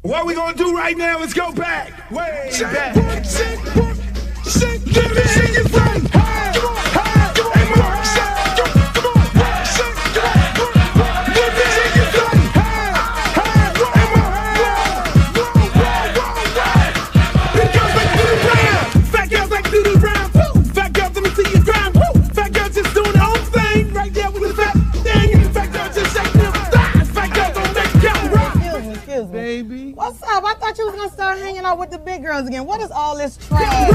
What we gonna do right now is go back, way back. Give me your friend. Baby. What's up? I thought you was gonna start hanging out with the big girls again. What is all this trash?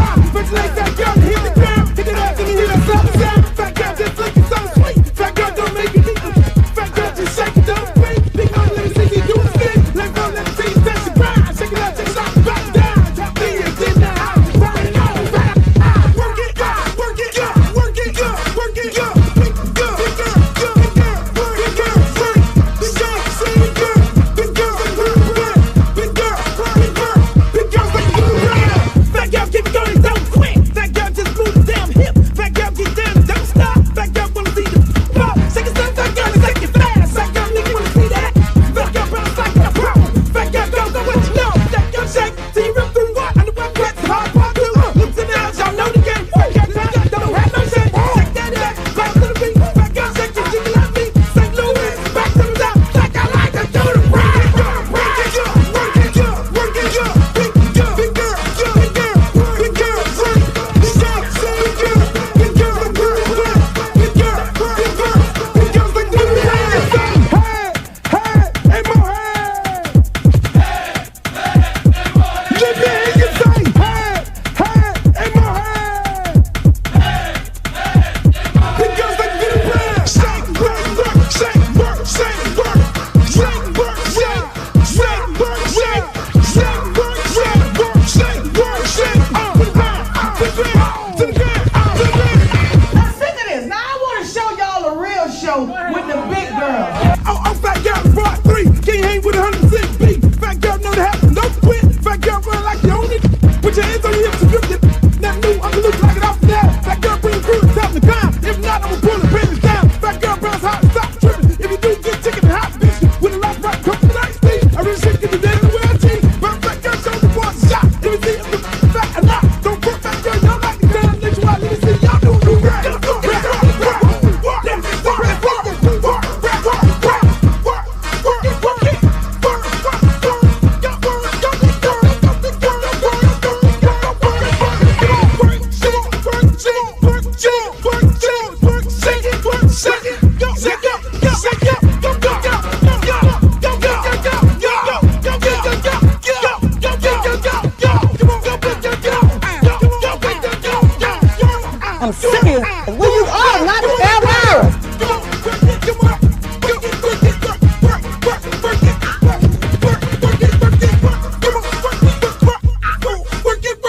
I'm serious. Where you are, not ever.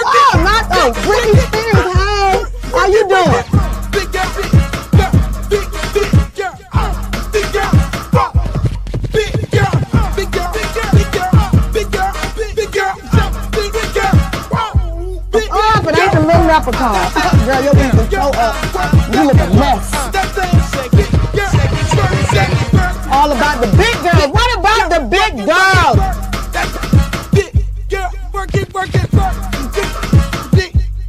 Oh, not the Britney Spears. Hey, how you doing? Oh, but ain't the little leprechaun. Girl, your wings are so up. You look a mess. All about the big girls. What about the big girls? Big girl, work it, work it, work.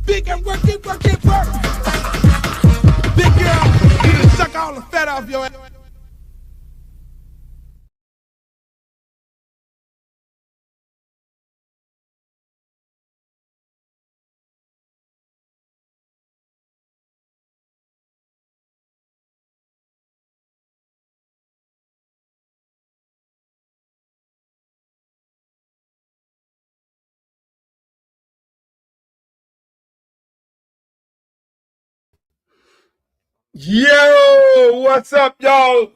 Big girl, work it, work it, work. Big girl, you done suck all the fat off your ass. Yo, what's up, y'all?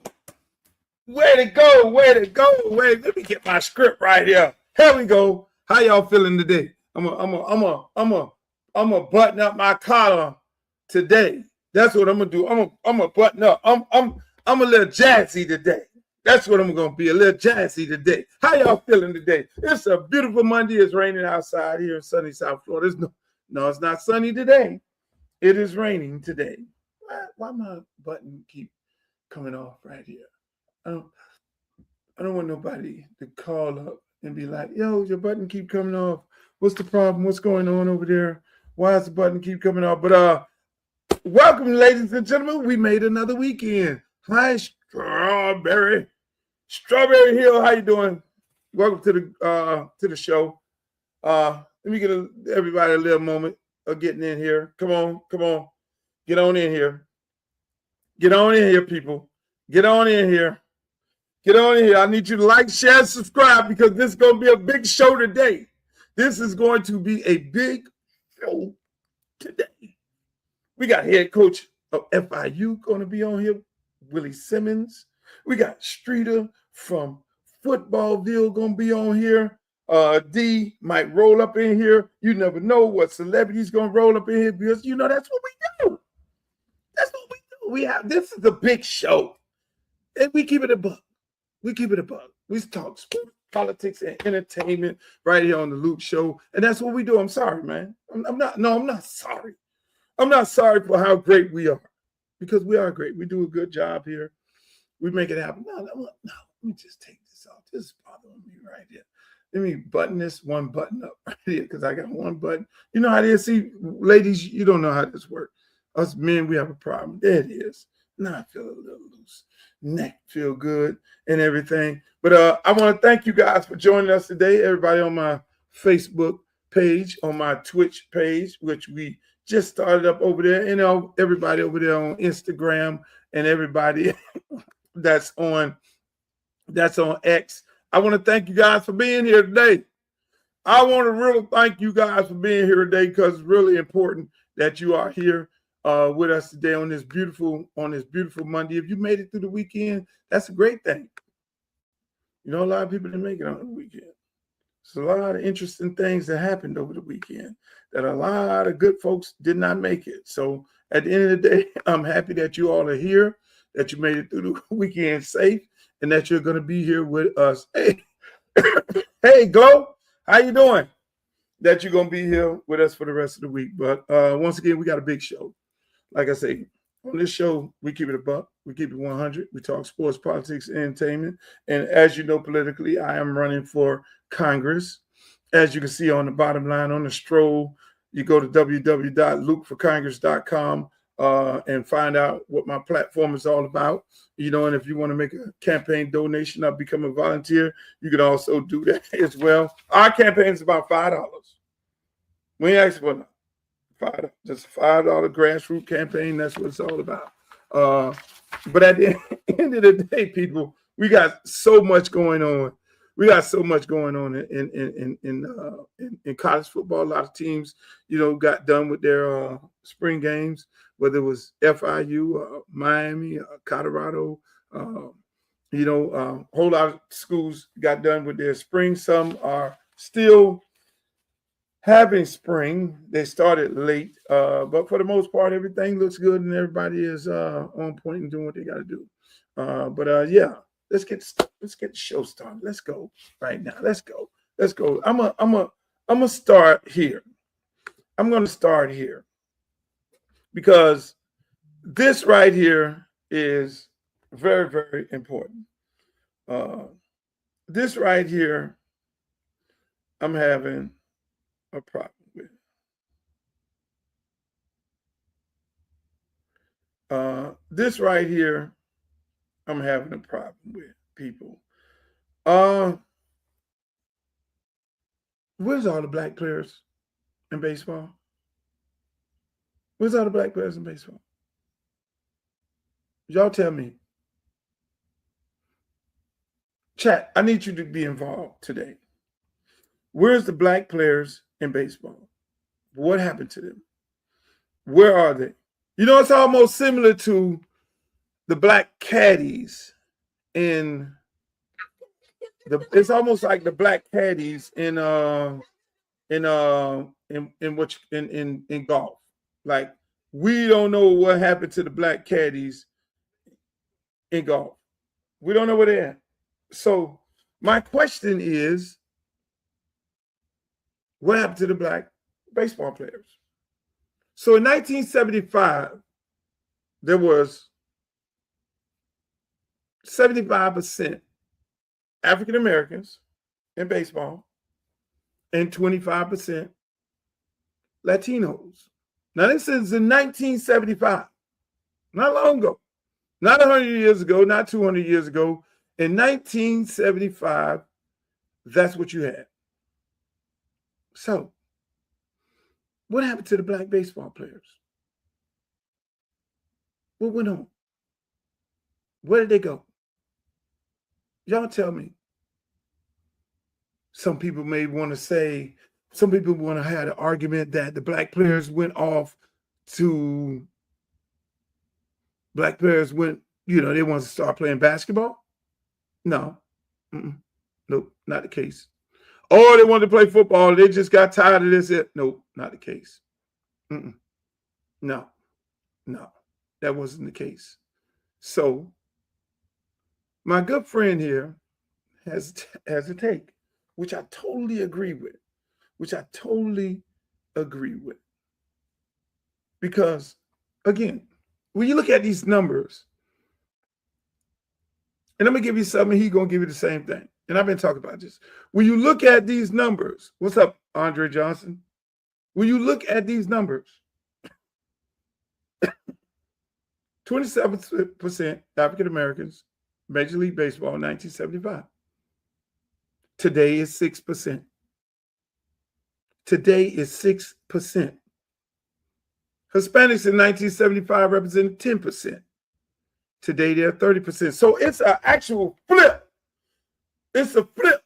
Way to go, way to go. Wait, let me get my script right here. Here we go. How y'all feeling today? I'm a button up my collar today. That's what I'm gonna do. I'm a button up. I'm a little jazzy today. That's what I'm gonna be, a little jazzy today. How y'all feeling today? It's a beautiful Monday. It's raining outside here in sunny South Florida. No, it's not sunny today. It is raining today. Why my button keep coming off right here? I don't want nobody to call up and be like, yo, your button keep coming off. What's the problem? What's going on over there? Why does the button keep coming off? But welcome, ladies and gentlemen. We made another weekend. Hi, Strawberry. Strawberry Hill, how you doing? Welcome to the show. Let me get everybody a little moment of getting in here. Come on. Get on in here. Get on in here, people. Get on in here. Get on in here. I need you to like, share, subscribe because this is going to be a big show today. This is going to be a big show today. We got head coach of FIU going to be on here, Willie Simmons. We got Streeter from Footballville going to be on here. D might roll up in here. You never know what celebrity's going to roll up in here because, that's what we do. That's what we do. This is a big show. And we keep it a buck. We talk sports, politics, and entertainment right here on the Luke Show. And that's what we do. I'm sorry, man. I'm not sorry. I'm not sorry for how great we are. Because we are great. We do a good job here. We make it happen. No, let me just take this off. This is bothering me right here. Let me button this one button up right here because I got one button. You know how it is? See, ladies, you don't know how this works. Us men, we have a problem. There it is. Now I feel a little loose. Neck feel good and everything. But I want to thank you guys for joining us today. Everybody on my Facebook page, on my Twitch page, which we just started up over there. And everybody over there on Instagram and everybody that's on X. I want to thank you guys for being here today. I want to really thank you guys for being here today because it's really important that you are here with us today on this beautiful Monday. If you made it through the weekend, that's a great thing. A lot of people didn't make it on the weekend. There's a lot of interesting things that happened over the weekend that a lot of good folks did not make it. So at the end of the day, I'm happy that you all are here, that you made it through the weekend safe, and that you're going to be here with us. Hey, hey, Glow, how you doing? That you're going to be here with us for the rest of the week. But once again, we got a big show. Like I say, on this show, we keep it a buck. We keep it 100. We talk sports, politics, entertainment. And as you know, politically, I am running for Congress. As you can see on the bottom line on the stroll, you go to www.lukeforcongress.com and find out what my platform is all about. And if you want to make a campaign donation or become a volunteer, you can also do that as well. Our campaign is about $5. We ain't asking for nothing. Just a $5 grassroots campaign. That's what it's all about. But at the end of the day, people, we got so much going on. We got so much going on in college football. A lot of teams, got done with their spring games, whether it was FIU, Miami, Colorado. A whole lot of schools got done with their spring. Some are still having spring. They started late, but for the most part, everything looks good and everybody is on point and doing what they got to do. Yeah, let's get the show started. Let's go right now. Let's go. I'm gonna start here. I'm gonna start here because this right here is very, very important. This right here, I'm having a problem with. This right here, I'm having a problem with, people. Where's all the black players in baseball? Where's all the black players in baseball? Y'all tell me. Chat, I need you to be involved today. Where's the black players in baseball? What happened to them? Where are they? It's almost similar to the black caddies it's almost like the black caddies in golf. Like, we don't know what happened to the black caddies in golf. We don't know where they're at. So my question is, what happened to the black baseball players? So in 1975, there was 75% African Americans in baseball and 25% Latinos. Now, this is in 1975, not long ago, not 100 years ago, not 200 years ago. In 1975, that's what you had. So, what happened to the black baseball players? What went on? Where did they go? Y'all tell me. Some people may want to say, some people want to have the argument that the black players went, they want to start playing basketball. No. Nope, not the case. Or they wanted to play football. They just got tired of this. Nope, not the case. No, that wasn't the case. So my good friend here has a take, which I totally agree with. Because, again, when you look at these numbers, and I'm going to give you something, he's going to give you the same thing. And I've been talking about this. When you look at these numbers, what's up, Andre Johnson? When you look at these numbers, 27% African Americans, Major League Baseball in 1975. Today is 6%. Hispanics in 1975 represented 10%. Today they're 30%. So it's an actual flip. It's a flip.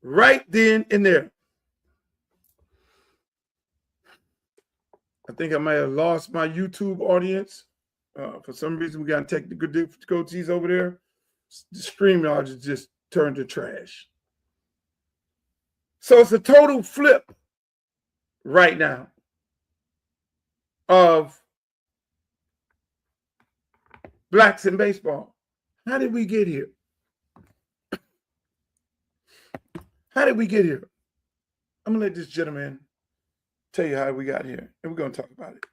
Right then and there. I think I might have lost my YouTube audience. For some reason, we got technical difficulties over there. The stream just turned to trash. So it's a total flip right now of blacks in baseball. How did we get here? I'm going to let this gentleman tell you how we got here, and we're going to talk about it.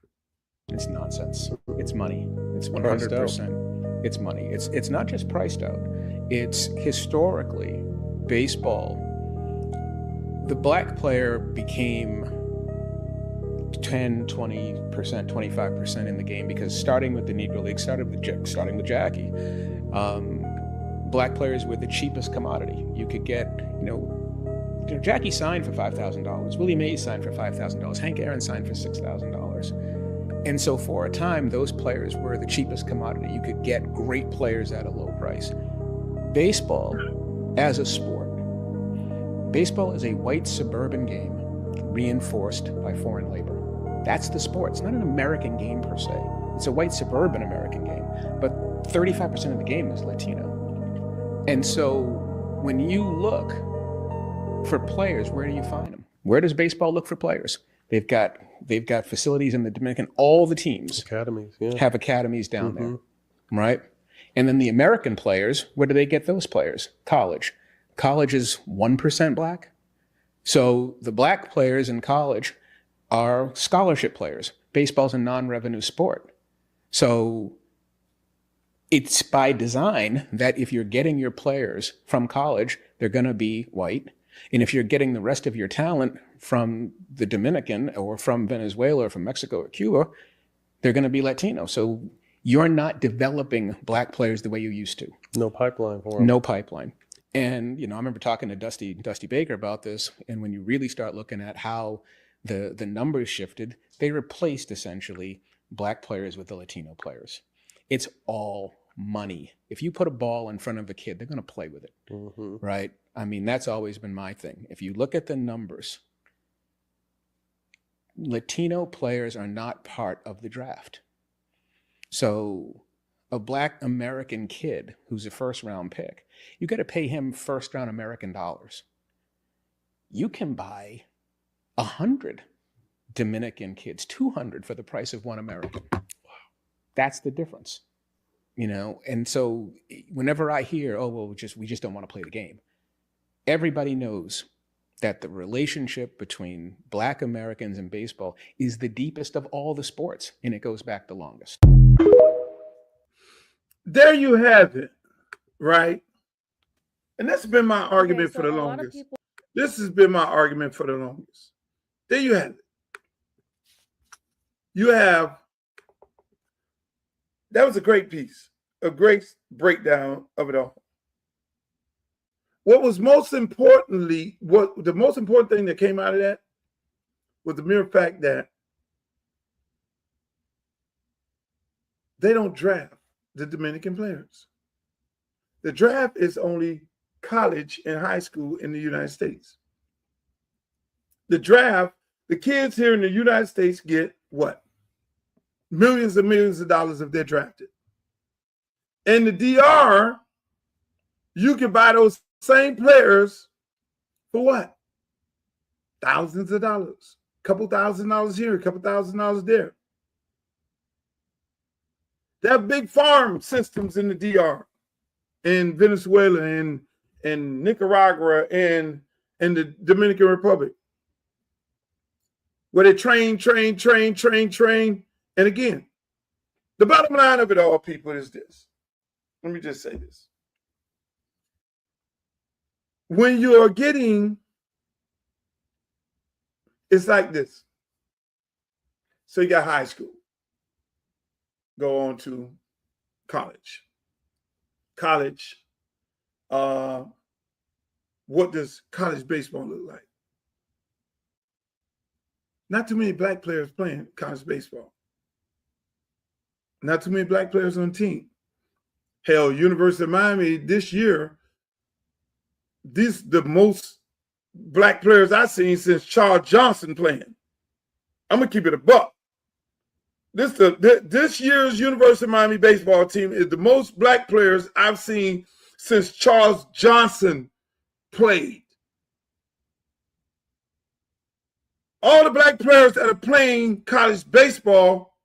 It's nonsense. It's money. It's 100%. It's money. It's not just priced out. It's historically baseball. The black player became 10, 20%, 25% in the game because starting with the Negro League, starting with Jackie, black players were the cheapest commodity. You could get, Jackie signed for $5,000. Willie Mays signed for $5,000. Hank Aaron signed for $6,000. And so for a time, those players were the cheapest commodity. You could get great players at a low price. Baseball, as a sport, baseball is a white suburban game reinforced by foreign labor. That's the sport. It's not an American game per se. It's a white suburban American game, but 35% of the game is Latino. And so when you look for players, where do you find them? Where does baseball look for players? They've got facilities in the Dominican. All the teams have academies down there, right? And then the American players, where do they get those players? College. College is 1% black. So the black players in college are scholarship players. Baseball's a non-revenue sport. So it's by design that if you're getting your players from college, they're going to be white. And if you're getting the rest of your talent from the Dominican or from Venezuela or from Mexico or Cuba, they're going to be Latino. So you're not developing black players the way you used to. No pipeline for them. No pipeline. And, I remember talking to Dusty Baker about this. And when you really start looking at how the numbers shifted, they replaced essentially black players with the Latino players. It's all money. If you put a ball in front of a kid, they're going to play with it, right? I mean, that's always been my thing. If you look at the numbers, Latino players are not part of the draft. So a black American kid who's a first-round pick, you got to pay him first-round American dollars. You can buy 100 Dominican kids, 200 for the price of one American. Wow. That's the difference, And so whenever I hear, we just don't want to play the game, everybody knows that the relationship between black Americans and baseball is the deepest of all the sports, and it goes back the longest. There you have it, right? And that's been my argument for the longest. This has been my argument for the longest. There you have it. You have, that was a great piece, a great breakdown of it all. What was most importantly, the most important thing that came out of that was the mere fact that they don't draft the Dominican players. The draft is only college and high school in the United States. The draft, the kids here in the United States get what? Millions and millions of dollars if they're drafted. In the DR, you can buy those same players for what? Thousands of dollars. A couple $1,000s here, a couple $1,000s there. They have big farm systems in the DR, in Venezuela, and Nicaragua, and the Dominican Republic, where they train. And again, the bottom line of it all, people, is this. Let me just say this. When you're getting, it's like this. So you got high school. Go on to college. What does college baseball look like? Not too many black players playing college baseball. Not too many black players on the team. Hell, University of Miami this year, the most black players I've seen since Charles Johnson playing. I'm going to keep it a buck. This year's University of Miami baseball team is the most black players I've seen since Charles Johnson played. All the black players that are playing college baseball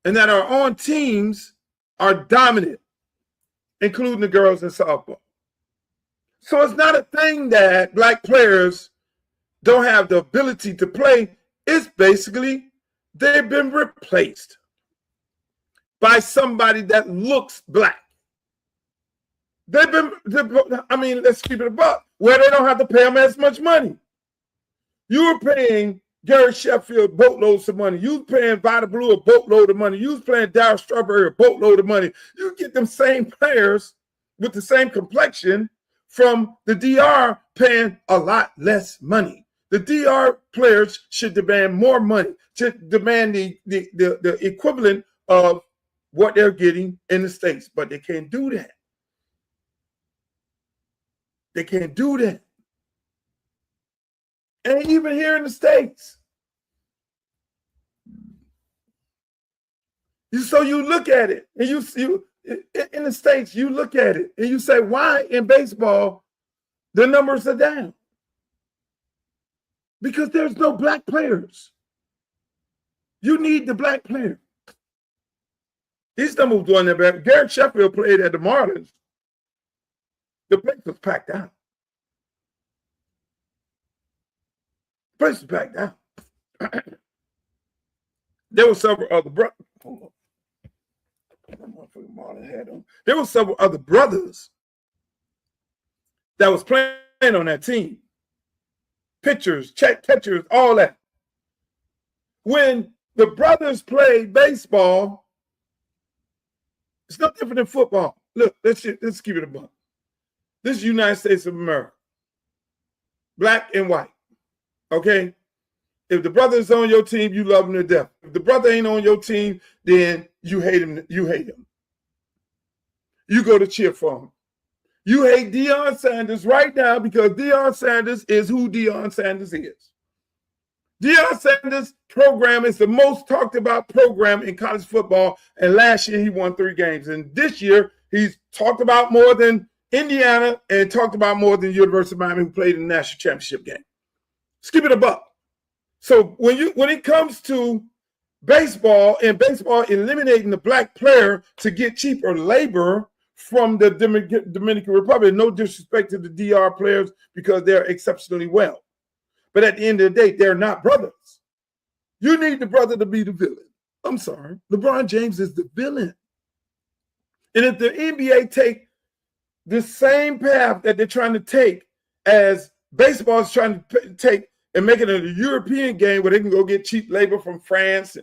and that are on teams are dominant, including the girls in softball. So it's not a thing that black players don't have the ability to play. It's basically they've been replaced by somebody that looks black. Let's keep it a buck, where they don't have to pay them as much money. You were paying Gary Sheffield boatloads of money. You were paying Vita Blue a boatload of money. You was paying Darryl Strawberry a boatload of money. You get them same players with the same complexion from the DR paying a lot less money. The DR players should demand more money, should demand the equivalent of what they're getting in the States, but they can't do that. They can't do that. And even here in the States. So you look at it, and you in the States, you look at it, and you say, why in baseball the numbers are down? Because there's no black players. You need the black player. These numbers doing that back. Garrett Sheffield played at the Marlins. The place was packed out. The place was packed out. There were several other brothers. There were several other brothers that was playing on that team. Pitchers, catchers, all that. When the brothers played baseball, it's no different than football. Look, let's keep it a buck. This is the United States of America. Black and white. Okay? If the brother is on your team, you love him to death. If the brother ain't on your team, then you hate him. You hate him. You go to cheer for him. You hate Deion Sanders right now because Deion Sanders is who Deion Sanders is. Deion Sanders' program is the most talked about program in college football, and last year he won 3 games. And this year he's talked about more than Indiana and talked about more than University of Miami, who played in the national championship game. Skip it a buck. So when it comes to baseball and baseball eliminating the black player to get cheaper labor from the Dominican Republic, no disrespect to the DR players because they're exceptionally well. But at the end of the day, they're not brothers. You need the brother to be the villain. I'm sorry. LeBron James is the villain. And if the NBA take the same path that they're trying to take as baseball is trying to take and make it a European game where they can go get cheap labor from France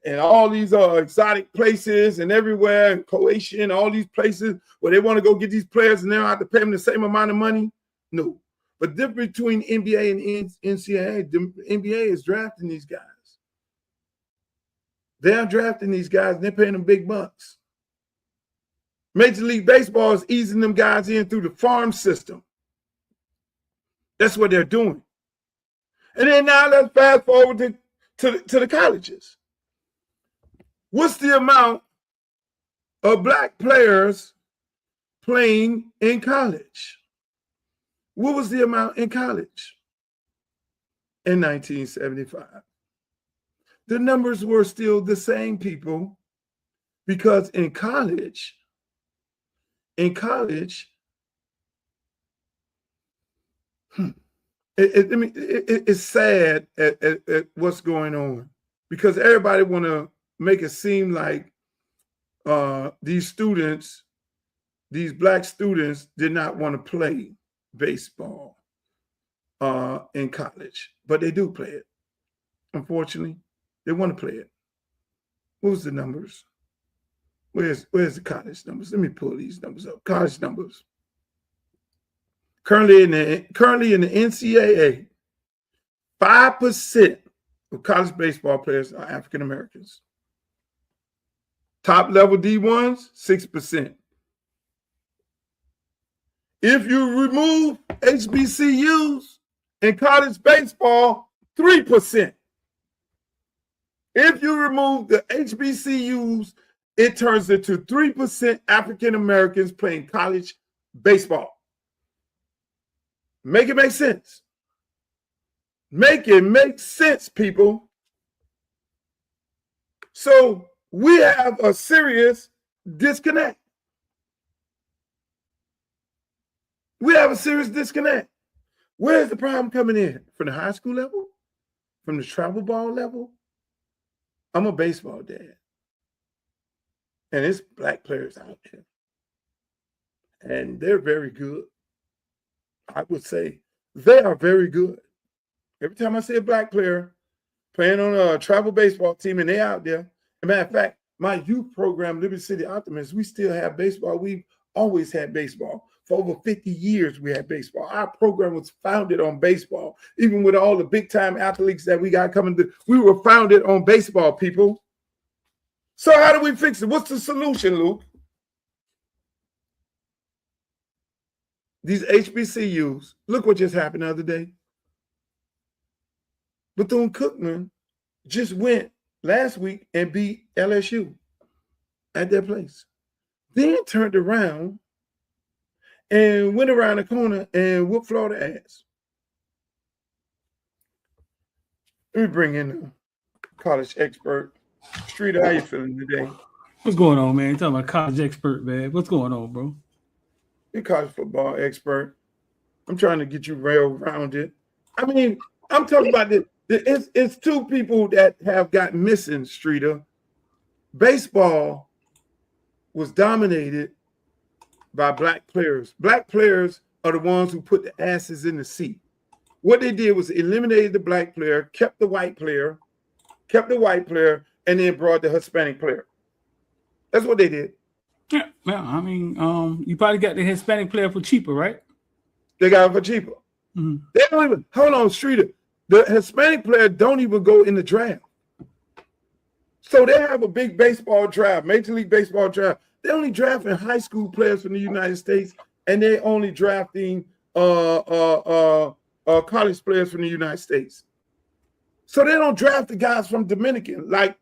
and all these exotic places and everywhere, and Croatia and all these places where they want to go get these players and they don't have to pay them the same amount of money. No. But the difference between NBA and NCAA, the NBA is drafting these guys. They're drafting these guys and they're paying them big bucks. Major League Baseball is easing them guys in through the farm system. That's what they're doing. And then now let's fast forward to the colleges. What's the amount of black players playing in college? What was the amount in college in 1975? The numbers were still the same, people, because in college, it's sad at what's going on, because everybody want to make it seem like these students, these black students, did not want to play baseball in college, but they do play it. Unfortunately, they want to play it. What was the numbers? Where's the college numbers? Let me pull these numbers up. College numbers. Currently in the NCAA, 5% of college baseball players are African Americans. Top level D1s, 6%. If you remove HBCUs in college baseball, 3%. If you remove the HBCUs, it turns into 3% African Americans playing college baseball. Make it make sense. Make it make sense, people. So we have a serious disconnect. We have a serious disconnect. Where's the problem coming in? From the high school level? From the travel ball level? I'm a baseball dad. And it's black players out there. And they're very good. I would say they are very good. Every time I see a black player playing on a travel baseball team and they're out there, as a matter of fact, my youth program, Liberty City Optimists, we still have baseball. We've always had baseball. For over 50 years, we had baseball. Our program was founded on baseball. Even with all the big-time athletes that we got coming through, we were founded on baseball, people. So how do we fix it? What's the solution, Luke? These HBCUs, look what just happened the other day. Bethune-Cookman just went last week and beat LSU at their place. Then turned around and went around the corner and whooped Florida ass. Let me bring in the college expert. Streeter, how you feeling today? What's going on, man? You're talking about college expert, man. What's going on, bro? You're college football expert. I'm trying to get you well-rounded. I mean, I'm talking about it's two people that have got missing, Streeter. Baseball was dominated by black players. Black players are the ones who put the asses in the seat. What they did was eliminated the black player, kept the white player, and then brought the Hispanic player. That's what they did. Yeah, I mean, you probably got the Hispanic player for cheaper, right? They got it for cheaper. Mm-hmm. They don't even, hold on, Streeter. The Hispanic player don't even go in the draft. So they have a big baseball draft, Major League Baseball draft. They're only drafting high school players from the United States, and they're only drafting college players from the United States. So they don't draft the guys from Dominican. Like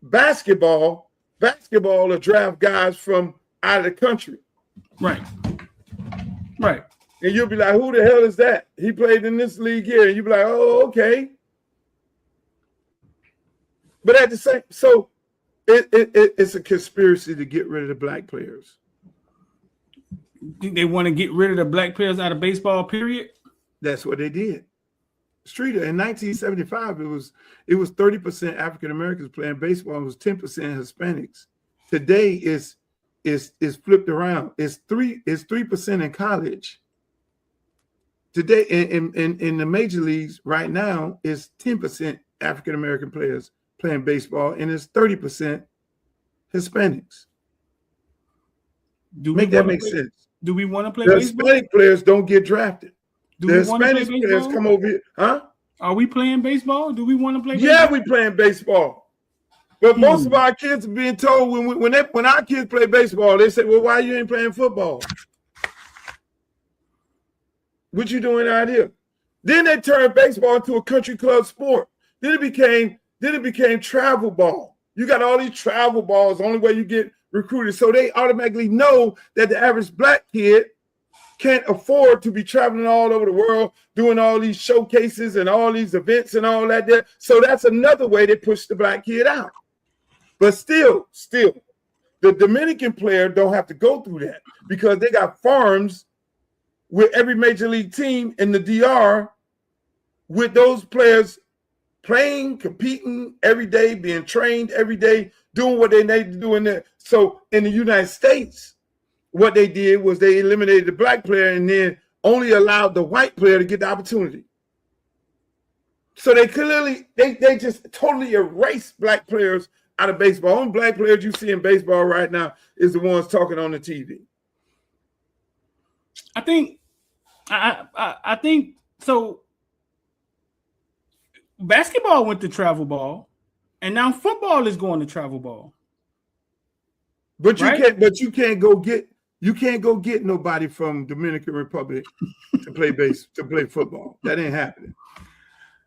basketball will draft guys from out of the country. Right. And you'll be like, who the hell is that? He played in this league here. And you'll be like, oh, okay. But at the same, so it's a conspiracy to get rid of the black players. Think they want to get rid of the black players out of baseball, period? That's what they did. Streeter, in 1975, it was 30% African Americans playing baseball. It was 10% Hispanics. Today it's is flipped around. It's 3% in college. Today in the major leagues right now is 10% African American players playing baseball, and it's 30% Hispanics. Make sense? Do we want to play the baseball? Hispanic players don't get drafted. Do the we want to play Hispanic players baseball? come over here, huh? Are we playing baseball? Do we want to play baseball? Yeah, we playing baseball. But most of our kids are being told when our kids play baseball, they say, "Well, why you ain't playing football? What you doing out here?" Then they turned baseball into a country club sport. Then it became travel ball. You got all these travel balls. The only way you get recruited, so they automatically know that the average black kid can't afford to be traveling all over the world doing all these showcases and all these events and all that there. So that's another way they push the black kid out. But still, the Dominican player don't have to go through that because they got farms with every major league team in the DR with those players playing, competing every day, being trained every day, doing what they need to do in there. So in the United States, what they did was they eliminated the black player and then only allowed the white player to get the opportunity. So they clearly, they just totally erased black players out of baseball. Only black players you see in baseball right now is the ones talking on the TV. I think so. Basketball went to travel ball, and now football is going to travel ball. But you can't go get nobody from Dominican Republic to play football. That ain't happening.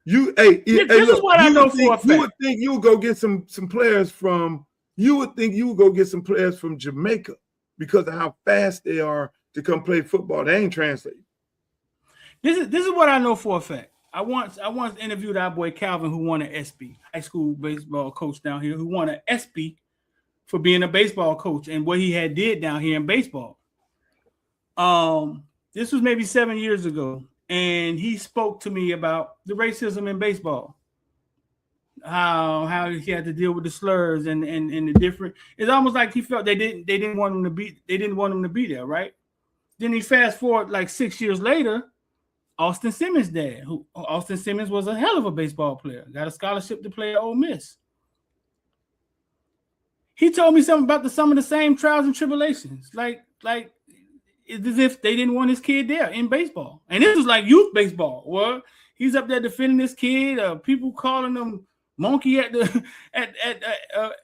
This is what I know for a fact. You would think you would go get some players from. You would think you would go get some players from Jamaica because of how fast they are to come play football. They ain't translating. This is what I know for a fact. I once interviewed our boy Calvin, who won an SB, high school baseball coach down here, who won an SB for being a baseball coach and what he had did down here in baseball. This was maybe 7 years ago, and he spoke to me about the racism in baseball, how he had to deal with the slurs and the different. It's almost like he felt they didn't want him to be there, right? Then he fast forward like 6 years later. Austin Simmons' dad, Austin Simmons was a hell of a baseball player, got a scholarship to play at Ole Miss. He told me something about some of the same trials and tribulations, like it's as if they didn't want his kid there in baseball. And this was like youth baseball. Well, he's up there defending this kid. People calling him monkey at the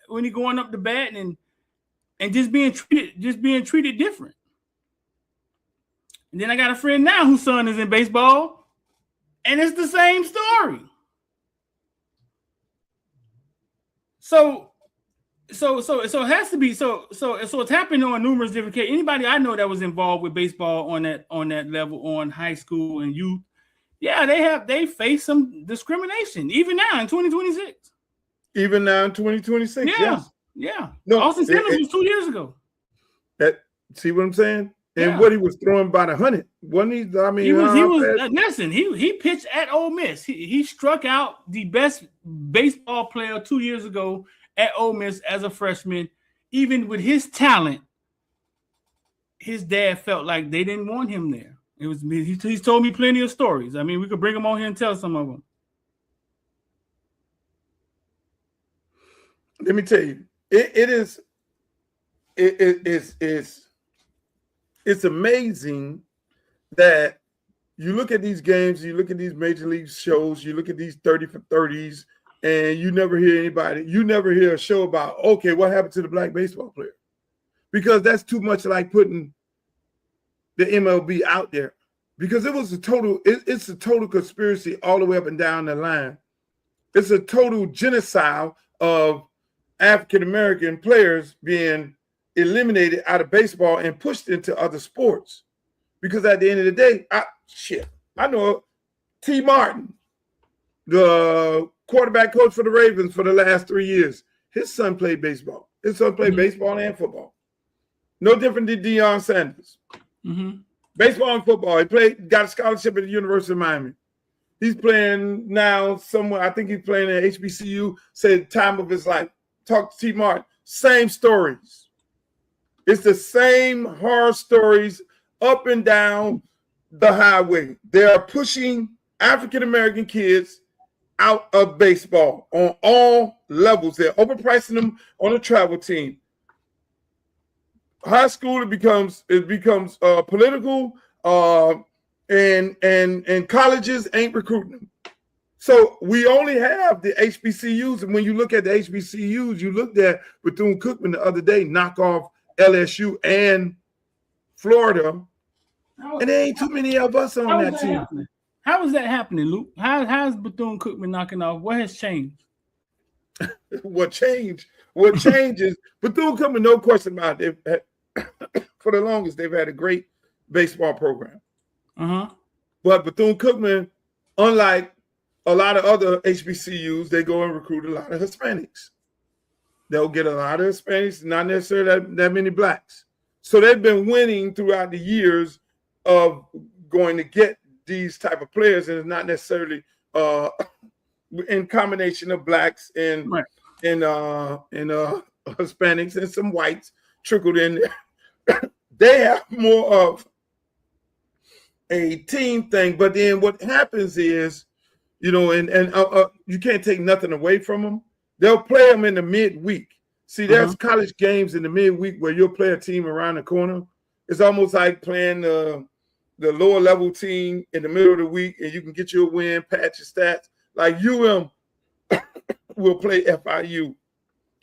when he going up the bat and just being treated different. And then I got a friend now whose son is in baseball, and it's the same story. So it has to be so it's happened on numerous different cases. Anybody I know that was involved with baseball on that level, on high school and youth, yeah, they face some discrimination even now in 2026. Even now in 2026, yeah. No, Austin Simmons was 2 years ago. See what I'm saying? And Yeah. what he was throwing by the 100, wasn't he? I mean, He was listen. He pitched at Ole Miss. He struck out the best baseball player 2 years ago at Ole Miss as a freshman. Even with his talent, his dad felt like they didn't want him there. He's told me plenty of stories. I mean, we could bring him on here and tell some of them. Let me tell you, it's amazing that you look at these games, you look at these major league shows, you look at these 30 for 30s, and you never hear a show about, okay, what happened to the black baseball player? Because that's too much like putting the MLB out there. Because it's a total conspiracy all the way up and down the line. It's a total genocide of African-American players being eliminated out of baseball and pushed into other sports. Because at the end of the day, I know T. Martin, the quarterback coach for the Ravens for the last 3 years. His son played baseball. His son played baseball and football. No different than Deion Sanders. Mm-hmm. Baseball and football. He got a scholarship at the University of Miami. He's playing now somewhere. I think he's playing at HBCU. Said time of his life. Talk to T. Martin. Same stories. It's the same horror stories up and down the highway. They are pushing African-American kids out of baseball on all levels. They're overpricing them on a travel team. High school, it becomes political, and colleges ain't recruiting them. So we only have the HBCUs, and when you look at the HBCUs, you looked at Bethune-Cookman the other day, knock off LSU and Florida, and there ain't too many of us on that team. Happening? How is that happening, Luke? How's Bethune-Cookman knocking off? What has changed? What changed? What changes? Bethune-Cookman, no question about it. For the longest, they've had a great baseball program. But Bethune-Cookman, unlike a lot of other HBCUs, they go and recruit a lot of Hispanics. They'll get a lot of Hispanics, not necessarily that many blacks. So they've been winning throughout the years of going to get these type of players, and it's not necessarily in combination of blacks and Hispanics and some whites trickled in there. They have more of a team thing, but then what happens is, you know, and you can't take nothing away from them. They'll play them in the midweek. See, there's college games in the midweek where you'll play a team around the corner. It's almost like playing the lower level team in the middle of the week, and you can get your win, patch your stats. Like UM will play FIU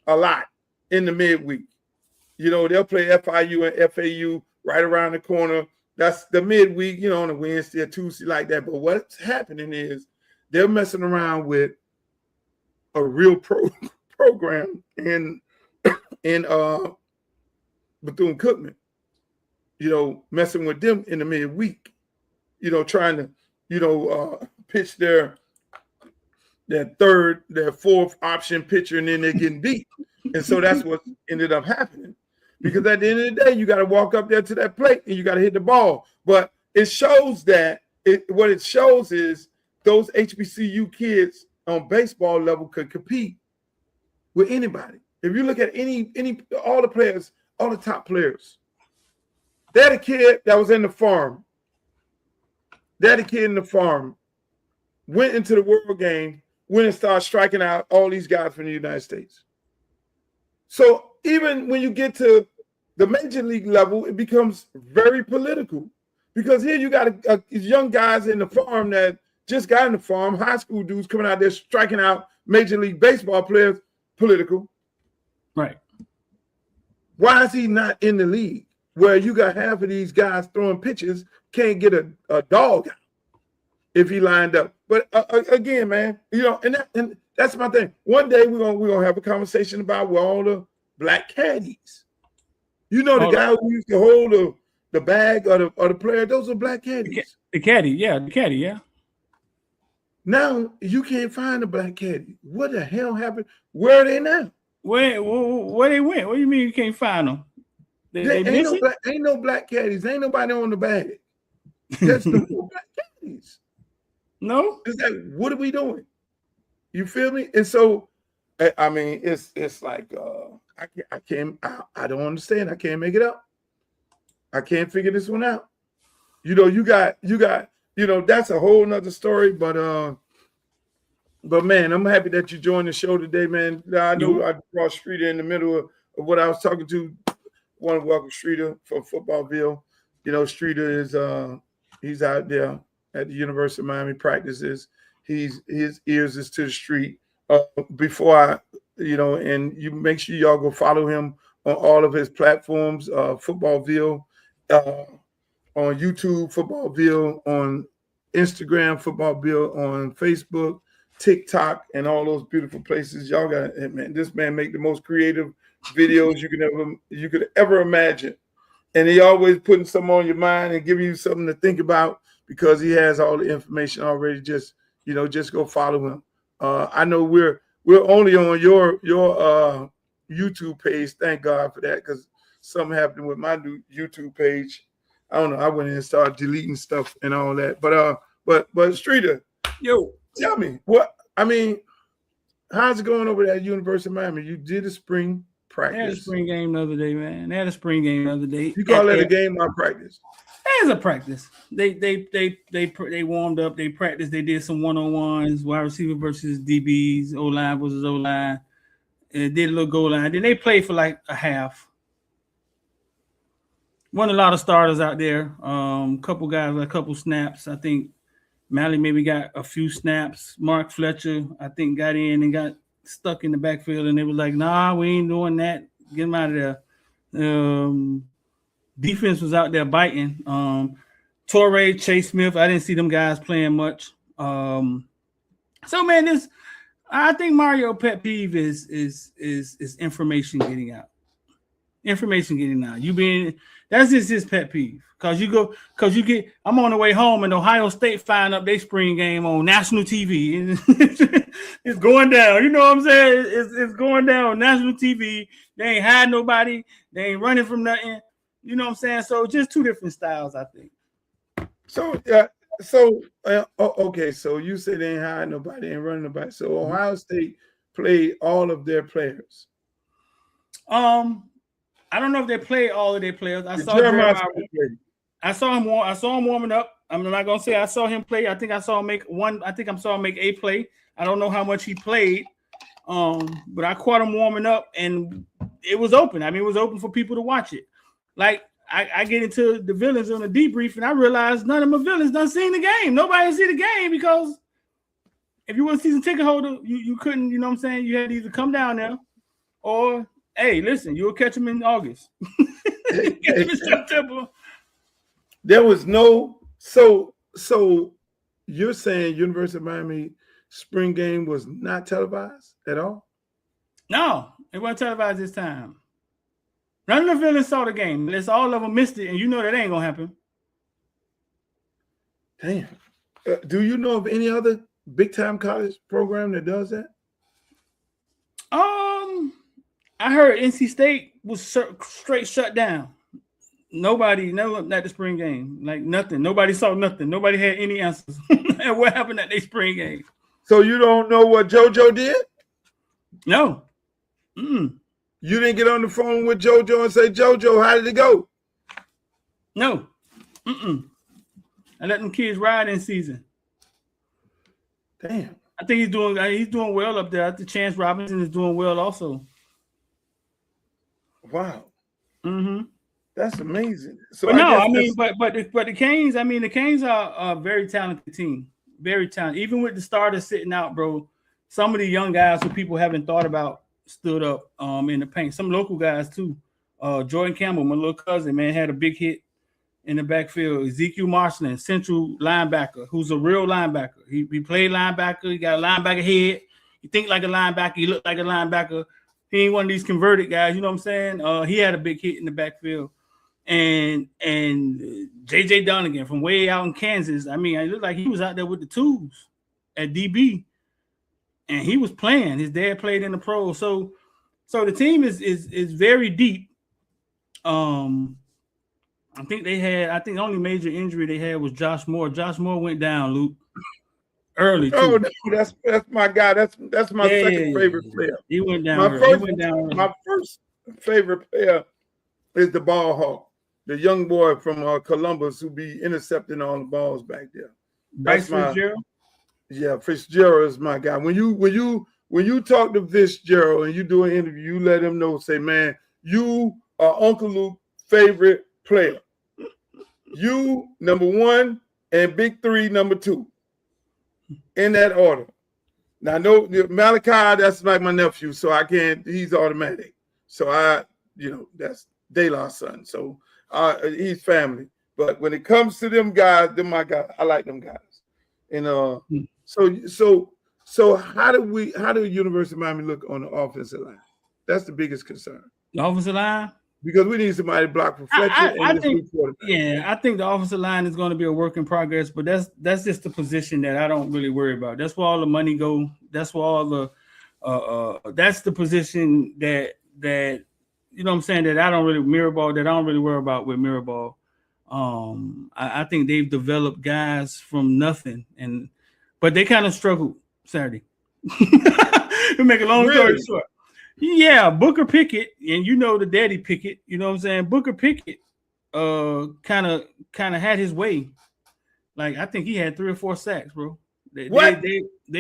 a lot in the midweek. You know, they'll play FIU and FAU right around the corner. That's the midweek, you know, on a Wednesday or Tuesday like that. But what's happening is they're messing around with a real program in Bethune-Cookman, you know, messing with them in the midweek, you know, trying to, you know, pitch their fourth option pitcher, and then they're getting beat. And so that's what ended up happening. Because at the end of the day, you got to walk up there to that plate and you got to hit the ball. But it shows that what it shows is those HBCU kids on baseball level could compete with anybody. If you look at all the players, all the top players, they're the kid that was in the farm. They're the kid in the farm, went into the World Game, went and started striking out all these guys from the United States. So even when you get to the major league level, it becomes very political, because here you got young guys in the farm that just got in the farm, high school dudes coming out there striking out major league baseball players. Political. Right. Why is he not in the league where you got half of these guys throwing pitches, can't get a dog out if he lined up? But again, man, you know, and that's my thing. One day we're gonna have a conversation about where all the black caddies. You know, the guy who used to hold the bag or the player, those are black caddies. The caddy, yeah. Now you can't find a black caddy. What the hell happened? Where are they now? Where they went? What do you mean you can't find them? Ain't no black caddies. Ain't nobody on the bag. There's no black caddies. No? It's like, what are we doing? You feel me? And so, I mean, it's like I don't understand. I can't make it up. I can't figure this one out. You know, you got, you know, that's a whole nother story. But man, I'm happy that you joined the show today, man. I know I brought Streeter in the middle of what I was talking to. I want to welcome Streeter from Footballville. You know, Streeter is he's out there at the University of Miami, practices. His ears is to the street. Before and you make sure y'all go follow him on all of his platforms, Footballville, on YouTube, Footballville, on Instagram, Footballville, on Facebook, TikTok, and all those beautiful places. Y'all got, man, this man make the most creative videos you could ever imagine. And he always putting something on your mind and giving you something to think about, because he has all the information already. Just go follow him. I know we're only on your YouTube page. Thank God for that, because something happened with my new YouTube page. I don't know. I went in and started deleting stuff and all that. But Streeter, yo, tell me how's it going over there at University of Miami? You did a spring practice. They had a spring game the other day, man. They had a spring game the other day. You call that a game or practice? It's a practice. They warmed up. They practiced. They did some one-on-ones, wide receiver versus DBs, O-line versus O-line. And did a little goal line. Then they played for like a half. Won a lot of starters out there. Couple guys, a couple snaps. I think Malley maybe got a few snaps. Mark Fletcher, I think, got in and got stuck in the backfield, and they was like, "Nah, we ain't doing that. Get him out of there." Defense was out there biting. Torrey, Chase Smith, I didn't see them guys playing much. So man, I think Mario pet peeve is information getting out. Information getting out. That's just his pet peeve. I'm on the way home and Ohio State firing up their spring game on national TV. It's going down. You know what I'm saying? It's going down on national TV. They ain't hiding nobody. They ain't running from nothing. You know what I'm saying? So just two different styles, I think. So okay. So you said they ain't hiding nobody, ain't running nobody. So Ohio State played all of their players. I don't know if they played all of their players. I saw him warming up. I'm not gonna say I saw him play. I think I saw him make a play. I don't know how much he played. But I caught him warming up and it was open. I mean, it was open for people to watch it. Like I get into the villains on the debrief and I realized none of my villains done seen the game. Nobody see the game because if you were a season ticket holder, you couldn't, you know what I'm saying? You had to either come down there or hey, listen, you'll catch them in August. Catch them in September. There was no so you're saying University of Miami spring game was not televised at all? No, it wasn't televised this time. None of the villains saw the game. Unless all of them missed it, and you know that ain't gonna happen. Damn. Do you know of any other big time college program that does that? I heard NC State was straight shut down. Nobody, not the spring game, like nothing. Nobody saw nothing. Nobody had any answers. And what happened at their spring game? So you don't know what JoJo did? No. You didn't get on the phone with JoJo and say, JoJo, how did it go? No. I let them kids ride in season. Damn. I think he's doing well up there. I think Chance Robinson is doing well also. Wow. Mm-hmm. That's amazing. So but the Canes, the Canes are a very talented team. Very talented. Even with the starters sitting out, bro, some of the young guys who people haven't thought about stood up in the paint. Some local guys too. Jordan Campbell, my little cousin, man, had a big hit in the backfield. Ezekiel Marshland, central linebacker, who's a real linebacker. He played linebacker. He got a linebacker head. He think like a linebacker. He looked like a linebacker. He ain't one of these converted guys. You know what I'm saying? He had a big hit in the backfield. And JJ Donegan from way out in Kansas. I mean, it looked like he was out there with the tools at DB, and he was playing. His dad played in the pros. So the team is very deep. I think the only major injury they had was Josh Moore. Josh Moore went down, Luke, early. Oh no, that's my guy. That's my second favorite player. He went down. My first favorite player is the ball hawk, the young boy from Columbus who be intercepting all the balls back there. That's Fitzgerald? Yeah, Fitzgerald is my guy. When you talk to Fitzgerald and you do an interview, you let him know, say, man, you are Uncle Luke's favorite player. You number one and Big Three number two. In that order. Now, no, Malachi, that's like my nephew, so I can't, he's automatic. So that's De La's son. So he's family. But when it comes to them guys, they're my guys. I like them guys. And so how do University of Miami look on the offensive line? That's the biggest concern. The offensive line? Because we need somebody to block for Fletcher. I think the offensive line is going to be a work in progress, but that's just the position that I don't really worry about. That's where all the money go. That's where all the that's the position that you know what I'm saying, that I don't really worry about with Mirabal. I think they've developed guys from nothing, but they kind of struggled Saturday. To make a long story short. Yeah, Booker Pickett, and you know the daddy Pickett, you know what I'm saying? Booker Pickett kind of had his way. Like I think he had 3 or 4 sacks, bro. They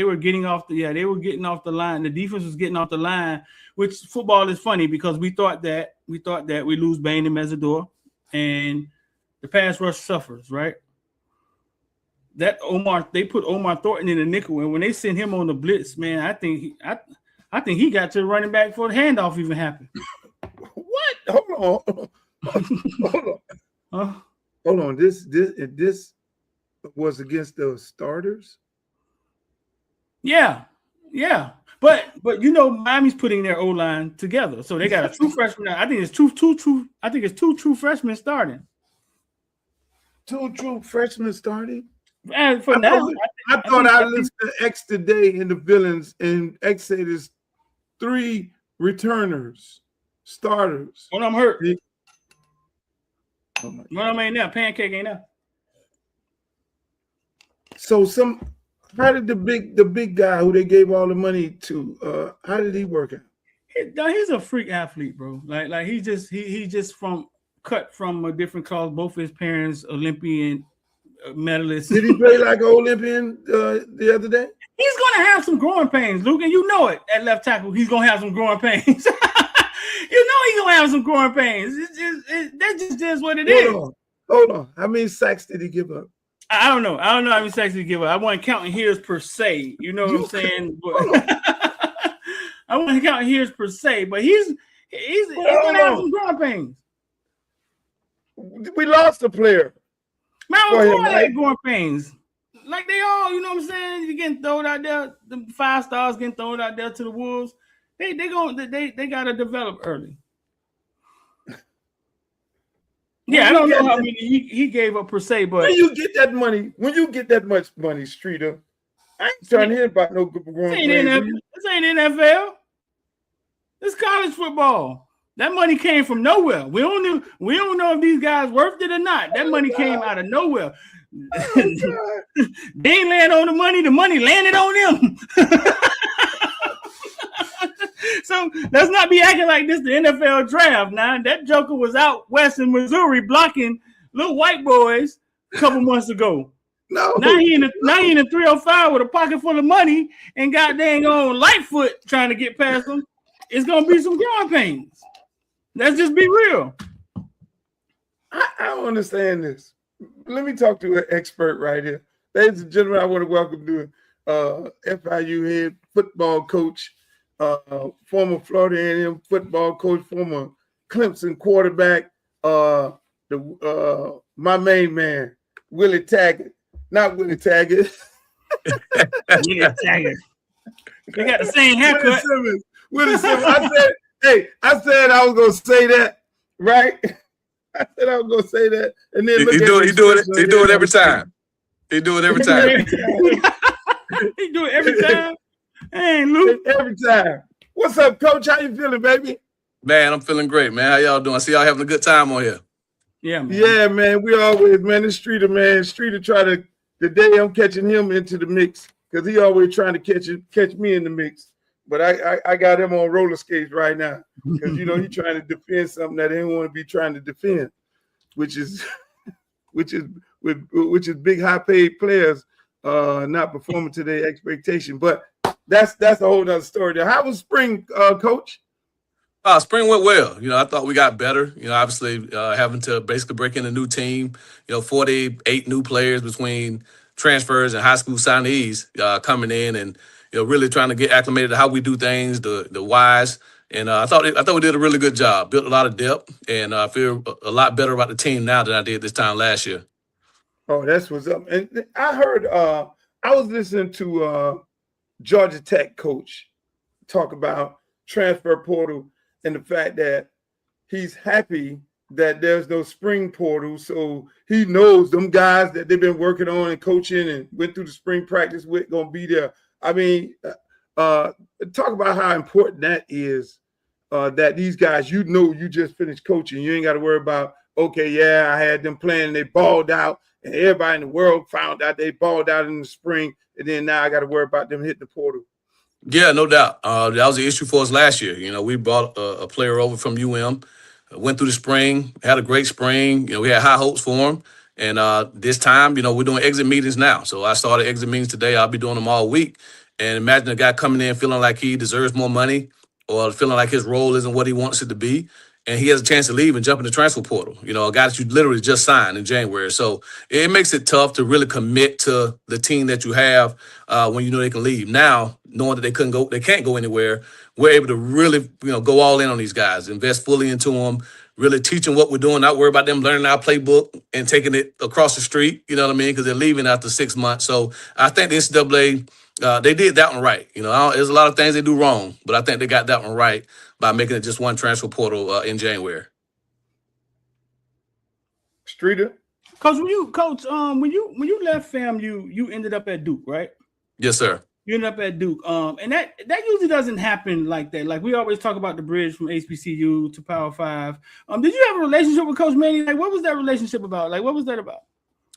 were getting off the line. The defense was getting off the line, which football is funny because we thought that we lose Bain and Mesidor and the pass rush suffers, right? That they put Omar Thornton in the nickel, and when they sent him on the blitz, man, I think he got to the running back before the handoff even happened. What? Hold on. Hold on. This was against the starters. Yeah. But you know, Miami's putting their O-line together, so they got a true freshman. I think it's two true freshmen starting. 2 true freshmen starting. And for now, I thought I listened to X today in the villains, and X said there's 3 returners, starters. One of them hurt. One of them ain't there. Pancake ain't there. So how did the big guy who they gave all the money to, how did he work out? He's a freak athlete, bro. Like he just cut from a different cause. Both of his parents Olympian medalists. Did he play like an Olympian the other day? He's gonna have some growing pains, Luke, and you know it. At left tackle, he's gonna have some growing pains. You know he's gonna have some growing pains. That just is what it is. Hold on. How many sacks did he give up? I don't know how many sacks did he give up. I wasn't counting his per se. You know what I'm saying? I wasn't counting his per se, but he's gonna have some growing pains. We lost a player. Man, I had growing pains. Like they all, you know what I'm saying? You're getting thrown out there. The 5 stars getting thrown out there to the wolves. They gotta develop early. Yeah, I don't know how many he gave up per se, but when you get that much money, Streeter, I ain't trying to hear about no growing pains. This ain't NFL. It's college football. That money came from nowhere. We don't know if these guys worth it or not. That money came out of nowhere. They ain't land on the money landed on them. So let's not be acting like this the NFL draft. Now that joker was out west in Missouri blocking little white boys a couple months ago. Now he in the 305 with a pocket full of money and got dang on Lightfoot trying to get past him. It's gonna be some growing pains. Let's just be real. I don't understand this. Let me talk to an expert right here. Ladies and gentlemen, I want to welcome to FIU head football coach, former Florida A&M football coach, former Clemson quarterback, my main man, Willie Taggart. Not Willie Taggart. Willie Taggart. They got the same haircut. Willie Simmons. I said I was gonna say that, right? I said I was gonna say that, and then he do it every time. He do it every time. He do it every time. Hey, Luke. Every time. What's up, Coach? How you feeling, baby? Man, I'm feeling great, man. How y'all doing? I see y'all having a good time on here. Yeah, man. Yeah, man. We always, man. This Streeter, man. Streeter try to. Today I'm catching him into the mix because he always trying to catch me in the mix. But I got him on roller skates right now because you know he's trying to defend something that he didn't want to be trying to defend, which is big high paid players not performing to their expectation. But that's a whole other story there. How was spring, Coach? Spring went well. You know, I thought we got better. You know, obviously having to basically break in a new team. You know, 48 new players between transfers and high school signees coming in and. You know, really trying to get acclimated to how we do things, the whys, and I thought we did a really good job. Built a lot of depth, and I feel a lot better about the team now than I did this time last year. Oh, that's what's up. And I heard I was listening to Georgia Tech coach talk about transfer portal and the fact that he's happy that there's no spring portal, so he knows them guys that they've been working on and coaching and went through the spring practice with gonna be there. I mean, talk about how important that is, that these guys, you know, you just finished coaching. You ain't got to worry about, okay, yeah, I had them playing and they balled out and everybody in the world found out they balled out in the spring. And then now I got to worry about them hitting the portal. Yeah, no doubt. That was the issue for us last year. You know, we brought a player over from UM, went through the spring, had a great spring. You know, we had high hopes for him. And this time, you know, we're doing exit meetings now. So I started exit meetings today. I'll be doing them all week. And imagine a guy coming in feeling like he deserves more money or feeling like his role isn't what he wants it to be. And he has a chance to leave and jump in the transfer portal. You know, a guy that you literally just signed in January. So it makes it tough to really commit to the team that you have when you know they can leave. Now, knowing that they can't go anywhere, we're able to really, you know, go all in on these guys, invest fully into them, really teach them what we're doing, not worry about them learning our playbook and taking it across the street. You know what I mean? Because they're leaving after 6 months. So I think the NCAA, they did that one right. You know, there's a lot of things they do wrong, but I think they got that one right by making it just one transfer portal in January. Streeter? Coach, when you left FAMU, you ended up at Duke, right? Yes, sir. You ended up at Duke. And that usually doesn't happen like that. Like we always talk about the bridge from HBCU to Power 5. Did you have a relationship with Coach Manning? Like, what was that relationship about? Like, what was that about?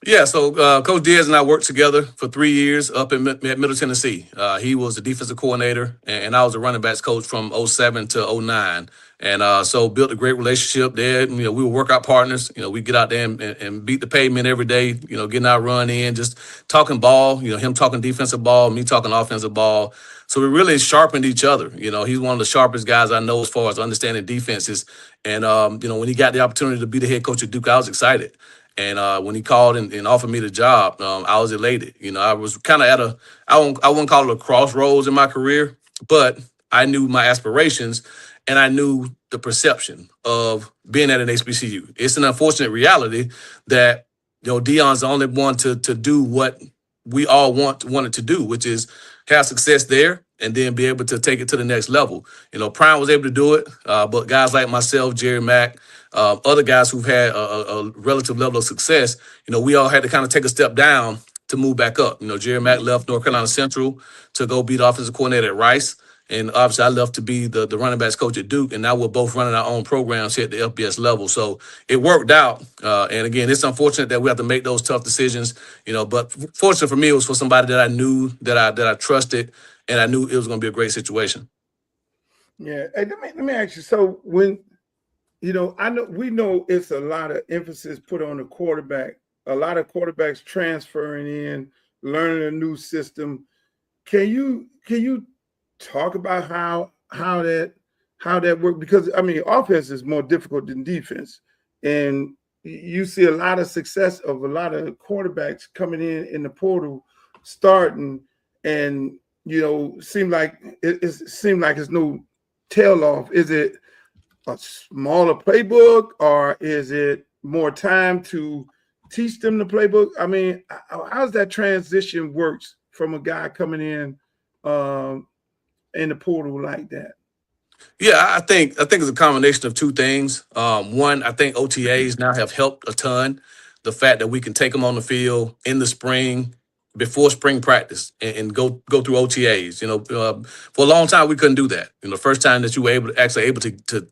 Yeah, so Coach Diaz and I worked together for 3 years up at Middle Tennessee. He was the defensive coordinator, and I was the running backs coach from 07 to 09. And so built a great relationship there. You know, we were workout partners. You know, we get out there and beat the pavement every day, you know, getting our run in, just talking ball, you know, him talking defensive ball, me talking offensive ball. So we really sharpened each other. You know, he's one of the sharpest guys I know as far as understanding defenses. And, you know, when he got the opportunity to be the head coach at Duke, I was excited. And when he called and offered me the job, I was elated. You know, I was kind of at I wouldn't call it a crossroads in my career, but I knew my aspirations and I knew the perception of being at an HBCU. It's an unfortunate reality that, you know, Deion's the only one to do what we all wanted to do, which is have success there and then be able to take it to the next level. You know, Prime was able to do it, but guys like myself, Jerry Mack, other guys who've had a relative level of success, you know, we all had to kind of take a step down to move back up. You know, Jerry Mack left North Carolina Central to go be the offensive coordinator at Rice. And obviously I left to be the running backs coach at Duke. And now we're both running our own programs here at the FBS level. So it worked out. And again, it's unfortunate that we have to make those tough decisions, you know, but fortunate for me, it was for somebody that I knew, that I trusted, and I knew it was going to be a great situation. Yeah. Hey, let me ask you. So when, you know, we know it's a lot of emphasis put on the quarterback, a lot of quarterbacks transferring in, learning a new system. Can you talk about how that works? Because I mean, offense is more difficult than defense, and you see a lot of success of a lot of quarterbacks coming in the portal, starting, and you know, seem like it's no tail off. Is it a smaller playbook, or is it more time to teach them the playbook? I mean, how's that transition works from a guy coming in the portal like that? Yeah, I think it's a combination of two things. One, I think OTAs now have helped a ton. The fact that we can take them on the field in the spring before spring practice and go through OTAs. You know, for a long time we couldn't do that. You know, the first time that you were able to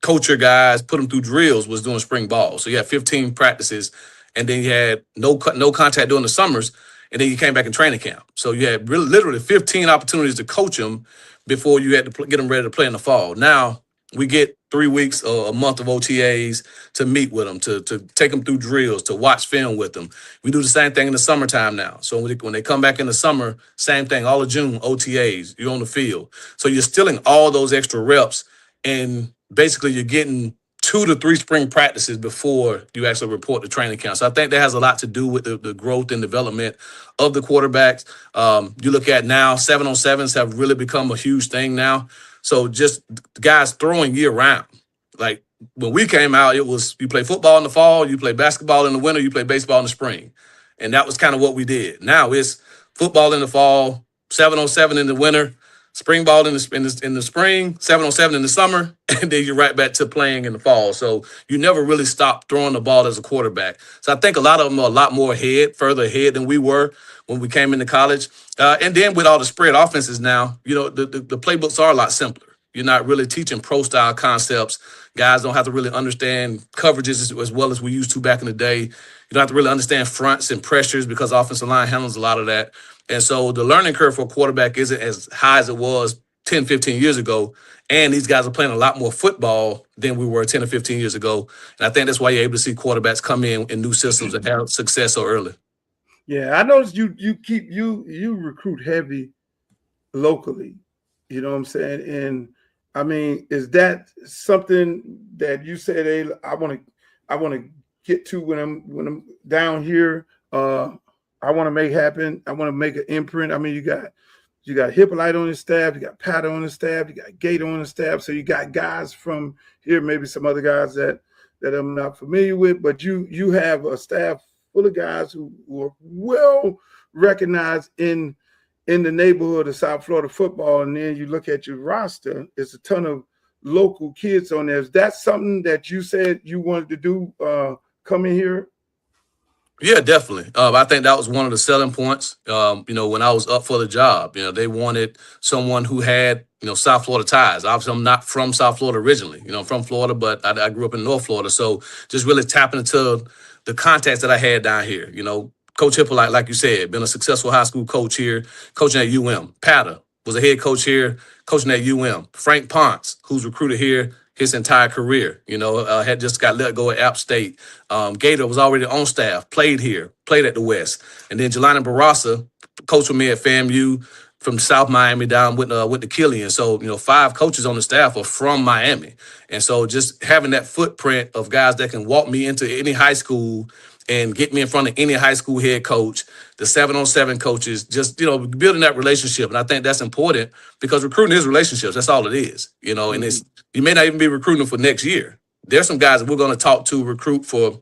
coach your guys, put them through drills was doing spring ball. So you had 15 practices, and then you had no contact during the summers, and then you came back in training camp. So you had literally 15 opportunities to coach them before you had to get them ready to play in the fall. Now we get 3 weeks or a month of OTAs to meet with them, to take them through drills, to watch film with them. We do the same thing in the summertime now. So when they come back in the summer, same thing, all of June, OTAs, you're on the field. So you're stealing all those extra reps, and basically you're getting 2 to 3 spring practices before you actually report to training camp. So I think that has a lot to do with the growth and development of the quarterbacks. You look at now, 7-on-7s have really become a huge thing now. So just guys throwing year round. Like when we came out, it was you play football in the fall, you play basketball in the winter, you play baseball in the spring. And that was kind of what we did. Now it's football in the fall, 7-on-7 in the winter, spring ball in the spring, 7-on-7 in the summer, and then you're right back to playing in the fall. So you never really stop throwing the ball as a quarterback. So I think a lot of them are a lot more further ahead than we were when we came into college. And then with all the spread offenses now, you know, the playbooks are a lot simpler. You're not really teaching pro-style concepts. Guys don't have to really understand coverages as well as we used to back in the day. don't have to really understand fronts and pressures because offensive line handles a lot of that. And so the learning curve for a quarterback isn't as high as it was 10, 15 years ago. And these guys are playing a lot more football than we were 10 or 15 years ago. And I think that's why you're able to see quarterbacks come in new systems and have success so early. Yeah, I noticed you recruit heavy locally. You know what I'm saying? And I mean, is that something that you said, hey, I want to get to when I'm down here? I want to make happen. I want to make an imprint. I mean, you got Hippolyte on the staff, you got Pat on the staff, you got Gator on the staff. So you got guys from here, maybe some other guys that I'm not familiar with, but you have a staff full of guys who are well recognized in the neighborhood of South Florida football. And then you look at your roster, it's a ton of local kids on there. Is that something that you said you wanted to do coming here? Yeah, definitely. I think that was one of the selling points. When I was up for the job, they wanted someone who had, South Florida ties. Obviously, I'm not from South Florida originally. I'm from Florida, but I grew up in North Florida. So just really tapping into the contacts that I had down here. Coach Hippolyte, like you said, been a successful high school coach here, coaching at UM. Patter was a head coach here, coaching at UM. Frank Ponce, who's recruited here his entire career, had just got let go at App State. Gator was already on staff, played here, played at the West. And then Jelani Barasa, coach with me at FAMU from South Miami down with the Killian. So, 5 coaches on the staff are from Miami. And so just having that footprint of guys that can walk me into any high school and get me in front of any high school head coach, the 7-on-7 coaches, just, building that relationship. And I think that's important because recruiting is relationships. That's all it is, and you may not even be recruiting for next year. There's some guys that we're going to talk to recruit for,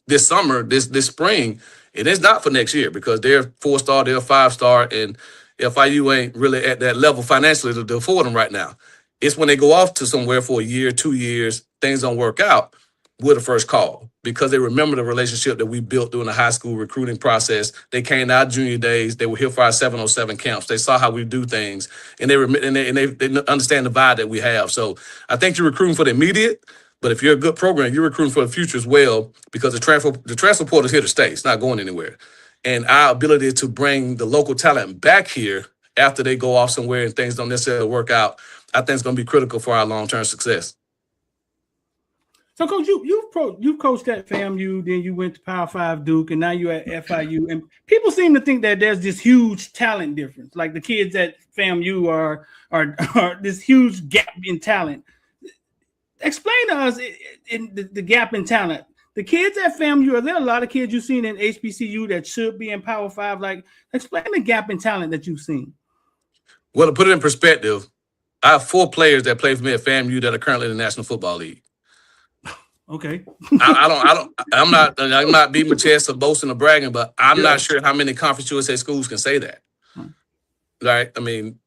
this summer, this spring. And it's not for next year because they're 4-star, they're 5-star, and FIU ain't really at that level financially to afford them right now. It's when they go off to somewhere for a year, 2 years, things don't work out, we're the first call because they remember the relationship that we built during the high school recruiting process. They came to our junior days. They were here for our 7-on-7 camps. They saw how we do things, and they understand the vibe that we have. So I think you're recruiting for the immediate, but if you're a good program, you're recruiting for the future as well because the transfer portal is here to stay. It's not going anywhere. And our ability to bring the local talent back here after they go off somewhere and things don't necessarily work out, I think it's going to be critical for our long-term success. So, Coach, you've coached at FAMU, then you went to Power 5 Duke, and now you're at FIU. And people seem to think that there's this huge talent difference. Like the kids at FAMU are this huge gap in talent. Explain to us in the gap in talent. The kids at FAMU, are there a lot of kids you've seen in HBCU that should be in Power 5? Like, explain the gap in talent that you've seen. Well, to put it in perspective, I have 4 players that play for me at FAMU that are currently in the National Football League. Okay. I'm not beating my chest or boasting or bragging, but I'm not sure how many Conference USA schools can say that. Right? I mean,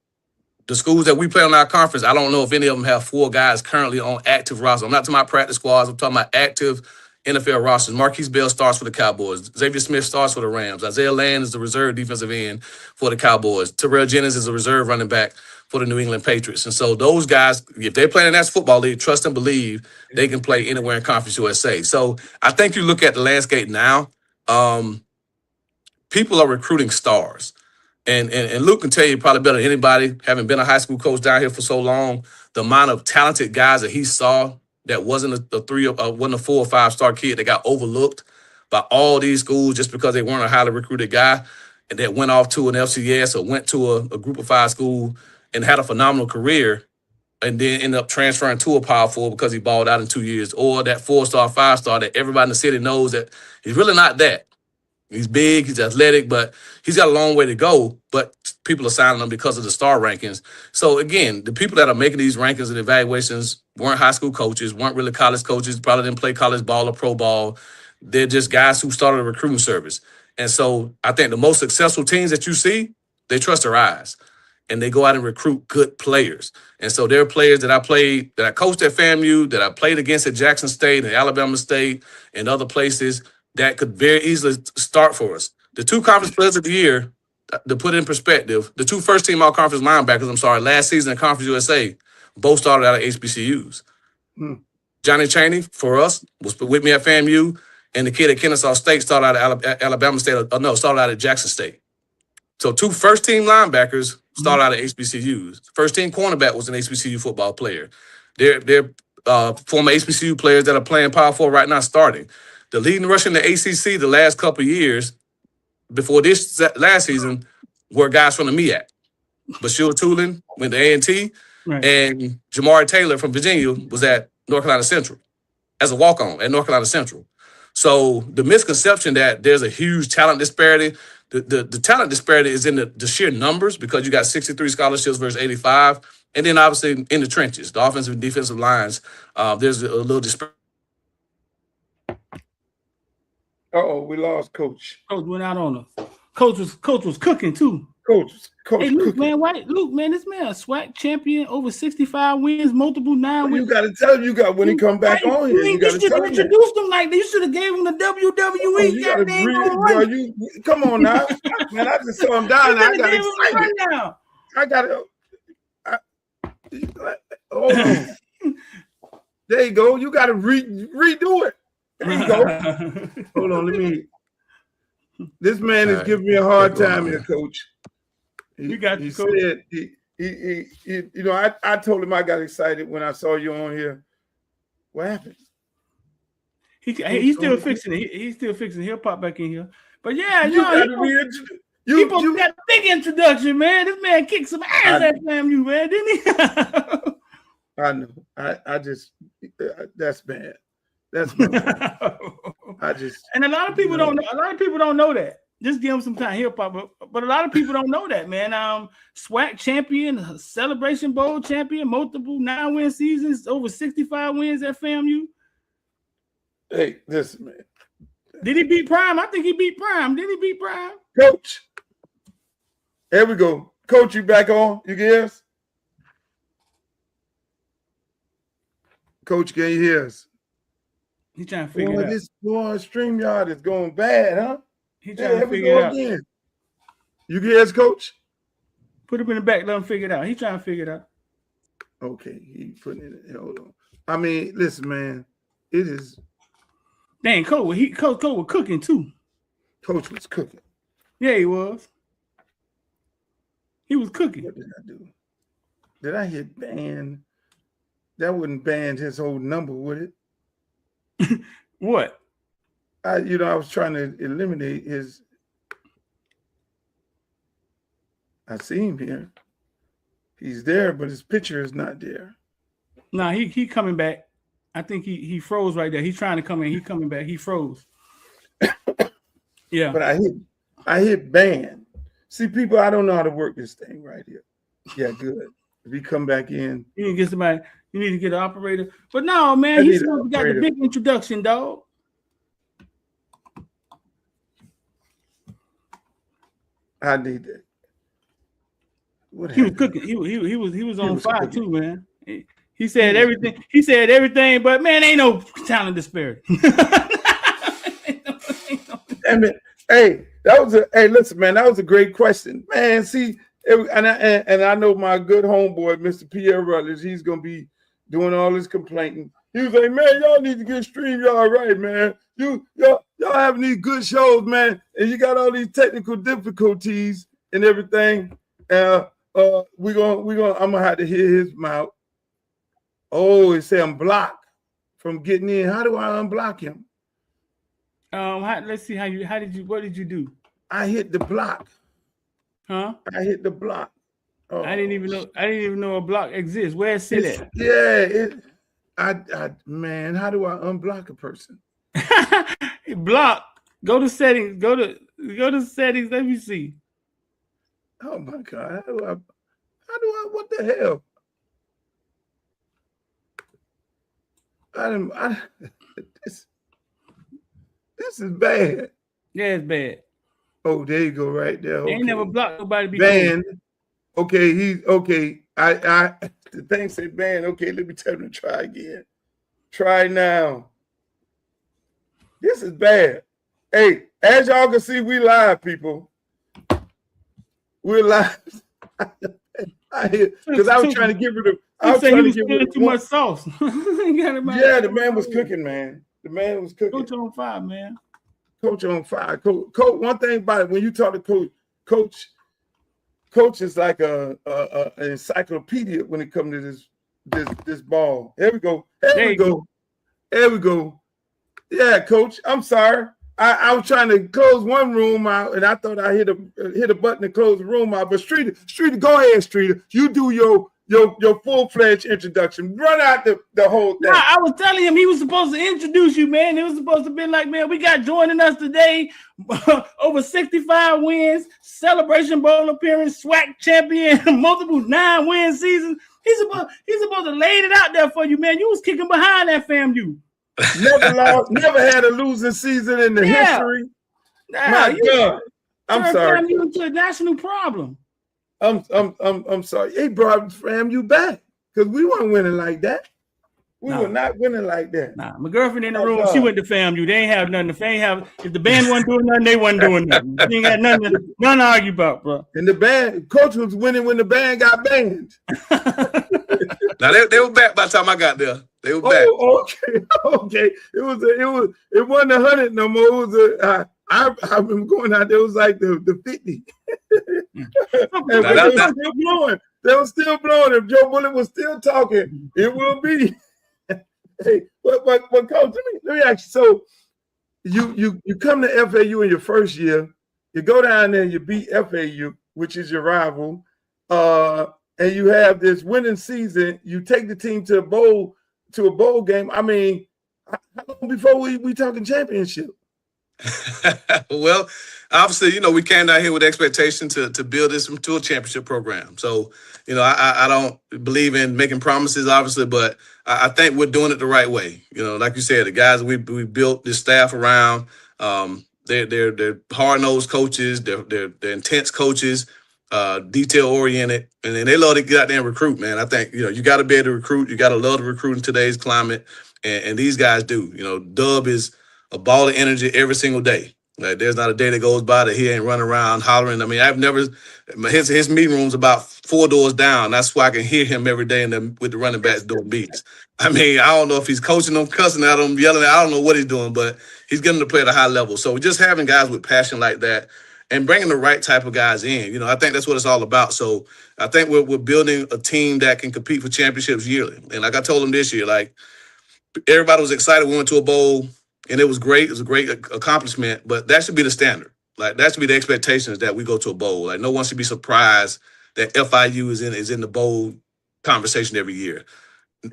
the schools that we play on our conference, I don't know if any of them have 4 guys currently on active rosters. I'm not talking about practice squads. I'm talking about active NFL rosters. Marquise Bell starts for the Cowboys. Xavier Smith starts for the Rams. Isaiah Land is the reserve defensive end for the Cowboys. Terrell Jennings is a reserve running back for the New England Patriots. And so those guys, if they play in the National Football League, trust and believe they can play anywhere in Conference USA. So I think you look at the landscape now, people are recruiting stars. And Luke can tell you probably better than anybody, having been a high school coach down here for so long, the amount of talented guys that he saw that wasn't a 4 or 5-star kid that got overlooked by all these schools just because they weren't a highly recruited guy and that went off to an FCS or went to a group of 5 school and had a phenomenal career and then ended up transferring to a Power 4 because he balled out in 2 years, or that 4-star, 5-star that everybody in the city knows that he's really not that. He's big, he's athletic, but he's got a long way to go, but people are signing him because of the star rankings. So, again, the people that are making these rankings and evaluations weren't high school coaches, weren't really college coaches, probably didn't play college ball or pro ball. They're just guys who started a recruiting service. And so I think the most successful teams that you see, they trust their eyes, and they go out and recruit good players. And so there are players that I coached at FAMU, that I played against at Jackson State and Alabama State and other places that could very easily start for us. The 2 conference players of the year, to put it in perspective, the 2 first-team all-conference linebackers, last season in Conference USA, both started out of HBCUs. Johnny Chaney, for us, was with me at FAMU, and the kid at Kennesaw State started out at Alabama State. Started out at Jackson State. So 2 first-team linebackers started out at HBCUs. First-team cornerback was an HBCU football player. They're former HBCU players that are playing Power 4 right now starting. The leading rusher in the ACC the last couple of years, before this last season, were guys from the MEAC. Bashir Tulin went to A&T, Right. and Jamari Taylor from Virginia was at North Carolina Central as a walk-on at North Carolina Central. So the misconception that there's a huge talent disparity, the talent disparity is in the sheer numbers, because you got 63 scholarships versus 85. And then obviously in the trenches, the offensive and defensive lines, there's a little disparity. We lost Coach. Coach went out on us. Coach was cooking too. Coach Hey, Luke, cooking. man, Luke, man, this man a SWAC champion, over 65 wins, multiple 9 wins. You got to tell him, when he come back on here. You got to should tell have him that. introduced him like that. You should have gave him the WWE. You gotta breathe, come on now, man. I just saw him down. I got excited. I got it. Hold on. There you go. You got to redo it. There you go. Hold on. Let me. This man is giving me a hard time here, Coach. You got he Coach. said he I told him I got excited when I saw you on here. What happened? He's still fixing it. He's still fixing it. He'll pop back in here. But yeah, You got a big introduction, man. This man kicked some ass at FAMU, man, didn't he? I know. I just that's bad. That's bad. And a lot of people don't know. A lot of people don't know that. Just give him some time. He'll pop up. But a lot of people don't know that, man. SWAC champion, Celebration Bowl champion, multiple 9-win seasons, over 65 wins at FAMU. Hey, listen, man. Did he beat Prime? I think he beat Prime. Did he beat Prime? Coach. Here we go. Coach, you back on? You can hear us? Coach, can you hear us? He's trying to figure it out. This StreamYard is going bad, huh? He's trying to figure it out. Again. You can hear us, Coach? Put him in the back, let him figure it out. He's trying to figure it out. Okay, he's putting it in. Hold on. I mean, listen, man. It is. Dang, Coach was cooking too. Coach was cooking. Yeah, he was. He was cooking. What did I do? Did I hit ban? That wouldn't ban his whole number, would it? What? I was trying to eliminate his. I see him here. He's there, but his picture is not there. Nah, he coming back. I think he froze right there. He's trying to come in. He coming back. He froze. Yeah. But I hit ban. See, people, I don't know how to work this thing right here. Yeah, good. If he come back in. You need to get somebody. You need to get an operator. But no, man, he's got the big introduction, dog. I need that. He was cooking. He was on fire too, man. He said everything. He said everything, but man, ain't no talent disparity. Damn it. Hey, listen, man, that was a great question, man. See, and I know my good homeboy, Mr. Pierre Rutledge, he's gonna be doing all this complaining. He was like, man, y'all need to get StreamYard right, man. Y'all having these good shows, man, and you got all these technical difficulties and everything. I'm gonna have to hear his mouth. Oh, he said I'm blocked from getting in. How do I unblock him? Let's see what did you do? I hit the block. Huh? I hit the block. Oh, I didn't even know a block exists. Where is it at? Yeah, man, how do I unblock a person? Block. Go to settings. Go to settings. Let me see. Oh my God. How do I what the hell? This is bad. Yeah, it's bad. Oh, there you go, right there. Okay. They ain't never blocked nobody. Banned. Okay, he's okay. I the thing said banned. Okay, let me tell him to try again. Try now. This is bad. Hey, as y'all can see, we live, people. We're live. Because I was trying to get rid of. I was trying to get rid of too much sauce. Yeah, the man was cooking, man. The man was cooking. Coach on fire, man. Coach on fire. Coach. One thing about it, when you talk to Coach is like an encyclopedia when it comes to this ball. Here we go. There we go. Yeah, Coach. I'm sorry. I was trying to close one room out, and I thought I hit a button to close the room out. But Streeter, go ahead, Streeter. You do your full-fledged introduction. Run out the whole thing. Nah, I was telling him he was supposed to introduce you, man. It was supposed to be like, man, we got joining us today, over 65 wins, Celebration Bowl appearance, SWAC champion, multiple 9-win seasons. He's supposed to lay it out there for you, man. You was kicking behind that FAMU. Never lost, never had a losing season in the history. Nah, My God. I'm sorry. FAMU into a national problem. I'm sorry. He brought FAMU back because we weren't winning like that. We were not winning like that. Nah, my girlfriend in the room, she went to FAMU. They ain't have nothing. If the band wasn't doing nothing, they wasn't doing nothing. They ain't got nothing to argue about, bro. And the band coach was winning when the band got banned. Now they were back by the time I got there. They were back. Okay. It wasn't 100 no more. It was I remember going out there. It was like the 50. And they were still blowing. If Joe Bullitt was still talking, it will be. Hey, but Coach, let me ask you. So you come to FAU in your first year. You go down there and you beat FAU, which is your rival, and you have this winning season. You take the team to a bowl game. I mean, how long before we talking championship? Well, obviously, we came down here with expectation to build this into a championship program. So, I don't believe in making promises, obviously, but I think we're doing it the right way. Like you said, the guys we built this staff around, they're hard-nosed coaches, they're intense coaches, detail-oriented, and they love to get out there and recruit, man. I think, you got to be able to recruit. You got to love to recruit in today's climate, and these guys do. Dub is a ball of energy every single day. Like, there's not a day that goes by that he ain't running around hollering. I mean, I've never his meeting room's about 4 doors down. That's why I can hear him every day with the running backs doing beats. I mean, I don't know if he's coaching them, cussing at them, yelling. I don't know what he's doing, but he's getting to play at a high level. So just having guys with passion like that and bringing the right type of guys in, I think that's what it's all about. So I think we're building a team that can compete for championships yearly. And like I told them this year, like, everybody was excited. We went to a bowl. And it was great. It was a great accomplishment, but that should be the standard. Like, that should be the expectations that we go to a bowl. Like, no one should be surprised that FIU is in the bowl conversation every year.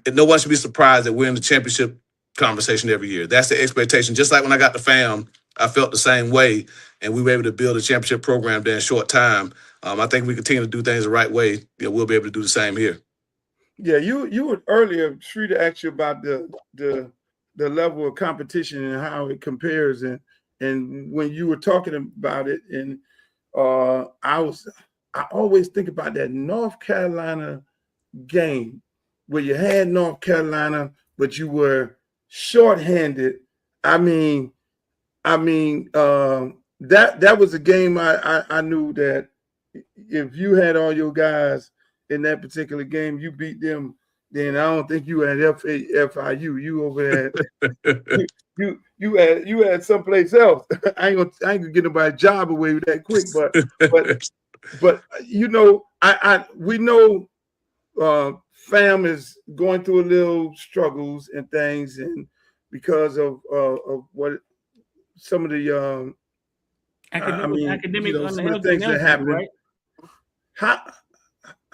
And no one should be surprised that we're in the championship conversation every year. That's the expectation. Just like when I got to FAM, I felt the same way, and we were able to build a championship program there in a short time. I think we continue to do things the right way. We'll be able to do the same here. Yeah, you would earlier, Shrita asked you about the level of competition and how it compares, and when you were talking about it, and I always think about that North Carolina game where you had North Carolina, but you were shorthanded. I mean, that was a game I knew that if you had all your guys in that particular game, you beat them. Then I don't think you had FIU. You over there. you had someplace else. I ain't gonna get nobody's job away that quick. But we know FAM is going through a little struggles and things, and because of what some of the academic some of the things that happen. Right?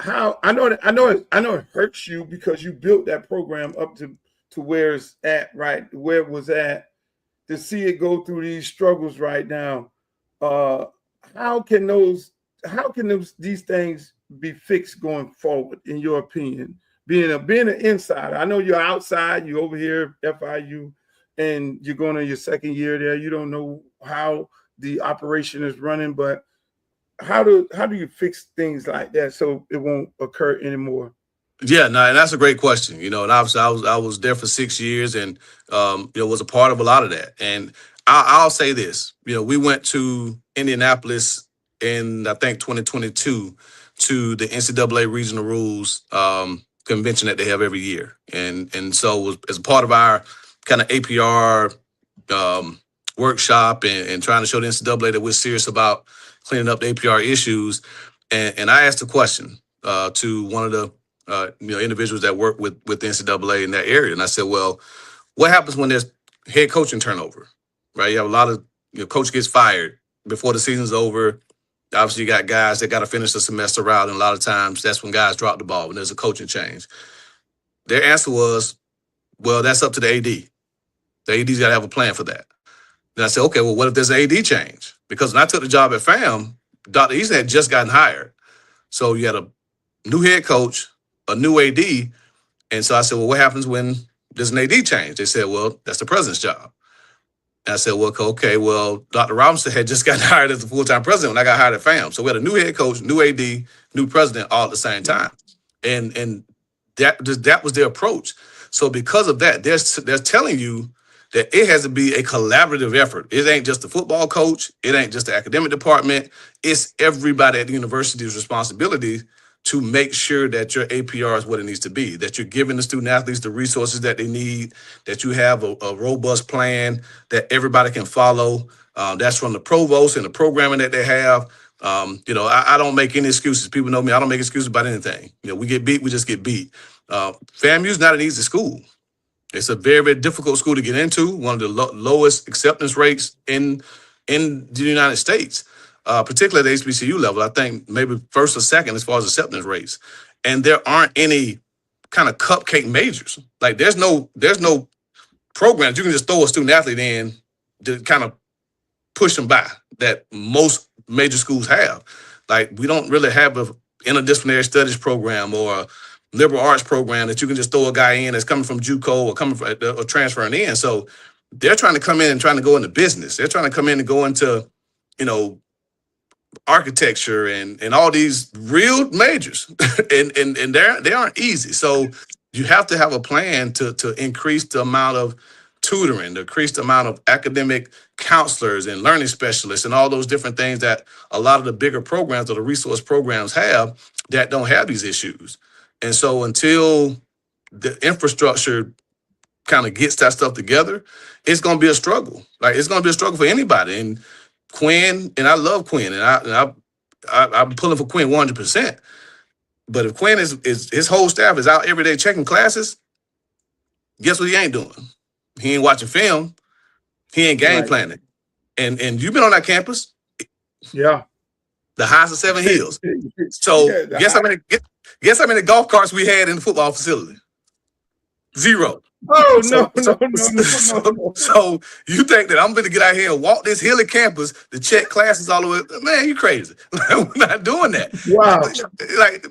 How I know it hurts you because you built that program up to where it's at, right? Where it was at, to see it go through these struggles right now. How can these things be fixed going forward, in your opinion? Being an insider, I know you're outside, you're over here at FIU, and you're going on your second year there. You don't know how the operation is running, but how do you fix things like that so it won't occur anymore? Yeah, and that's a great question. And obviously I was there for 6 years, and was a part of a lot of that. And I'll say this: we went to Indianapolis in, I think, 2022 to the NCAA Regional Rules convention that they have every year, and so as a part of our kind of APR workshop and trying to show the NCAA that we're serious about cleaning up the APR issues. And I asked a question to one of the individuals that work with the NCAA in that area. And I said, well, what happens when there's head coaching turnover, right? You have a lot of, coach gets fired before the season's over. Obviously, you got guys that got to finish the semester out, and a lot of times that's when guys drop the ball, when there's a coaching change. Their answer was, well, that's up to the AD. The AD's got to have a plan for that. Then I said, okay, well, what if there's an AD change? Because when I took the job at FAM, Dr. Eason had just gotten hired. So you had a new head coach, a new AD. And so I said, well, what happens when there's an AD change? They said, well, that's the president's job. And I said, well, okay, well, Dr. Robinson had just gotten hired as the full-time president when I got hired at FAM. So we had a new head coach, new AD, new president all at the same time. And that was their approach. So because of that, they're telling you that it has to be a collaborative effort. It ain't just the football coach. It ain't just the academic department. It's everybody at the university's responsibility to make sure that your APR is what it needs to be, that you're giving the student athletes the resources that they need, that you have a robust plan that everybody can follow. That's from the provost and the programming that they have. I don't make any excuses. People know me. I don't make excuses about anything. We get beat, we just get beat. FAMU is not an easy school. It's a very, very difficult school to get into, one of the lowest acceptance rates in the United States, particularly at the HBCU level. I think maybe first or second as far as acceptance rates. And there aren't any kind of cupcake majors. Like there's no programs you can just throw a student athlete in to kind of push them by that most major schools have. Like we don't really have an interdisciplinary studies program or a liberal arts program that you can just throw a guy in that's coming from JUCO or coming from or transferring in. So they're trying to come in and trying to go into business. They're trying to come in and go into, architecture and all these real majors, and they aren't easy. So you have to have a plan to increase the amount of tutoring, to increase the amount of academic counselors and learning specialists and all those different things that a lot of the bigger programs or the resource programs have that don't have these issues. And so until the infrastructure kind of gets that stuff together, it's going to be a struggle. Like it's going to be a struggle for anybody. And Quinn, and I love Quinn, and I'm pulling for Quinn 100%. But if Quinn is his whole staff is out every day checking classes, guess what he ain't doing? He ain't watching film. He ain't game planning. And you've been on that campus. Yeah. The highest of 7 hills. So guess how many golf carts we had in the football facility? 0. Oh, no. So you think that I'm going to get out here and walk this hilly campus to check classes all the way? Man, you crazy. We're not doing that. Wow.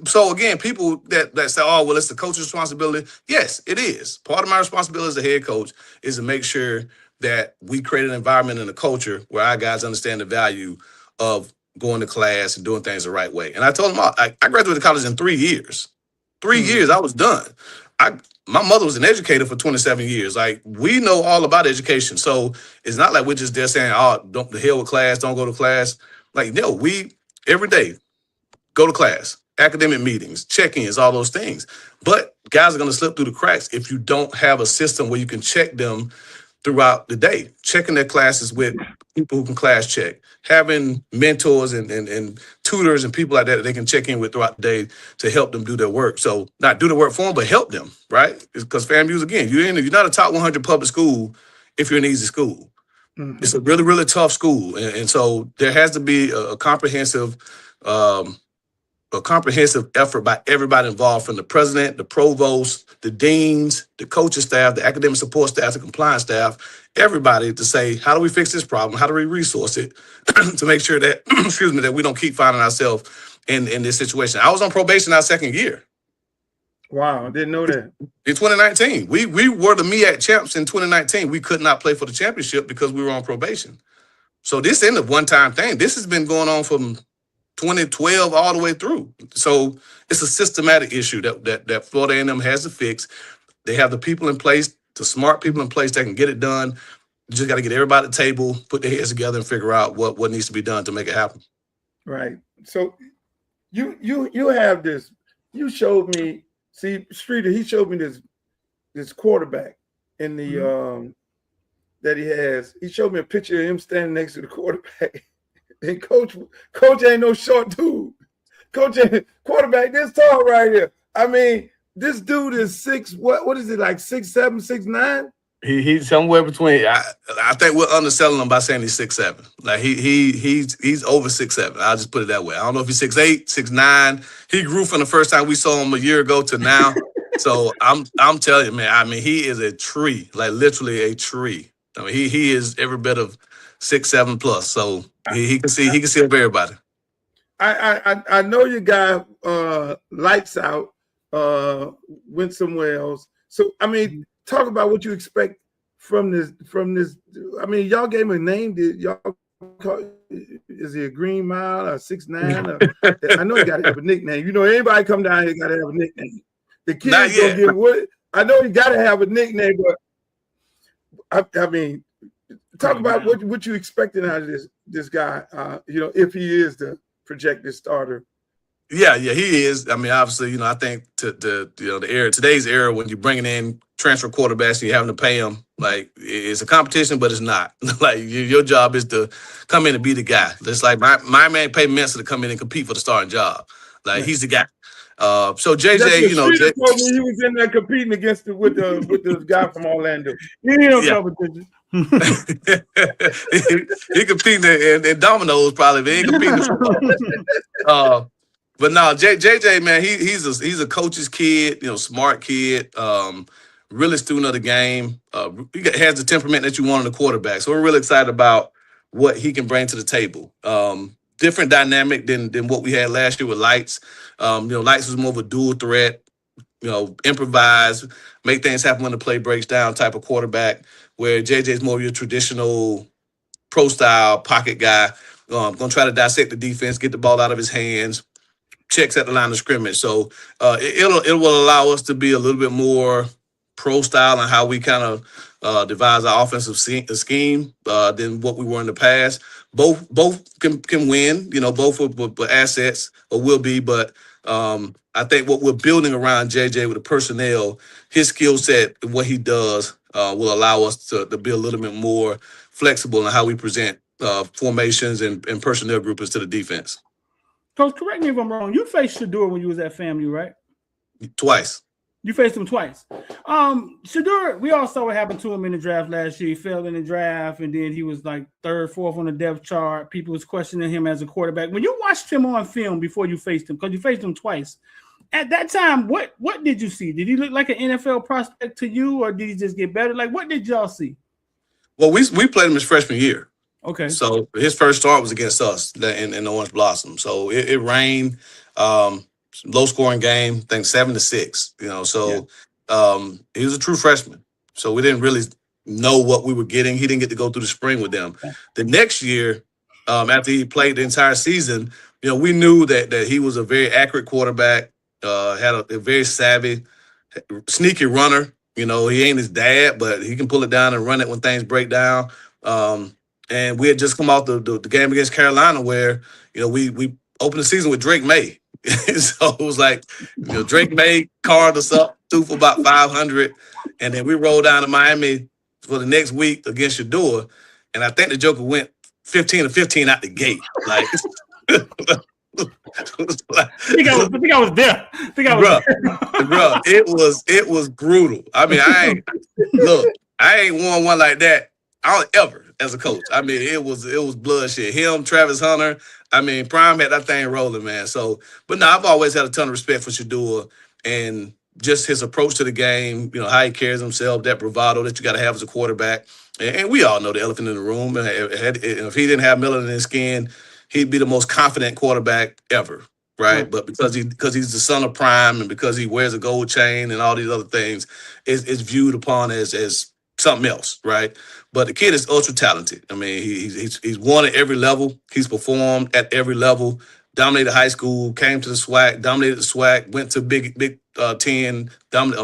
So again, people that say, oh, well, it's the coach's responsibility. Yes, it is. Part of my responsibility as a head coach is to make sure that we create an environment and a culture where our guys understand the value of going to class and doing things the right way. And I told them, I graduated college in 3 years. 3 years, I was done. My mother was an educator for 27 years. Like, we know all about education. So it's not like we're just there saying, oh, don't the hell with class, don't go to class. Like, no, we every day go to class, academic meetings, check-ins, all those things. But guys are going to slip through the cracks if you don't have a system where you can check them throughout the day, checking their classes with people who can class check, having mentors and tutors and people like that they can check in with throughout the day to help them do their work. So not do the work for them, but help them, right? Because FAMU, again, you're not a top 100 public school if you're an easy school. Mm-hmm. It's a really, really tough school. And so there has to be a comprehensive effort by everybody involved, from the president, the provost, the deans, the coaching staff, the academic support staff, the compliance staff, everybody to say, how do we fix this problem? How do we resource it to make sure that, that we don't keep finding ourselves in this situation? I was on probation our second year. Wow, I didn't know that. In 2019, we were the MEAC champs in 2019. We could not play for the championship because we were on probation. So this isn't a one-time thing. This has been going on from 2012 all the way through. So it's a systematic issue that Florida A&M has to fix. They have the people in place, the smart people in place that can get it done. You just got to get everybody at the table, put their heads together, and figure out what needs to be done to make it happen. Right. So you have this. You showed me. See, Streeter, he showed me this quarterback in the that he has. He showed me a picture of him standing next to the quarterback. And coach ain't no short dude. Quarterback this tall right here. I mean, this dude is what is it, like 6'7", 6'9"? He's somewhere between. I think we're underselling him by saying he's 6'7". Like he's over 6'7". I'll just put it that way. I don't know if he's 6'8", 6'9". He grew from the first time we saw him a year ago to now. So I'm telling you, man. I mean, he is a tree, like literally a tree. I mean, he is every bit of 6'7" plus. So he can see up everybody. I know your guy lights out went somewhere else. So I mean, talk about what you expect from this. I mean, y'all gave him a name. Did y'all is he a Green Mile or 6'9"? I know he got to have a nickname. You know, anybody come down here got to have a nickname. The kids gonna give what? I know you got to have a nickname, but I mean, talk about what you expecting out of this guy. You know, if he is the projected starter. Yeah, he is. I mean, obviously, you know, I think today's era when you're bringing in transfer quarterbacks and you're having to pay them, like it's a competition, but it's not. Like your job is to come in and be the guy. It's like my man paid Mensa to come in and compete for the starting job. Like he's the guy. So JJ, you know, told me he was in there competing with the guy from Orlando. He competing in dominoes probably, but he ain't competing in football. But no, JJ, man, he's a coach's kid, you know, smart kid, really student of the game. He has the temperament that you want in a quarterback. So we're really excited about what he can bring to the table. Different dynamic than what we had last year with Lights. You know, Lights was more of a dual threat, you know, improvise, make things happen when the play breaks down type of quarterback, where JJ is more of your traditional pro-style pocket guy. Going to try to dissect the defense, get the ball out of his hands, checks at the line of scrimmage. So it will allow us to be a little bit more pro-style in how we kind of devise our offensive scheme than what we were in the past. Both can win, you know, both with assets or will be, but I think what we're building around JJ with the personnel, his skill set, what he does will allow us to be a little bit more flexible in how we present formations and personnel groupings to the defense. Coach, correct me if I'm wrong. You faced Shador when you was at FAMU, right? Twice. You faced him twice. Shador, we all saw what happened to him in the draft last year. He failed in the draft, and then he was like third, fourth on the depth chart. People was questioning him as a quarterback. When you watched him on film before you faced him, because you faced him twice, at that time, what did you see? Did he look like an NFL prospect to you, or did he just get better? Like, what did y'all see? Well, we played him his freshman year. Okay. So his first start was against us in the Orange Blossom. So it rained. Low scoring game, I think 7-6, you know, so he was a true freshman. So we didn't really know what we were getting. He didn't get to go through the spring with them. The next year, after he played the entire season, you know, we knew that he was a very accurate quarterback, had a very savvy, sneaky runner. You know, he ain't his dad, but he can pull it down and run it when things break down. And we had just come off the game against Carolina where, you know, we opened the season with Drake May. So it was like, you know, Drake May carved us up, threw for about 500, and then we rolled down to Miami for the next week against Shador, and I think the Joker went 15-15 out the gate. Like, I think I was there. Bro, it was brutal. I mean, I ain't won one like that ever as a coach. I mean, it was bloodshed. Him, Travis Hunter. I mean, Prime had that thing rolling, man. So, but no, I've always had a ton of respect for Shador and just his approach to the game, you know, how he carries himself, that bravado that you got to have as a quarterback. And we all know the elephant in the room. And if he didn't have melanin in his skin, he'd be the most confident quarterback ever, right? But because he's the son of Prime and because he wears a gold chain and all these other things, it's viewed upon as something else, right? But the kid is ultra talented. I mean, he's won at every level. He's performed at every level. Dominated high school, came to the SWAC, dominated the SWAC, went to Big 10,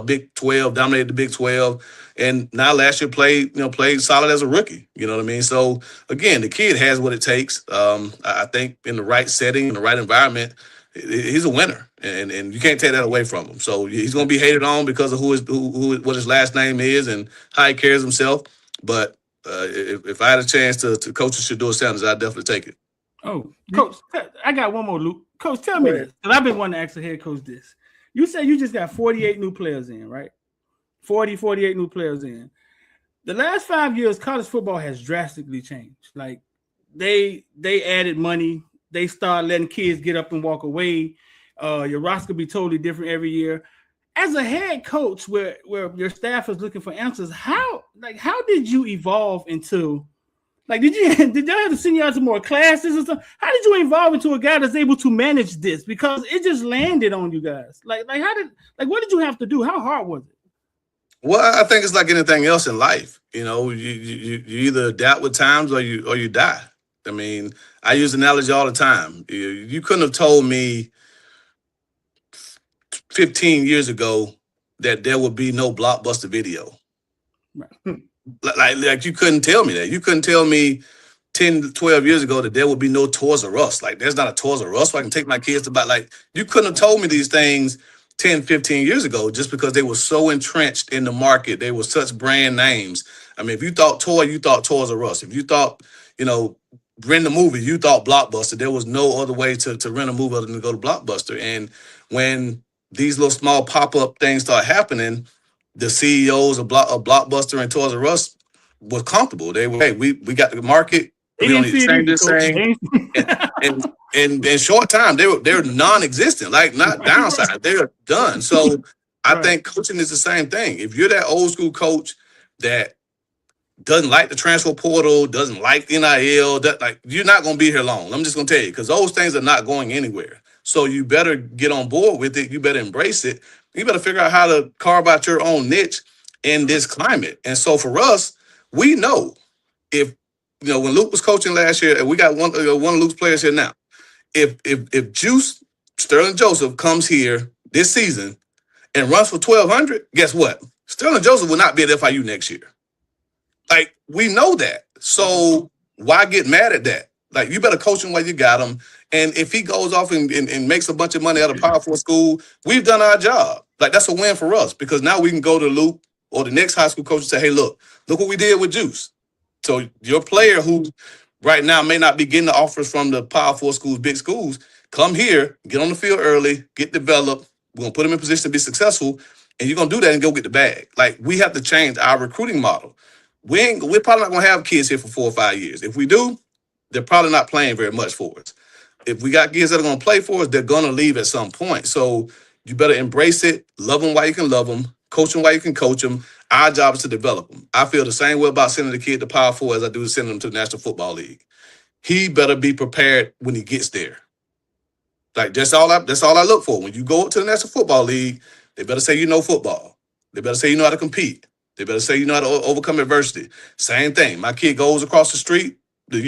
Big 12, dominated the Big 12, and now last year played solid as a rookie. You know what I mean? So again, the kid has what it takes. I think in the right setting, in the right environment, he's a winner, and you can't take that away from him. So he's going to be hated on because of what his last name is and how he carries himself. But if I had a chance to coach Shedeur Sanders, I'd definitely take it. Oh, Coach, I got one more, Luke. Coach, tell me this, because I've been wanting to ask the head coach this. You said you just got 48 new players in, right? 48 new players in. The last 5 years, college football has drastically changed. Like they added money. They start letting kids get up and walk away. Your roster will be totally different every year. As a head coach, where your staff is looking for answers, how did you evolve into? Like, did y'all have to send you out to more classes or something? How did you evolve into a guy that's able to manage this? Because it just landed on you guys. What did you have to do? How hard was it? Well, I think it's like anything else in life. You know, you either adapt with times or you die. I mean, I use the analogy all the time. You couldn't have told me 15 years ago that there would be no Blockbuster Video. Right. Like you couldn't tell me that. You couldn't tell me 10, 12 years ago that there would be no Toys R Us. Like, there's not a Toys R Us so I can take my kids to buy. Like, you couldn't have told me these things 10, 15 years ago just because they were so entrenched in the market. They were such brand names. I mean, if you thought toy, you thought Toys R Us. If you thought, rent a movie, you thought Blockbuster. There was no other way to rent a movie other than to go to Blockbuster. And when these little small pop-up things start happening, the CEOs of Blockbuster and Toys R Us was comfortable. They were, hey, we got the market. We don't need to change this thing. And in short time, they're non-existent, like not downside. They're done. So I think coaching is the same thing. If you're that old school coach that doesn't like the transfer portal, doesn't like NIL, you're not going to be here long. I'm just going to tell you, because those things are not going anywhere. So you better get on board with it. You better embrace it. You better figure out how to carve out your own niche in this climate. And so for us, we know if, when Luke was coaching last year, and we got one of Luke's players here now, if Juice Sterling Joseph comes here this season and runs for 1,200, guess what? Sterling Joseph will not be at FIU next year. Like, we know that. So why get mad at that? Like, you better coach him while you got him. And if he goes off and makes a bunch of money at a Power 4 school, we've done our job. Like, that's a win for us, because now we can go to Luke or the next high school coach and say, hey, look what we did with Juice. So your player who right now may not be getting the offers from the Power 4 schools, big schools, come here, get on the field early, get developed. We're going to put him in position to be successful, and you're going to do that and go get the bag. Like, we have to change our recruiting model. We're probably not going to have kids here for 4 or 5 years. If we do, they're probably not playing very much for us. If we got kids that are going to play for us, they're going to leave at some point. So you better embrace it, love them while you can love them, coach them while you can coach them. Our job is to develop them. I feel the same way about sending the kid to Power 4 as I do sending them to the National Football League. He better be prepared when he gets there. Like, that's all I look for. When you go to the National Football League, they better say you know football. They better say you know how to compete. They better say you know how to overcome adversity. Same thing. My kid goes across the street, the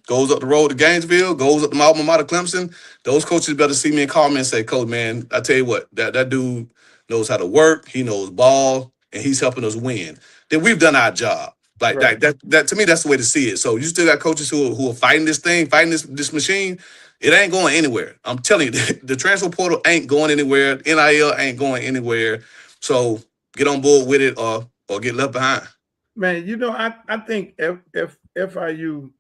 goes up the road to Gainesville, goes up to my alma mater, Clemson. Those coaches better see me and call me and say, Coach, man, I tell you what, that dude knows how to work. He knows ball, and he's helping us win. Then we've done our job. Like, that to me, that's the way to see it. So you still got coaches who are fighting this thing, fighting this machine. It ain't going anywhere. I'm telling you, the transfer portal ain't going anywhere. NIL ain't going anywhere. So get on board with it or get left behind. Man, I think FIU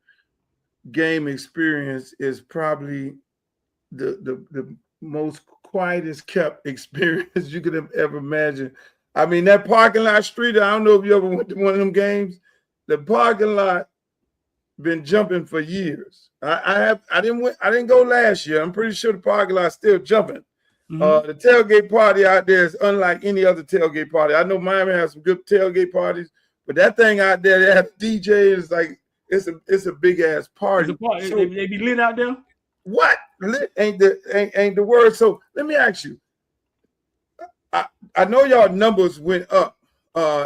game experience is probably the most quietest kept experience you could have ever imagined. I mean, that parking lot street, I don't know if you ever went to one of them games. The parking lot been jumping for years. I didn't go last year. I'm pretty sure the parking lot's still jumping. Mm-hmm. The tailgate party out there is unlike any other tailgate party. I know Miami has some good tailgate parties, but that thing out there, they have a DJ. It's like it's a big ass party. So, they be lit out there. What lit ain't the word? So let me ask you. I know y'all numbers went up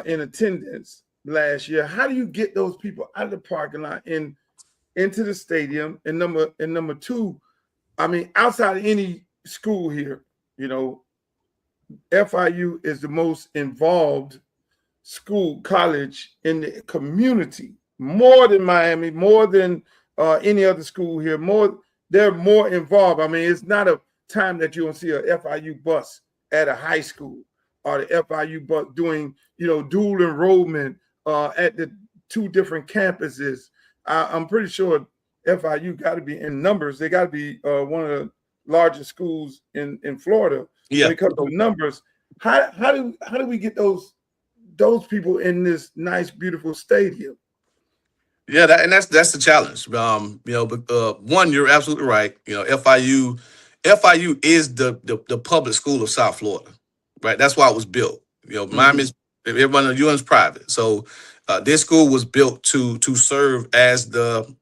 in attendance last year. How do you get those people out of the parking lot into the stadium? And number two, I mean, outside of any school here, FIU is the most involved college in the community, more than Miami, more than any other school here. They're more involved. I mean, it's not time that you don't see a FIU bus at a high school or the FIU bus doing, dual enrollment at the 2 different campuses. I'm pretty sure FIU got to be in numbers. They got to be one of the largest schools in Florida when it comes to numbers. How do we get those people in this nice, beautiful stadium? Yeah, that's the challenge. But one, you're absolutely right. FIU is the public school of South Florida, right? That's why it was built. Miami's everyone at UN's private, so this school was built to serve as the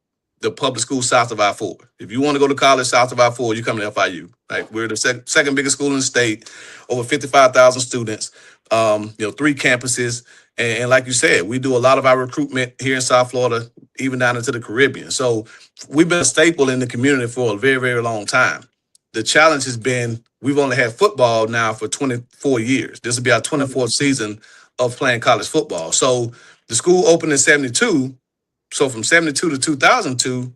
public school south of I-4. If you want to go to college south of I-4, you come to FIU. Right? We're the second biggest school in the state, over 55,000 students. 3 campuses. And like you said, we do a lot of our recruitment here in South Florida, even down into the Caribbean. So we've been a staple in the community for a very, very long time. The challenge has been we've only had football now for 24 years. This will be our 24th season of playing college football. So the school opened in 72. So from 72 to 2002,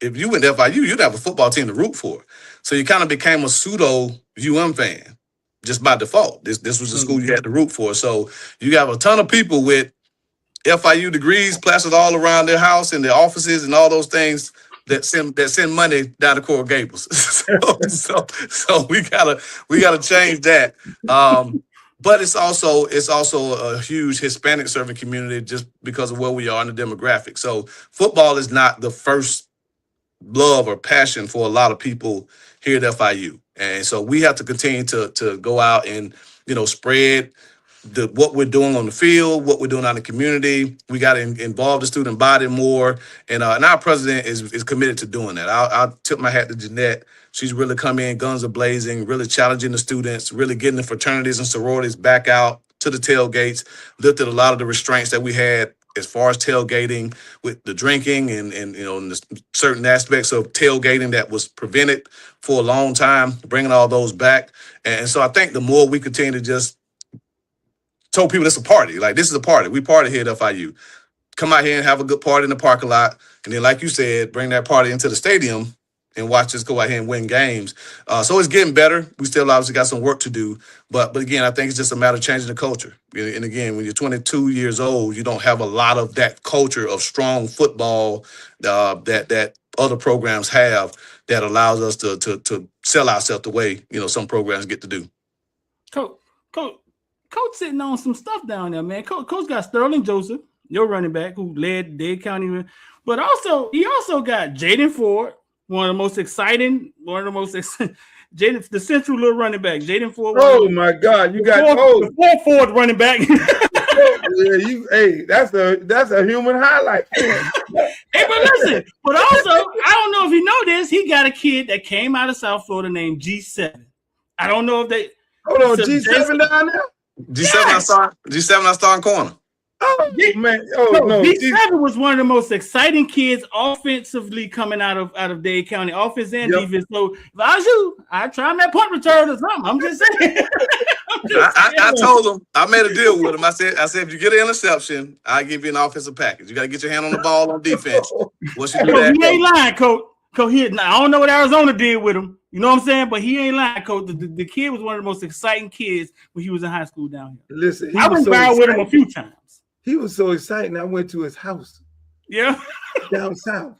if you went to FIU, you'd have a football team to root for. So you kind of became a pseudo fan just by default. This was the school you had to root for. So you have a ton of people with FIU degrees plastered all around their house and their offices and all those things that send money down to Coral Gables. so we gotta change that. But it's also a huge Hispanic serving community just because of where we are in the demographic. So football is not the first love or passion for a lot of people here at FIU. And so we have to continue to go out and, spread what we're doing on the field, what we're doing out in the community. We got to involve the student body more. And our president is committed to doing that. I'll tip my hat to Jeanette. She's really come in guns a-blazing, really challenging the students, really getting the fraternities and sororities back out to the tailgates, lifted a lot of the restraints that we had as far as tailgating with the drinking and the certain aspects of tailgating that was prevented for a long time, bringing all those back. And so I think the more we continue to just tell people it's a party, like this is a party. We party here at FIU. Come out here and have a good party in the parking lot. And then, like you said, bring that party into the stadium and watch us go out here and win games. So it's getting better. We still obviously got some work to do. But again, I think it's just a matter of changing the culture. And again, when you're 22 years old, you don't have a lot of that culture of strong football that other programs have that allows us to sell ourselves the way, some programs get to do. Coach sitting on some stuff down there, man. Coach got Sterling Joseph, your running back, who led Dade County. But he also got Jaden Ford, one of the most exciting, the central little running back, Jaden Ford. Oh my God, you got the fourth running back. That's a human highlight. Hey, but listen, but also, I don't know if you know this, he got a kid that came out of South Florida named G7. I don't know if they hold on, G7 down there? G7 I starting corner. Oh man! Oh no! G7 was one of the most exciting kids offensively coming out of Dade County, offense and defense. So if I was you, I'd try him that punt return or something. I'm just saying. I told him, I made a deal with him. I said, if you get an interception, I'll give you an offensive package. You got to get your hand on the ball on defense. Once you do that, he ain't lying, Coach. I don't know what Arizona did with him. You know what I'm saying? But he ain't lying, Coach. The kid was one of the most exciting kids when he was in high school down here. Listen, I went viral with him a few times. He was so excited. I went to his house. Yeah. Down south.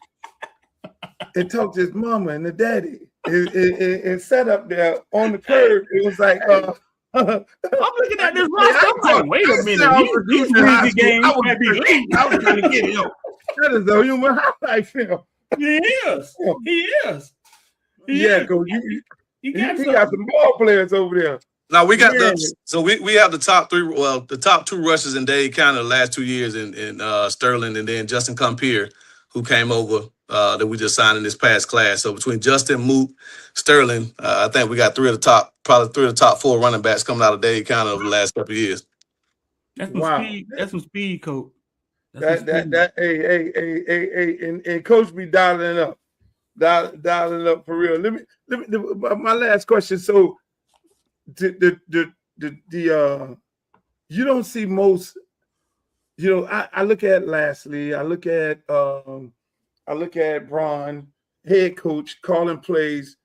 And talked to his mama and the daddy. And sat up there on the curb. It was like, I'm looking at this roster. I'm like, wait a minute. These crazy games. I was trying to get it. That is a human highlight film. He is. Yeah, Coach. He got some ball players over there. Now we got we have the top three. Well, the top 2 rushers in Dade County the last 2 years in Sterling, and then Justin Compier, who came over that we just signed in this past class. So between Justin, Moot, Sterling, I think we got 3 of the top 4 running backs coming out of Dade County over the last couple of years. That's some speed. That's some speed, Coach. And Coach be dialing up for real. Let me my last question. So you don't see most, I look at Lastly, I look at Braun, head coach, calling plays.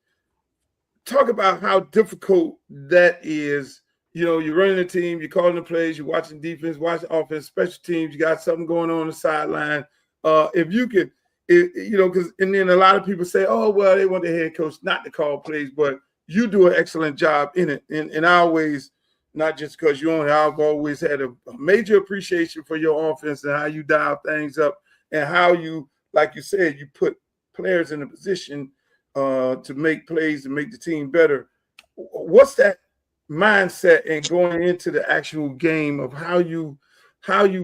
talk about how difficult that is. You're running a team, you're calling the plays, you're watching defense, watching offense, special teams, you got something going on the sideline. If you could, because and then a lot of people say, oh, well, they want the head coach not to call plays, but you do an excellent job in it. And I always, not just because I've always had a major appreciation for your offense and how you dial things up and how you, like you said, you put players in a position to make plays and make the team better. What's that mindset and going into the actual game of how you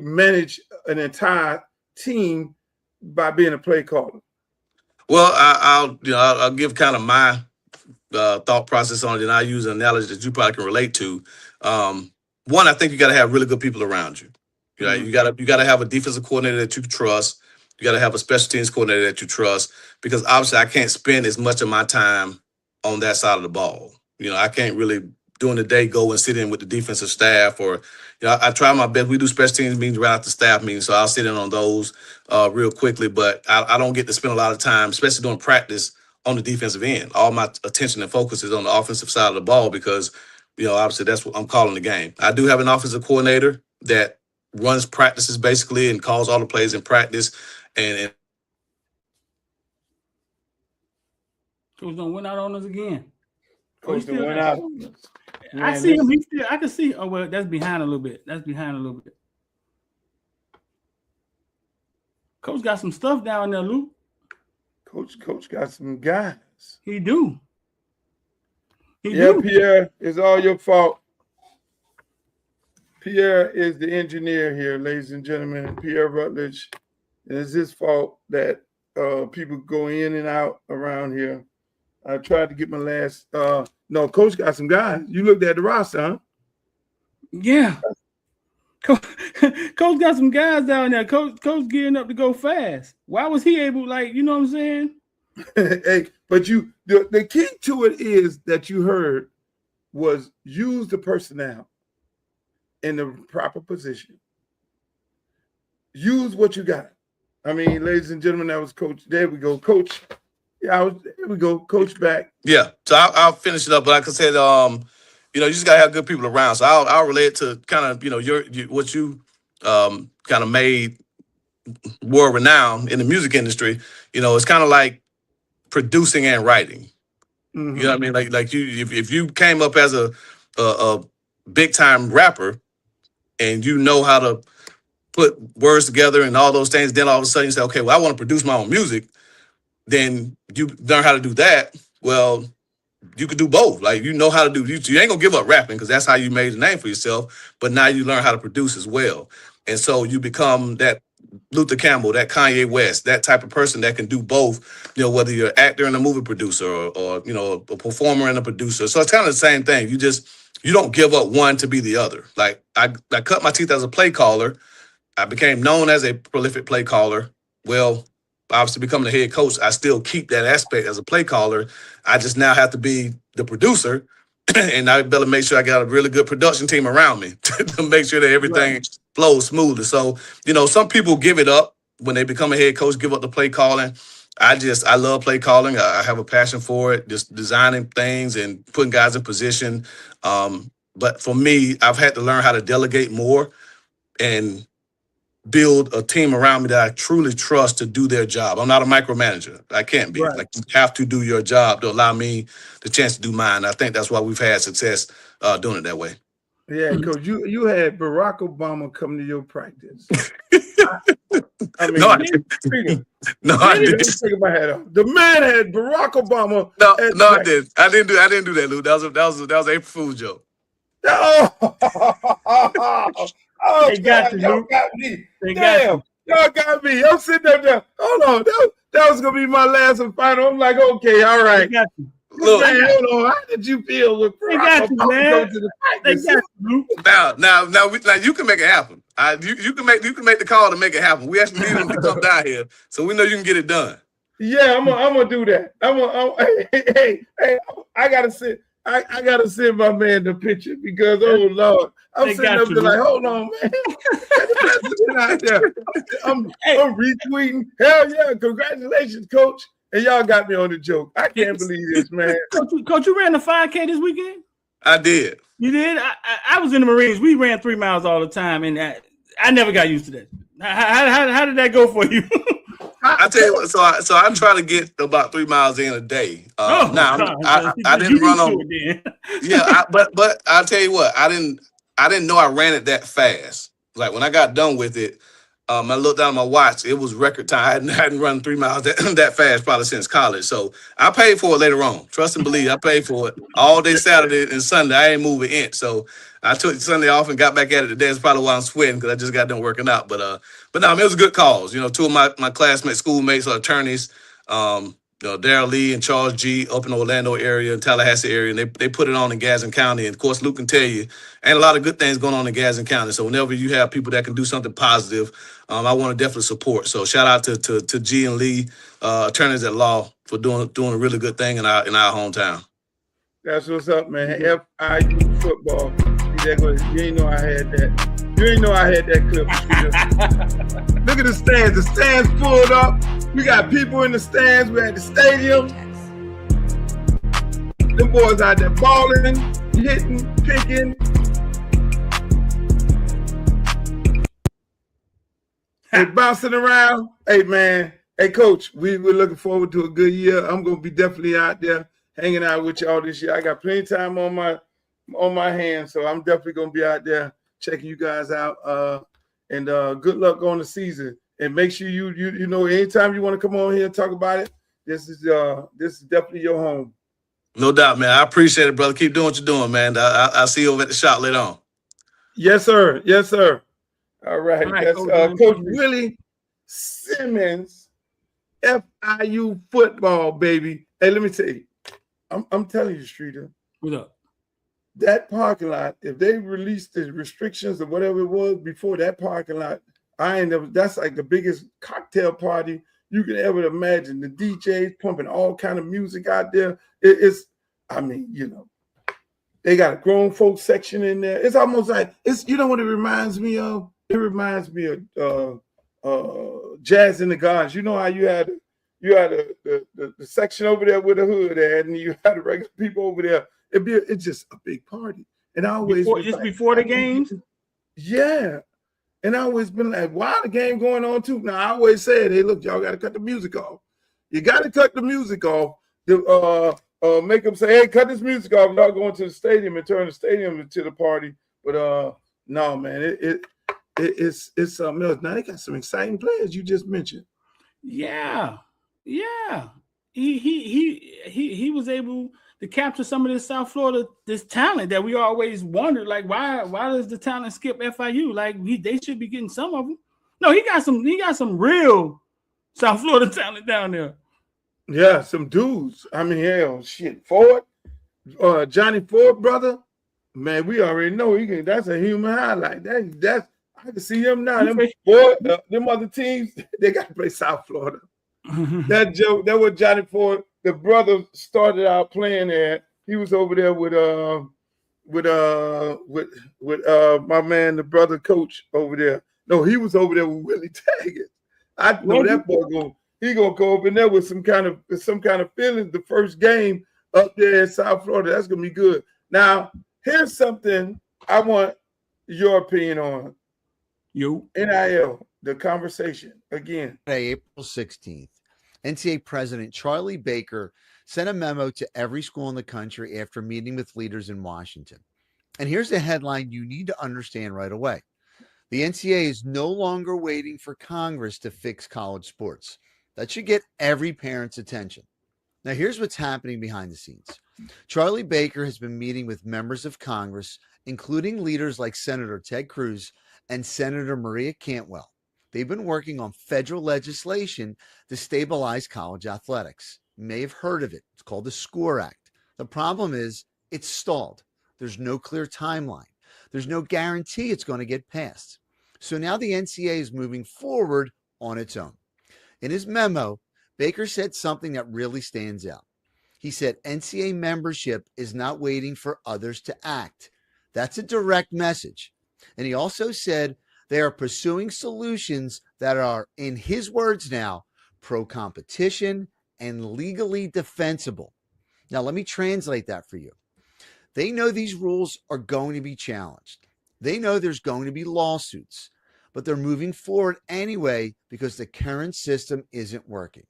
manage an entire team by being a play caller? Well, I'll give kind of my thought process on it, and I use an analogy that you probably can relate to. One, I think you got to have really good people around you. You got to have a defensive coordinator that you trust. You got to have a special teams coordinator that you trust, because obviously I can't spend as much of my time on that side of the ball. I can't really during the day go and sit in with the defensive staff, or I try my best. We do special teams meetings right after staff meetings, so I'll sit in on those real quickly. But I don't get to spend a lot of time, especially during practice, on the defensive end. All my attention and focus is on the offensive side of the ball because, obviously that's what I'm calling the game. I do have an offensive coordinator that runs practices basically and calls all the plays in practice. And Coach don't win out on us again. Coach don't win out on us. I see him. I can see. Oh well, that's behind a little bit. Coach got some stuff down there, Luke. Coach got some guys. He do. Pierre, it's all your fault. Pierre is the engineer here, ladies and gentlemen. Pierre Rutledge. And it's his fault that people go in and out around here. I tried to get my last. No, Coach got some guys. You looked at the roster, huh? Yeah. Coach got some guys down there. Coach gearing up to go fast. Why was he able, you know what I'm saying? Hey, but the key to it is that you heard was use the personnel in the proper position. Use what you got. I mean, ladies and gentlemen, that was Coach. There we go, Coach. Yeah, there we go, Coach back. Yeah, so I'll finish it up. But like I said, you just gotta have good people around. So I'll relate to kind of what you kind of made world renowned in the music industry. It's kind of like producing and writing. Mm-hmm. You know what I mean? Like you, if you came up as a big time rapper and you know how to put words together and all those things, then all of a sudden you say, okay, well, I want to produce my own music. Then you learn how to do that. Well, you could do both. You know how to do. You ain't gonna give up rapping because that's how you made a name for yourself. But now you learn how to produce as well, and so you become that Luther Campbell, that Kanye West, that type of person that can do both. Whether you're an actor and a movie producer, or a performer and a producer. So it's kind of the same thing. You don't give up one to be the other. Like I cut my teeth as a play caller. I became known as a prolific play caller. Well, obviously becoming the head coach, I still keep that aspect as a play caller. I just now have to be the producer, and I better make sure I got a really good production team around me to make sure that everything flows smoothly. So, some people give it up when they become a head coach, give up the play calling. I love play calling. I have a passion for it, just designing things and putting guys in position. But for me, I've had to learn how to delegate more and build a team around me that I truly trust to do their job. I'm not a micromanager. I can't be. Right. You have to do your job to allow me the chance to do mine. I think that's why we've had success doing it that way. Yeah, Coach, you had Barack Obama come to your practice. I mean, I didn't. Take my hat off. The man had Barack Obama. I didn't. I didn't do that, Lou. That was April Fool's joke. Oh, they got y'all got me. Damn, y'all got me. I'm sitting up there. Hold on, that was gonna be my last and final. I'm like, okay, all right. They got you. Look, man, hold on. How did you feel with they got you, man? They got you. Now, you can make it happen. You can make the call to make it happen. We actually need him to come down here, so we know you can get it done. Yeah, I'm gonna do that. Hey, I gotta sit. I gotta send my man the picture because Lord, I'm sitting up there like, hold on, man. I'm retweeting. Hell yeah, congratulations, Coach. And y'all got me on the joke. I can't believe this, man. Coach, you ran the 5K this weekend? I did. You did? I was in the Marines. We ran 3 miles all the time, and I never got used to that. How did that go for you? I tell you what, so I'm trying to get about 3 miles in a day. Now I didn't run on. Yeah, but I'll tell you what, I didn't know I ran it that fast. Like when I got done with it, I looked down at my watch. It was record time. I hadn't run 3 miles that fast probably since college. So I paid for it later on. Trust and believe, I paid for it all day Saturday and Sunday. I ain't moving in. So I took Sunday off and got back at it today. That's probably why I'm sweating because I just got done working out. But no, I mean, it was a good cause. You know, two of my classmates, schoolmates are attorneys. Darryl Lee and Charles G. up in the Orlando area and Tallahassee area, and they put it on in Gadsden County. And of course, Luke can tell you, ain't a lot of good things going on in Gadsden County. So whenever you have people that can do something positive, I want to definitely support. So shout out to G and Lee, attorneys at law, for doing a really good thing in our hometown. That's what's up, man. FIU football. You ain't know I had that. You ain't know I had that clip. Look at the stands. The stands pulled up. We got people in the stands. We're at the stadium. Them boys out there balling, hitting, picking. Hey, bouncing around. Hey, man. Hey, Coach, we're looking forward to a good year. I'm going to be definitely out there hanging out with y'all this year. I got plenty of time on my hands, so I'm definitely going to be out there checking you guys out. And good luck on the season. And make sure you know, anytime you want to come on here and talk about it, this is definitely your home. No doubt, man. I appreciate it, brother. Keep doing what you're doing, man. I'll see you over at the shop later on. Yes, sir. Yes, sir. All right. That's Coach Willie Simmons, FIU football, baby. Hey, let me tell you. I'm telling you, Streeter. What up? That parking lot, if they released the restrictions or whatever it was before, that parking lot, that's like the biggest cocktail party you can ever imagine. The DJs pumping all kind of music out there. They got a grown folks section in there. It's almost like, you know what it reminds me of? It reminds me of Jazz in the Gardens. You know how you had the section over there with the hood at, and you had the regular people over there. It's just a big party. And I always before the games? Yeah. And I always been like, why the game going on too? Now I always said, hey, look, y'all gotta cut the music off. You gotta cut the music off to make them say, hey, cut this music off, not going to the stadium and turn the stadium into the party. But no, man, it's something else. Now they got some exciting players you just mentioned. Yeah. He was able to capture some of this South Florida, this talent that we always wondered, like, why does the talent skip FIU? Like, they should be getting some of them. No, he got some real South Florida talent down there. Yeah, some dudes. I mean, hell, shit, Ford, Johnny Ford, brother, man, we already know that's a human highlight. That's I can see him now. Them other teams, they got to play South Florida. That was Johnny Ford. The brother started out playing there. He was over there with my man, the brother coach over there. No, he was over there with Willie Taggart. I know that boy gonna go over in there with some kind of feelings. The first game up there in South Florida, that's gonna be good. Now, here's something I want your opinion on. NIL, the conversation again. April 16th. NCAA President Charlie Baker sent a memo to every school in the country after meeting with leaders in Washington. And here's the headline you need to understand right away. The NCAA is no longer waiting for Congress to fix college sports. That should get every parent's attention. Now, here's what's happening behind the scenes. Charlie Baker has been meeting with members of Congress, including leaders like Senator Ted Cruz and Senator Maria Cantwell. They've been working on federal legislation to stabilize college athletics. You may have heard of it. It's called the SCORE Act. The problem is it's stalled. There's no clear timeline. There's no guarantee it's going to get passed. So now the NCAA is moving forward on its own. In his memo, Baker said something that really stands out. He said NCAA membership is not waiting for others to act. That's a direct message. And he also said they are pursuing solutions that are, in his words now, pro-competition and legally defensible. Now, let me translate that for you. They know these rules are going to be challenged. They know there's going to be lawsuits, but they're moving forward anyway because the current system isn't working.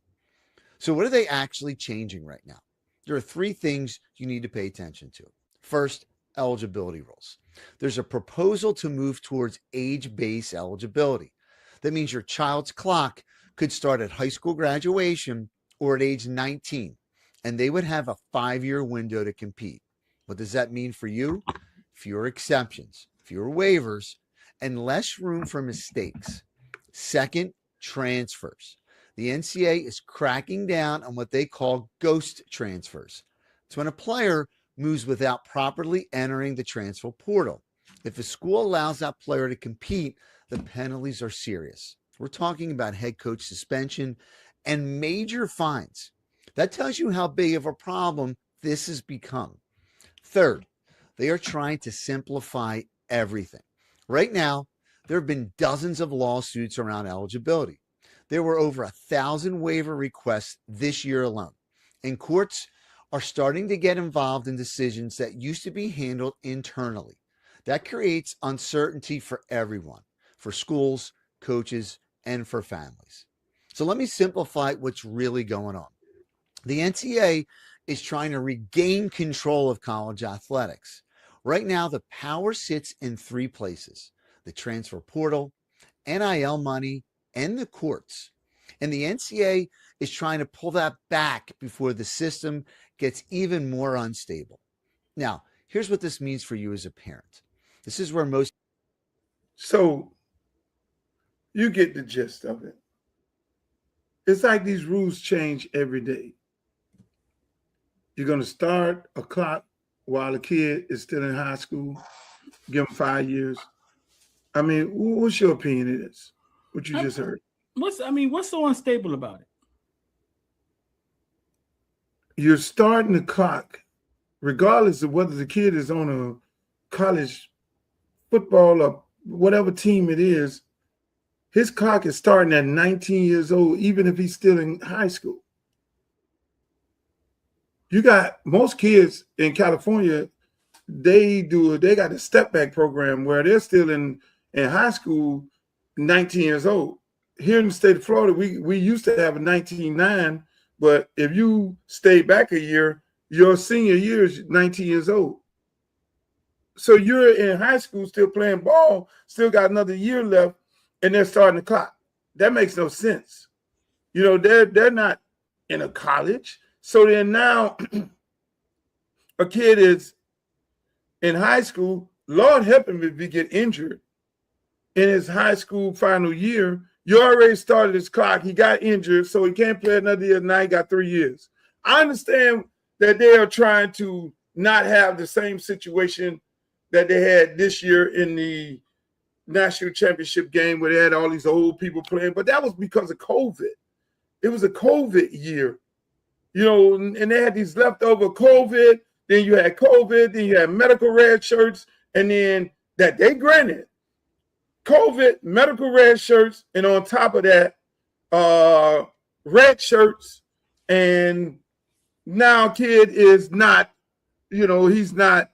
So what are they actually changing right now? There are three things you need to pay attention to. First, eligibility rules. There's a proposal to move towards age-based eligibility. That means your child's clock could start at high school graduation or at age 19, and they would have a 5-year window to compete. What does that mean for you? Fewer exceptions, fewer waivers, and less room for mistakes. Second, transfers. The NCAA is cracking down on what they call ghost transfers. It's when a player moves without properly entering the transfer portal. If a school allows that player to compete, the penalties are serious. We're talking about head coach suspension and major fines. That tells you how big of a problem this has become. Third, they are trying to simplify everything. Right now, there have been dozens of lawsuits around eligibility. There were over 1,000 waiver requests this year alone, and courts are starting to get involved in decisions that used to be handled internally. That creates uncertainty for everyone, for schools, coaches, and for families. So let me simplify what's really going on. The NCAA is trying to regain control of college athletics. Right now, the power sits in three places: the transfer portal, NIL money, and the courts. And the NCAA is trying to pull that back before the system gets even more unstable. Now, here's what this means for you as a parent. This is where most... So you get the gist of it. It's like these rules change every day. You're going to start a clock while a kid is still in high school, give them 5 years. I mean, what's your opinion of this? What you just heard? What's so unstable about it? You're starting the clock, regardless of whether the kid is on a college football or whatever team it is. His clock is starting at 19 years old, even if he's still in high school. You got most kids in California, they got a step back program where they're still in high school, 19 years old. Here in the state of Florida, we used to have a 19-9, but if you stay back a year, your senior year is 19 years old. So you're in high school still playing ball, still got another year left, and they're starting the clock. That makes no sense. You know, they're not in a college. So then now a kid is in high school, Lord help him if he get injured in his high school final year. You already started his clock. He got injured, so he can't play another year. Now he got 3 years. I understand that they are trying to not have the same situation that they had this year in the national championship game where they had all these old people playing, but that was because of COVID. It was a COVID year. You know, and they had these leftover COVID, then you had COVID, then you had medical red shirts, and then that they granted COVID, medical red shirts, and on top of that, red shirts, and now kid is not, you know, he's not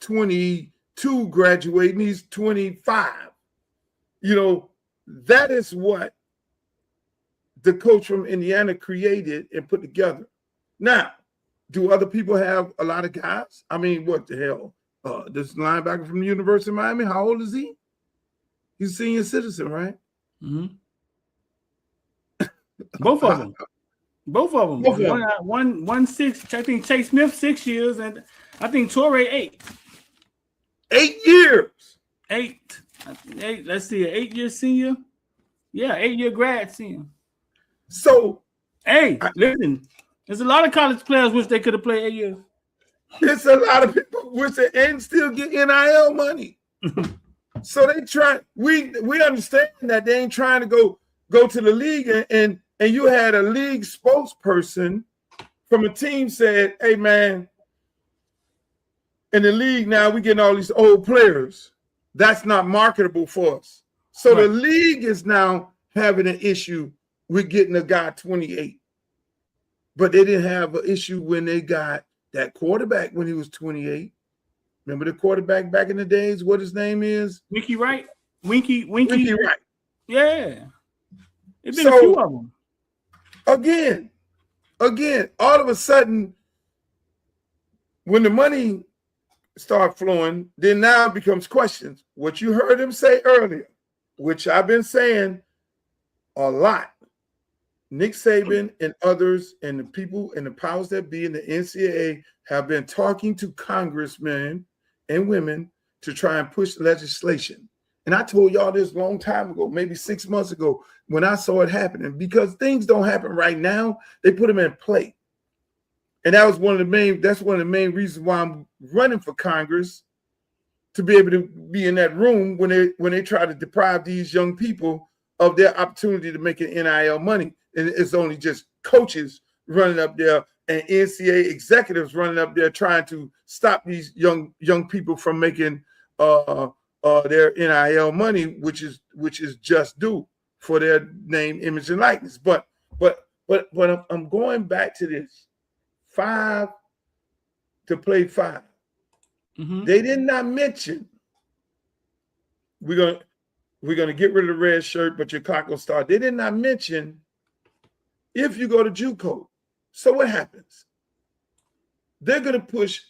22 graduating, he's 25. You know, that is what the coach from Indiana created and put together. Now, do other people have a lot of guys? I mean, what the hell? This linebacker from the University of Miami, how old is he? He's a senior citizen, right? Mm-hmm. Both of them. One 6. I think Chase Smith 6 years, and I think Torrey 8. 8 years. 8. Let's see, an 8-year senior. Yeah, 8-year grad senior. So, listen. There's a lot of college players wish they could have played 8 years. It's a lot of people wish they and still get NIL money. So they try. We understand that they ain't trying to go to the league, and you had a league spokesperson from a team said, "Hey man, in the league now we getting all these old players. That's not marketable for us." So Right. The league is now having an issue with getting a guy 28. But they didn't have an issue when they got that quarterback when he was 28. Remember the quarterback back in the days? What his name is? Winky Wright. Winky Wright. Yeah. It's been a few of them. Again, all of a sudden, when the money start flowing, then now it becomes questions. What you heard him say earlier, which I've been saying a lot. Nick Saban and others and the people and the powers that be in the NCAA have been talking to congressmen and women to try and push legislation. And I told y'all this a long time ago, maybe 6 months ago, when I saw it happening, because things don't happen right now. They put them in play. And that's one of the main reasons why I'm running for Congress, to be able to be in that room when they try to deprive these young people of their opportunity to make an NIL money. And it's only just coaches running up there and NCAA executives running up there trying to stop these young people from making their NIL money, which is just due for their name, image, and likeness. But I'm going back to this 5 to play 5. Mm-hmm. They did not mention we're gonna get rid of the red shirt, but your clock will start. They did not mention if you go to JUCO. So what happens? They're gonna push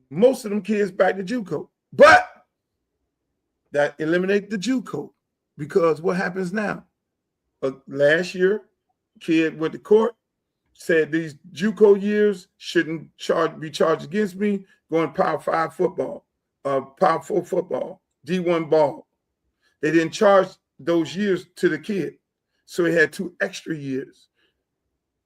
most of them kids back to JUCO, but that eliminates the JUCO, because what happens now? Last year, kid went to court, said these JUCO years shouldn't be charged against me, going Power 5 football, Power 4 football, D1 ball. They didn't charge those years to the kid, so he had 2 extra years.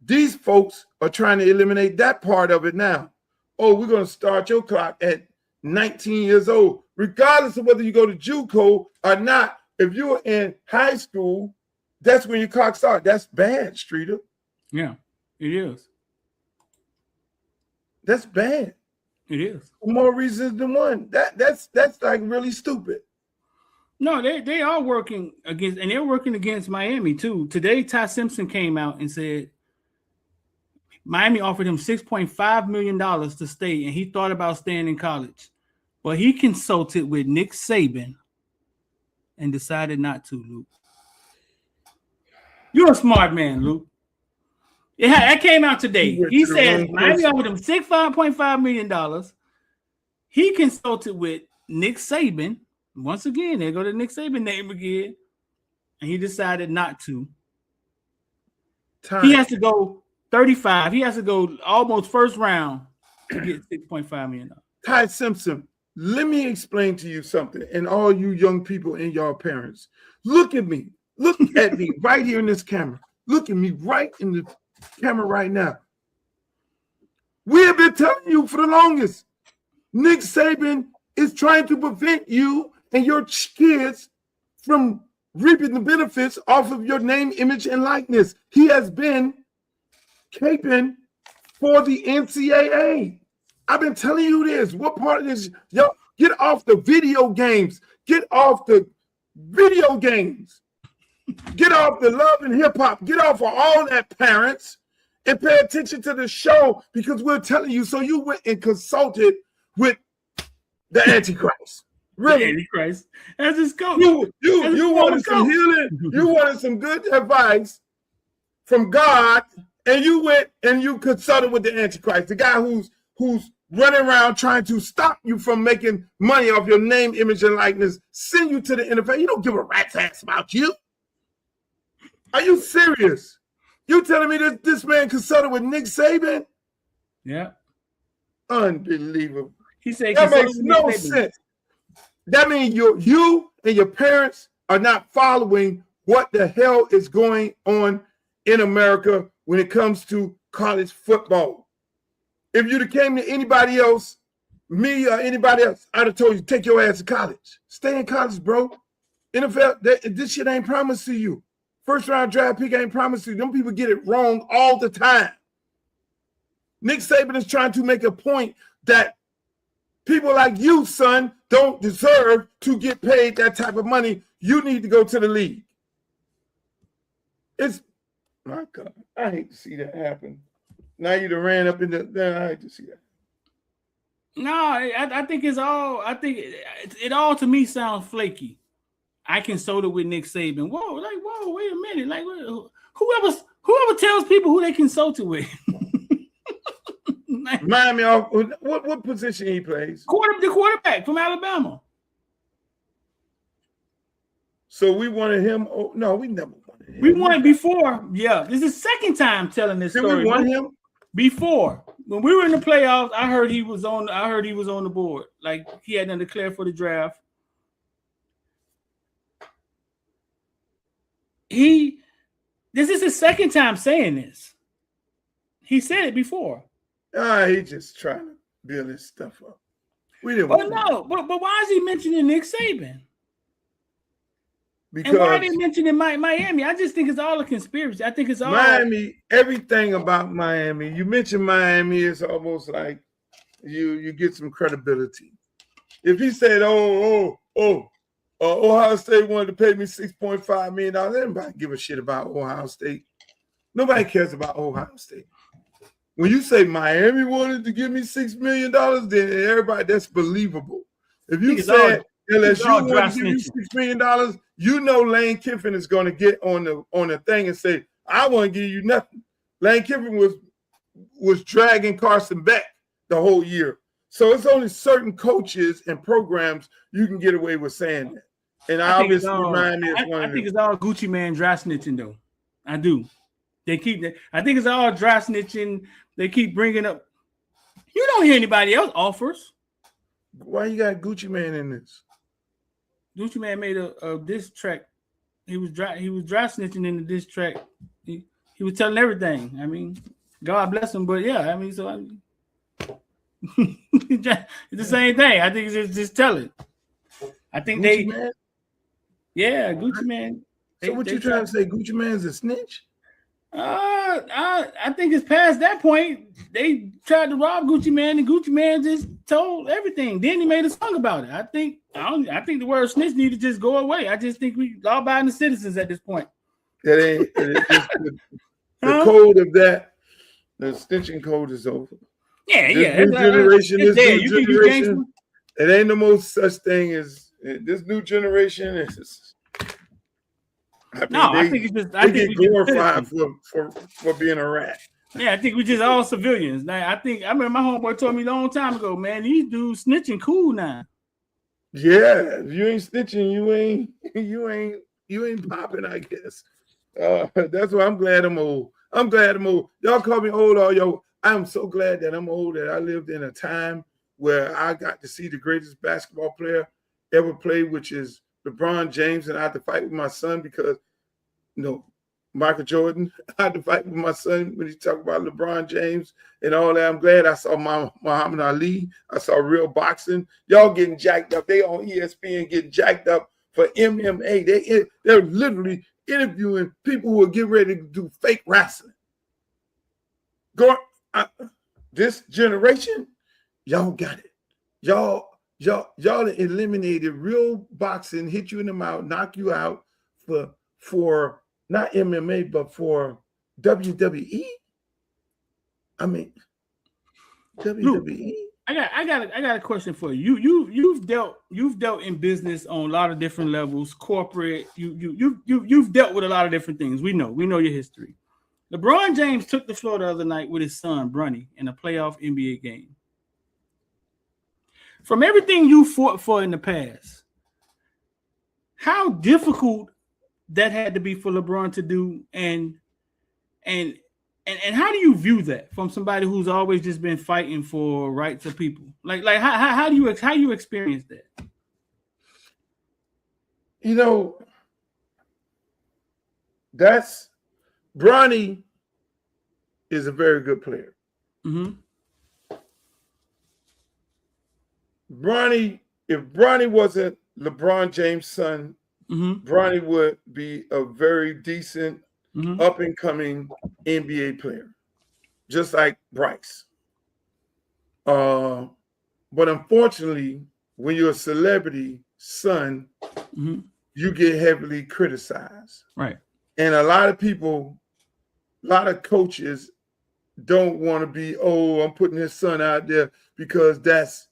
These folks are trying to eliminate that part of it now. Oh, we're going to start your clock at 19 years old, regardless of whether you go to JUCO or not. If you're in high school, that's when your clock starts. That's bad, Streeter. Yeah, it is. That's bad. It is. For more reasons than one. That's like really stupid. No, they are working against, and they're working against Miami too. Today, Ty Simpson came out and said Miami offered him $6.5 million to stay, and he thought about staying in college. But he consulted with Nick Saban and decided not to, Luke. You're a smart man, Luke. It came out today. He said Miami offered him $6.5 million. He consulted with Nick Saban. Once again, they go to Nick Saban name again. And he decided not to. He has to go 35. He has to go almost first round to get $6.5 million. Ty Simpson, let me explain to you something. And all you young people and your parents, look at me. Look at me right here in this camera. Look at me right in the camera right now. We have been telling you for the longest, Nick Saban is trying to prevent you and your kids from reaping the benefits off of your name, image, and likeness. He has been caping for the NCAA. I've been telling you this. What part of this? Yo, get off the video games. Get off the video games. Get off the love and hip hop. Get off of all that, parents, and pay attention to the show, because we're telling you. So you went and consulted with the Antichrist. Really? The Antichrist. As his coach. You wanted some healing. You wanted some good advice from God, and you went and you consulted with the Antichrist, the guy who's running around trying to stop you from making money off your name, image, and likeness, send you to the NFL. You don't give a rat's ass about you. Are you serious? You telling me that this man consulted with Nick Saban? Yeah. Unbelievable. He said that makes no sense. That means you and your parents are not following what the hell is going on in America when it comes to college football. If you'd have came to anybody else, me or anybody else, I'd have told you, take your ass to college. Stay in college, bro. NFL, this shit ain't promised to you. First round draft pick ain't promised to you. Them people get it wrong all the time. Nick Saban is trying to make a point that people like you, son, don't deserve to get paid that type of money. You need to go to the league. My God, I hate to see that happen. Now you done ran up in the. I just see that. No, I think it's all. I think it all to me sounds flaky. I consulted with Nick Saban. Whoa, wait a minute. Like, whoever tells people who they consulted with. Like, Remind me of what position he plays. The quarterback from Alabama. So we wanted him. Oh, no, we never wanted him. We won it before. Yeah, this is the second time telling this story. Did we want him? Before, when we were in the playoffs, I heard he was on the board. Like he had been declared for the draft. This is his second time saying this. He said it before. He just trying to build his stuff up. We didn't. But no, but why is he mentioning Nick Saban? Because and why are they mentioning Miami? I just think it's all a conspiracy. I think it's all Miami. Everything about Miami. You mention Miami, it's almost like you get some credibility. If he said, Ohio State wanted to pay me $6.5 million, anybody give a shit about Ohio State? Nobody cares about Ohio State. When you say Miami wanted to give me $6 million, then everybody, that's believable. If you said LSU wanted to give you $6 million, you know Lane Kiffin is going to get on the thing and say, I want to give you nothing. Lane Kiffin was dragging Carson back the whole year. So it's only certain coaches and programs you can get away with saying that. And obviously Miami is one of them. I think it's all Gucci Man dry snitching, though. I do. I think it's all dry snitching. They keep bringing up. You don't hear anybody else offers. Why you got Gucci Man in this? Gucci Man made a diss track. He was dry snitching in the diss track. He was telling everything. I mean, God bless him, but yeah, I mean, it's the same thing. I think it's just tell it. I think Gucci Man? Yeah, Gucci Man. So what you trying to say? Gucci Man's a snitch? I think it's past that point. They tried to rob Gucci Man, and Gucci Man just told everything. Then he made a song about it. I think the word snitch need to just go away. I just think we law-abiding citizens at this point. That ain't the code of that. The snitching code is over. This new generation. It ain't no more such thing as this new generation. I think it's just they get glorified for being a rat. Yeah, I think we just all civilians. Now, I remember my homeboy told me a long time ago, man, these dudes snitching cool now. Yeah, if you ain't snitching, you ain't popping, I guess. That's why I'm glad I'm old. Y'all call me old, I'm so glad that I'm old, that I lived in a time where I got to see the greatest basketball player ever played, which is LeBron James, and I had to fight with my son because, Michael Jordan. I had to fight with my son when he talked about LeBron James and all that. I'm glad I saw Muhammad Ali. I saw real boxing. Y'all getting jacked up. They on ESPN getting jacked up for MMA. They're literally interviewing people who are getting ready to do fake wrestling. This generation, y'all got it. Y'all eliminated real boxing, hit you in the mouth, knock you out for not MMA, but for WWE. I mean, WWE. I got a question for you. You've dealt in business on a lot of different levels, corporate. You've dealt with a lot of different things. We know your history. LeBron James took the floor the other night with his son Bronny in a playoff NBA game. From everything you fought for in the past, how difficult that had to be for LeBron to do, and how do you view that from somebody who's always just been fighting for rights of people? Like how do you experience that? That's Bronny is a very good player. Mm-hmm. If Bronny wasn't LeBron James' son, mm-hmm. Bronny would be a very decent, mm-hmm. up and coming NBA player, just like Bryce. But unfortunately, when you're a celebrity son, mm-hmm. you get heavily criticized. Right. And a lot of people, a lot of coaches don't want to be, oh, I'm putting his son out there because that's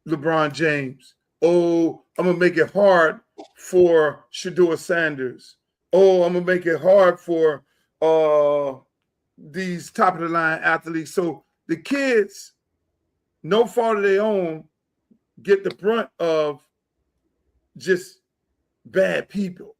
LeBron James. Oh, I'm going to make it hard for Shedeur Sanders. Oh, I'm going to make it hard for these top-of-the-line athletes. So the kids, no fault of their own, get the brunt of just bad people.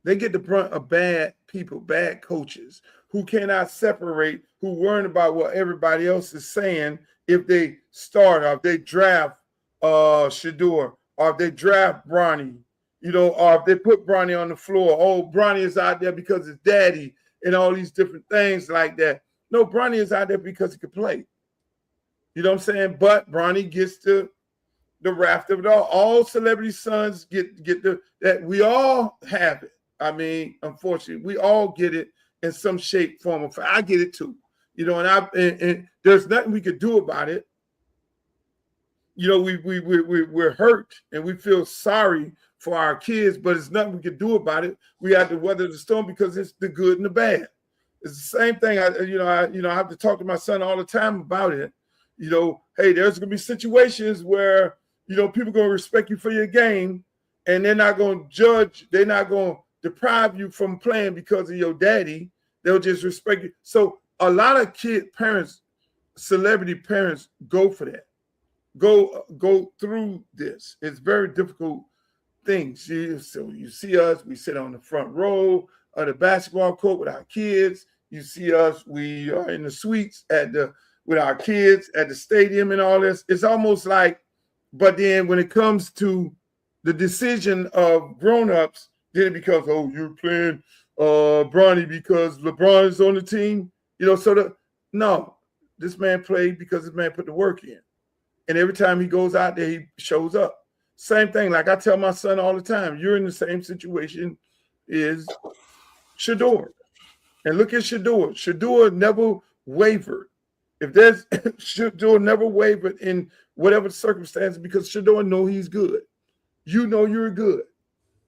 They get the brunt of bad people, bad coaches who cannot separate, who worrying about what everybody else is saying if they start or if they draft Shedeur or if they draft Bronny, or if they put Bronny on the floor. Oh, Bronny is out there because his daddy and all these different things like that. No, Bronny is out there because he can play. You know what I'm saying? But Bronny gets the raft of it all. All celebrity sons get that. We all have it. I mean, unfortunately, we all get it in some shape, form, or fashion. I get it too. And there's nothing we could do about it. We're hurt and we feel sorry for our kids, but there's nothing we can do about it. We have to weather the storm because it's the good and the bad. It's the same thing. I have to talk to my son all the time about it. Hey, there's gonna be situations where people gonna respect you for your game, and they're not gonna judge. They're not gonna deprive you from playing because of your daddy. They'll just respect you. So a lot of parents, celebrity parents, go for that. Go through this. It's very difficult things. So you see us, we sit on the front row of the basketball court with our kids. You see us, we are in the suites with our kids at the stadium and all this. It's almost like, but then when it comes to the decision of grown-ups, then it becomes, oh, you're playing Bronny because LeBron is on the team. No, this man played because this man put the work in. And every time he goes out there, he shows up. Same thing, like I tell my son all the time, you're in the same situation as Shedeur. And look at Shedeur. Shedeur never wavered. Shedeur never wavered in whatever circumstance because Shedeur know he's good. You're good.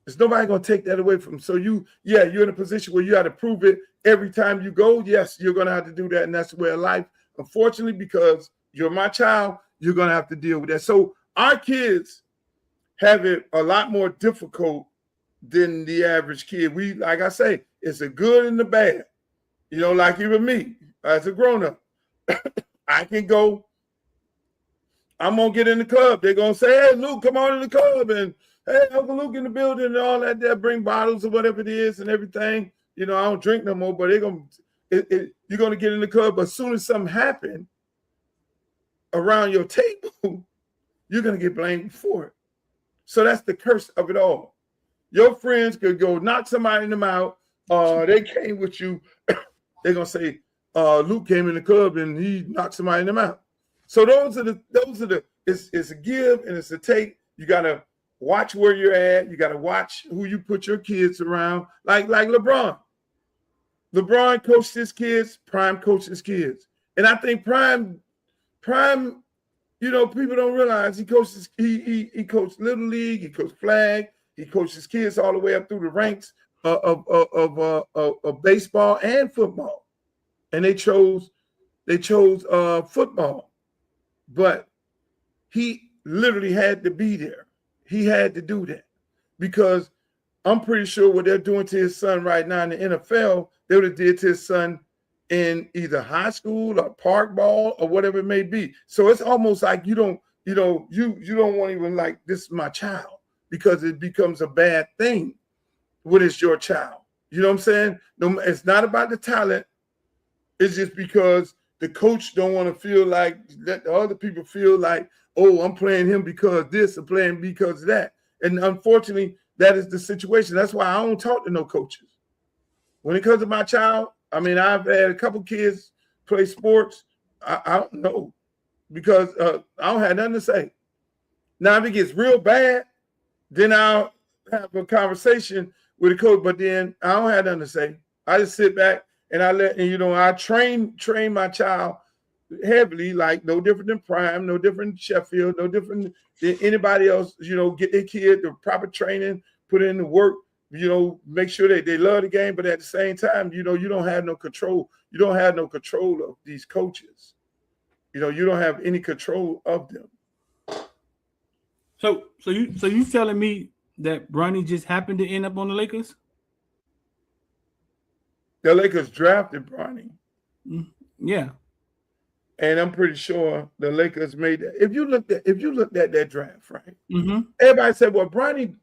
There's nobody going to take that away from him. So you're in a position where you have to prove it every time you go. Yes, you're going to have to do that, and that's the way of life. Unfortunately, because you're my child, you're going to have to deal with that. So our kids have it a lot more difficult than the average kid. Like I say, it's a good and the bad. Like even me as a grown-up, I can go, I'm going to get in the club. They're going to say, hey, Luke, come on in the club. And, hey, Uncle Luke in the building and all that. They'll bring bottles or whatever it is and everything. I don't drink no more, but you're going to get in the club. But as soon as something happens around your table, you're going to get blamed for it. So that's the curse of it all. Your friends could go knock somebody in the mouth. They came with you. They're going to say, Luke came in the club and he knocked somebody in the mouth. So those are the, it's a give and it's a take. You got to watch where you're at. You got to watch who you put your kids around. Like LeBron. LeBron coached his kids. Prime coached his kids. And I think Prime, people don't realize he coaches. He coached Little League. He coached flag. He coached his kids all the way up through the ranks of baseball and football. And they chose football, but he literally had to be there. He had to do that because I'm pretty sure what they're doing to his son right now in the NFL, they would have did to his son in either high school or park ball or whatever it may be. So it's almost like you don't want even like, this is my child, because it becomes a bad thing when it's your child. You know what I'm saying? No, it's not about the talent. It's just because the coach don't want to feel like that the other people feel like, oh, I'm playing him because this, I'm playing because of that. And unfortunately, that is the situation. That's why I don't talk to no coaches. When it comes to my child, I mean, I've had a couple kids play sports. I don't know because I don't have nothing to say. Now, if it gets real bad, then I'll have a conversation with the coach, but then I don't have nothing to say. I just sit back and I train my child heavily, like no different than Prime, no different than Sheffield, no different than anybody else, get their kid the proper training, put in the work, make sure they love the game, but at the same time, you don't have no control. You don't have no control of these coaches. You don't have any control of them. So you telling me that Bronny just happened to end up on the Lakers? The Lakers drafted Bronny. Yeah. And I'm pretty sure the Lakers made that. If you looked at that draft, right? Mm-hmm. Everybody said, well, Bronny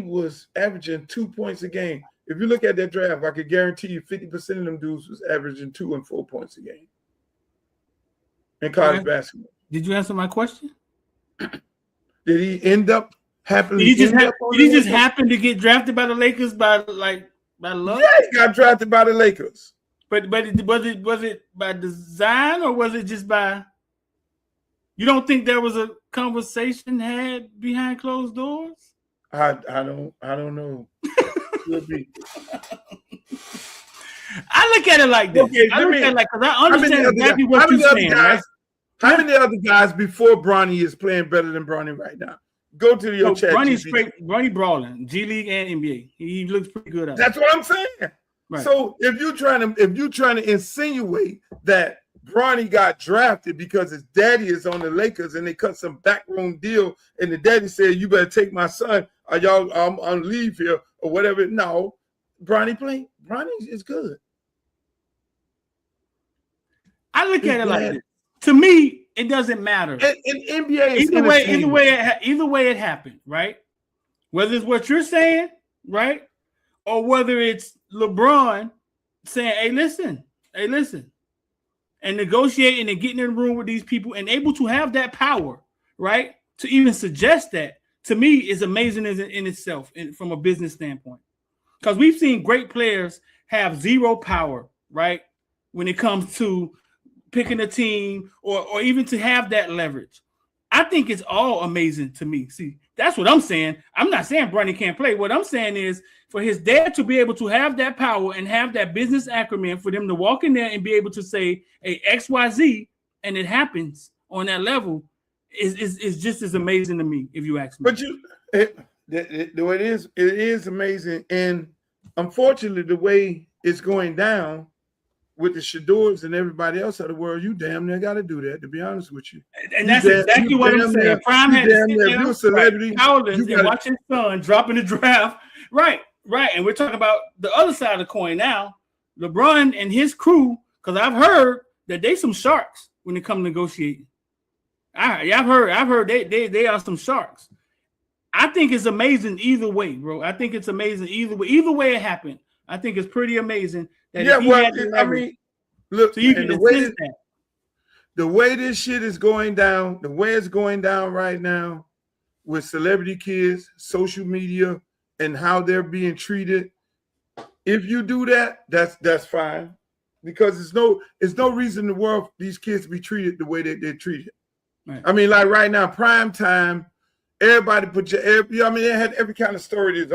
was averaging 2 points a game. If you look at that draft, I could guarantee you 50% of them dudes was averaging 2 and 4 points a game in college basketball. Did you answer my question? Did he end up happening? Did he just happen to get drafted by the Lakers by luck? Yeah, he got drafted by the Lakers. But was it by design, or was it just by? You don't think there was a conversation had behind closed doors? I don't know. I look at it like this. Okay, I look at it like, because I understand exactly what you're saying. Right? How many other guys before Bronny is playing better than Bronny right now? Go to your chat. Bronny brawling, G League and NBA. He looks pretty good at it. That's what I'm saying. Right. So if you're trying to insinuate that Bronny got drafted because his daddy is on the Lakers and they cut some backroom deal and the daddy said, you better take my son or y'all I'm on leave here or whatever. No, Bronny is good. I look at it like this. To me, it doesn't matter. In NBA, either way it happened, right? Whether it's what you're saying, right? Or whether it's LeBron saying, hey, listen, and negotiating and getting in the room with these people and able to have that power, right? To even suggest that, to me, is amazing in itself from a business standpoint. Because we've seen great players have zero power, right? When it comes to picking a team or even to have that leverage. I think it's all amazing to me. See, that's what I'm saying. I'm not saying Bronny can't play. What I'm saying is for his dad to be able to have that power and have that business acumen for them to walk in there and be able to say a XYZ and it happens on that level is just as amazing to me, if you ask me. But it is amazing. And unfortunately, the way it's going down with the Shadors and everybody else of the world, you damn near got to do that, to be honest with you. And that's exactly what I'm saying. Prime had to sit there, celebrity, and watch his son dropping the draft. Right. And we're talking about the other side of the coin now. LeBron and his crew, because I've heard that they some sharks when it comes to negotiating. I've heard they are some sharks. I think it's amazing either way, bro. I think it's amazing either way. Either way it happened, I think it's pretty amazing. Look, so you can the way this shit is going down, the way it's going down right now with celebrity kids, social media, and how they're being treated. If you do that, that's fine, because there's no reason in the world for these kids to be treated the way that they're treated. Right. I mean, like right now, prime time, everybody they had every kind of story.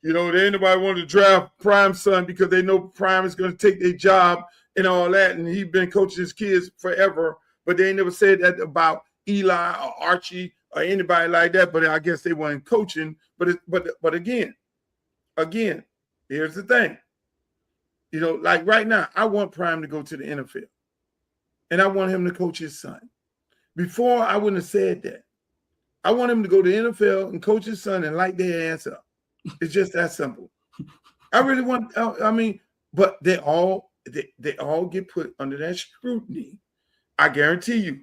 There ain't nobody wanted to draft Prime's son because they know Prime is going to take their job and all that. And he's been coaching his kids forever, but they ain't never said that about Eli or Archie or anybody like that. But I guess they weren't coaching. But again, here's the thing. Like right now, I want Prime to go to the NFL, and I want him to coach his son. Before, I wouldn't have said that. I want him to go to the NFL and coach his son and light their ass up. It's just that simple. I really want. But they all get put under that scrutiny. I guarantee you,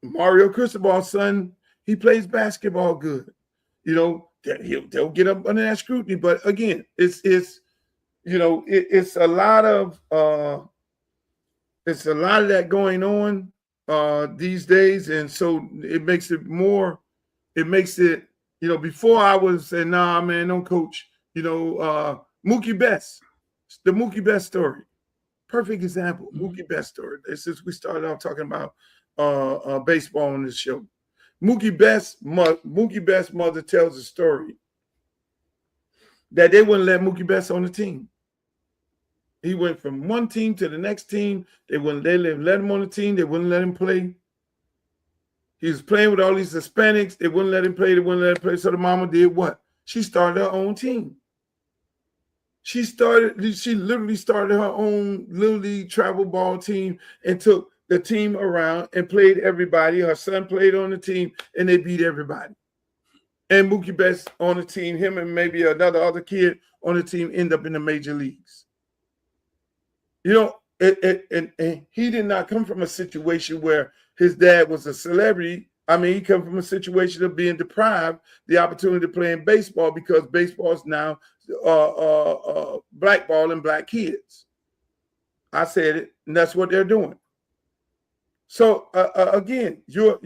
Mario Cristobal's son, he plays basketball good. They'll get up under that scrutiny. But again, it's a lot of that going on these days, and so it makes it more. It makes it. Before I was saying, nah, man, don't coach. Mookie Betts, the Mookie Betts story, perfect example. Mookie Betts story. Since we started off talking about baseball on this show, Mookie Betts' mother tells a story that they wouldn't let Mookie Betts on the team. He went from one team to the next team. They let him on the team. They wouldn't let him play. He was playing with all these Hispanics. They wouldn't let him play. So the mama did what? She started her own team. She literally started her own Little League travel ball team and took the team around and played everybody. Her son played on the team and they beat everybody. And Mookie Betts on the team, him and maybe another other kid on the team end up in the major leagues. You know, and he did not come from a situation where his dad was a celebrity. I mean, he come from a situation of being deprived the opportunity to play in baseball because baseball is now blackballing black kids. I said it, and that's what they're doing. So again, you're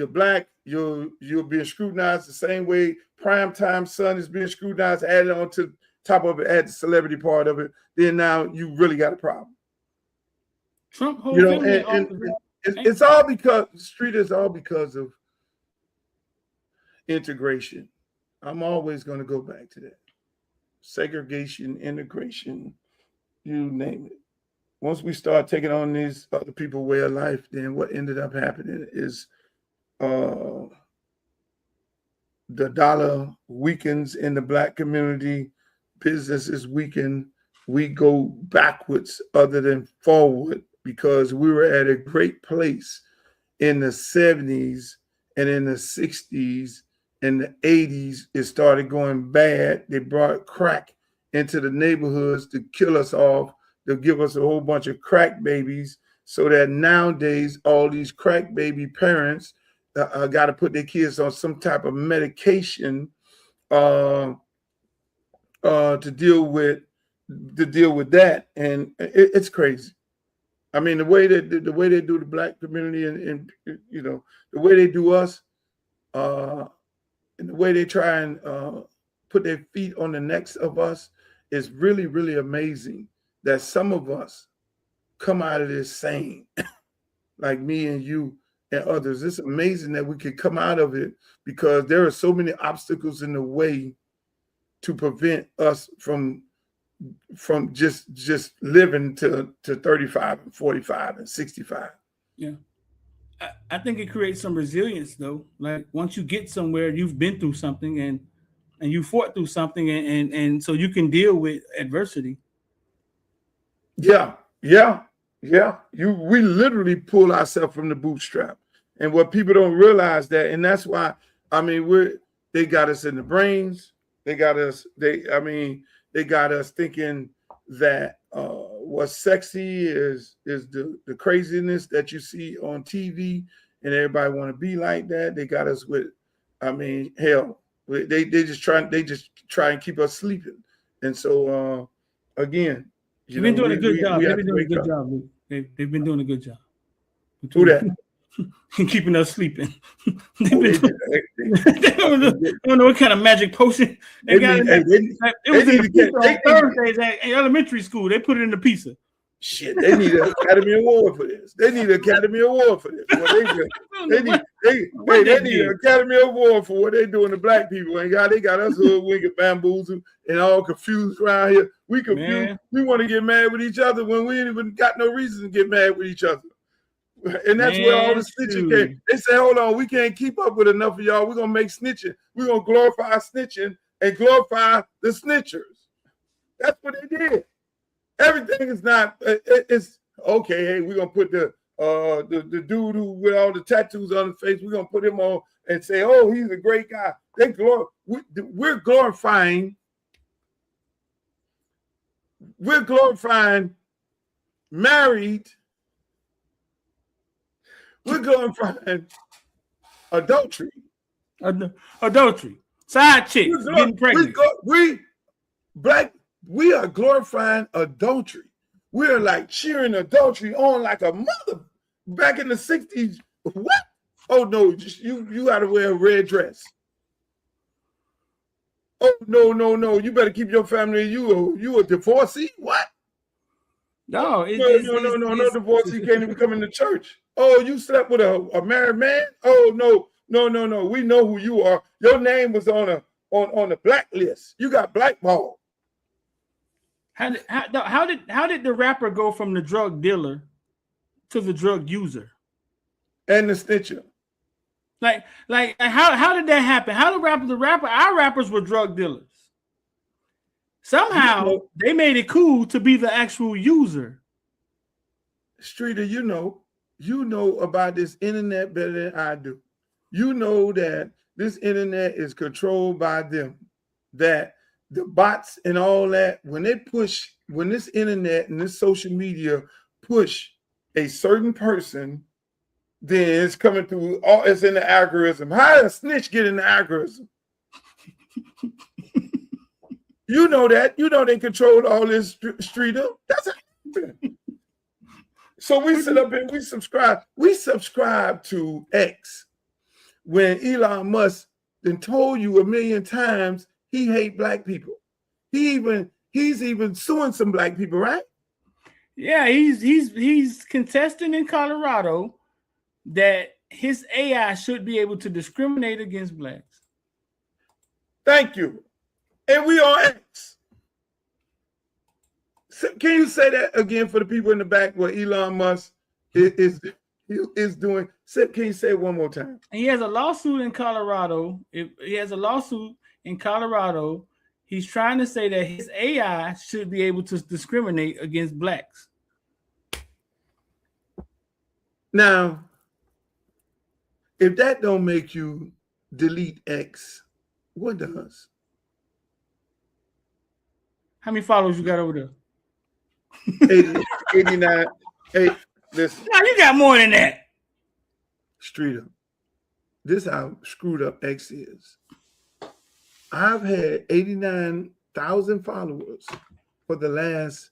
black, you're being scrutinized the same way primetime son is being scrutinized, added on to top of it, add the celebrity part of it. Then now you really got a problem. Trump, you know, and it's all because street is all because of integration. I'm always going to go back to that. Segregation, integration, you name it. Once we start taking on these other people's way of life, then what ended up happening is the dollar weakens in the black community, businesses weaken, we go backwards other than forward because we were at a great place in the 70s and in the 60s and the 80s. It started going bad. They brought crack into the neighborhoods to kill us off, to give us a whole bunch of crack babies, so that nowadays all these crack baby parents got to put their kids on some type of medication to deal with that, and it's crazy. I mean, the way they do the black community, and you know the way they do us, and the way they try and put their feet on the necks of us is really, really amazing. That some of us come out of this sane, like me and you and others. It's amazing that we could come out of it because there are so many obstacles in the way to prevent us from just living to 35 and 45 and 65. Yeah. I think it creates some resilience though. Like once you get somewhere, you've been through something and you fought through something and so you can deal with adversity. Yeah. We literally pull ourselves from the bootstrap. And what people don't realize that, and that's why, I mean, they got us in the brains. They got us thinking that what's sexy is the craziness that you see on TV, and everybody want to be like that. They got us with, I mean, hell, they just try and keep us sleeping. And so again, they've been doing a good job. They've been doing a good job. They've been doing a good job. Who that? Keeping us sleeping. They don't know what kind of magic potion they got. It was in the pizza on Thursdays at elementary school. They put it in the pizza. Shit, they need an Academy Award for this. They need an Academy Award for this. They need an Academy Award for what they doing to black people. And God, they got us hoodwinked and bamboozled and all confused around here. We confused. Man. We want to get mad with each other when we ain't even got no reason to get mad with each other. And that's where all the snitching came. They say, hold on, we can't keep up with enough of y'all. We're going to make snitching. We're going to glorify snitching and glorify the snitchers. That's what they did. Everything is not, it's okay. Hey, we're going to put the dude who with all the tattoos on his face, we're going to put him on and say, oh, he's a great guy. We're glorifying married. We're glorifying adultery. Adultery. Side chicks getting pregnant. We are glorifying adultery. We're like cheering adultery on like a mother. Back in the 60s, what? Oh no, just you got to wear a red dress. Oh no, you better keep your family. You a divorcee? What? No divorcee can't even come into church. Oh, you slept with a married man? Oh no. We know who you are. Your name was on the blacklist. You got blackballed. How did the rapper go from the drug dealer to the drug user? And the snitcher. Like how did that happen? How our rappers were drug dealers. Somehow they made it cool to be the actual user. Streeter, you know about this internet better than I do. You know that this internet is controlled by them. That the bots and all that, when this internet and this social media push a certain person, then it's coming through. It's in the algorithm. How does a snitch get in the algorithm? You know that. You know they control all this, Streeter. That's it. So we sit up and we subscribe. We subscribe to X when Elon Musk then told you 1,000,000 times he hate black people. He's even suing some black people, right? Yeah, he's contesting in Colorado that his AI should be able to discriminate against blacks. Thank you. And we on X. So can you say that again for the people in the back what Elon Musk is doing? Can you say it one more time? He has a lawsuit in Colorado. He's trying to say that his AI should be able to discriminate against blacks. Now, if that don't make you delete X, what does? How many followers you got over there? 89. Hey, listen. No, you got more than that. Streeter, this is how screwed up X is. I've had 89,000 followers for the last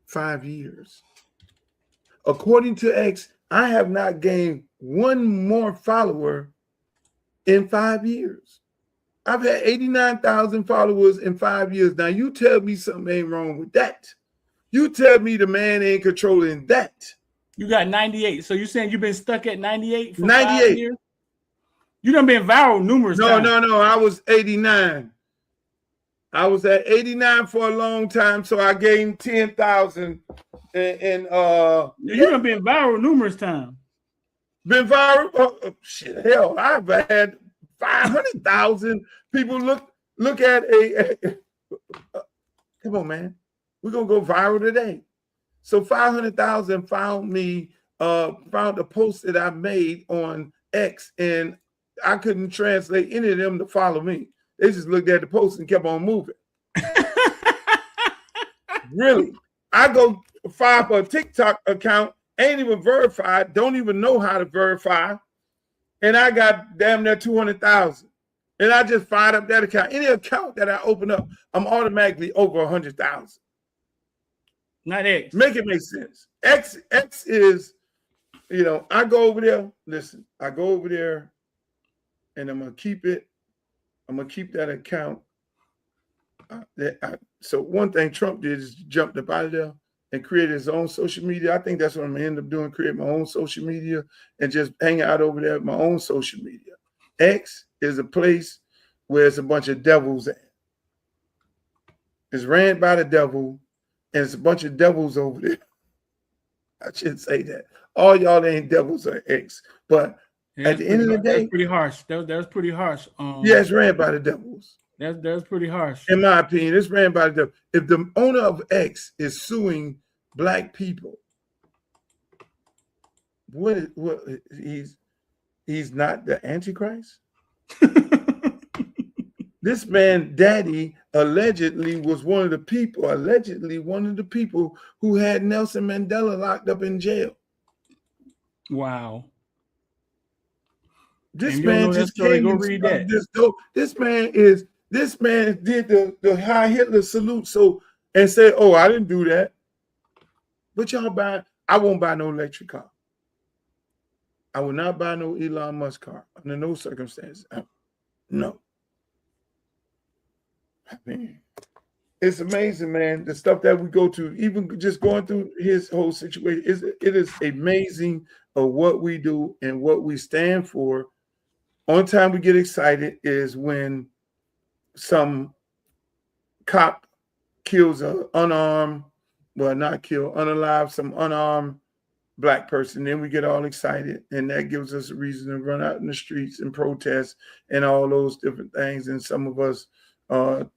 5 years. According to X, I have not gained one more follower in 5 years. I've had 89,000 followers in 5 years. Now, you tell me something ain't wrong with that. You tell me the man ain't controlling that. You got 98. So you're saying you've been stuck at 98 for 98 5 years? You done been viral numerous times. No. I was 89. I was at 89 for a long time, so I gained 10,000. You done been viral numerous times. Been viral? Oh, shit, hell, I've had 500,000 people look at come on, man. We're gonna go viral today. So 500,000 found a post that I made on X, and I couldn't translate any of them to follow me. They just looked at the post and kept on moving. Really? I go file for a TikTok account, ain't even verified, don't even know how to verify, and I got damn near 200,000. And I just fired up that account. Any account that I open up, I'm automatically over 100,000. Not X. Make it make sense. X is, I go over there. Listen, I go over there, and I'm gonna keep it. I'm gonna keep that account. So one thing Trump did is jumped up out of there and created his own social media. I think that's what I'm gonna end up doing: create my own social media and just hang out over there with my own social media. X is a place where it's a bunch of devils at. It's ran by the devil, and it's a bunch of devils over there. I shouldn't say that. All y'all ain't devils or X, but at the end of the day, that's pretty harsh. That was pretty harsh. Yeah, it's ran by the devils. That's pretty harsh. In my opinion, it's ran by the devil. If the owner of X is suing black people, what he's not the Antichrist? This man, daddy, allegedly one of the people who had Nelson Mandela locked up in jail. Wow. This man just came and read that. This man did the Heil Hitler salute and said, "Oh, I didn't do that." But y'all I won't buy no electric car. I will not buy no Elon Musk car under no circumstances. No. I mean, it's amazing, man. The stuff that we go to, even just going through his whole situation, it is amazing of what we do and what we stand for. Only time we get excited is when some cop kills some unarmed Black person, then we get all excited, and that gives us a reason to run out in the streets and protest and all those different things. And some of us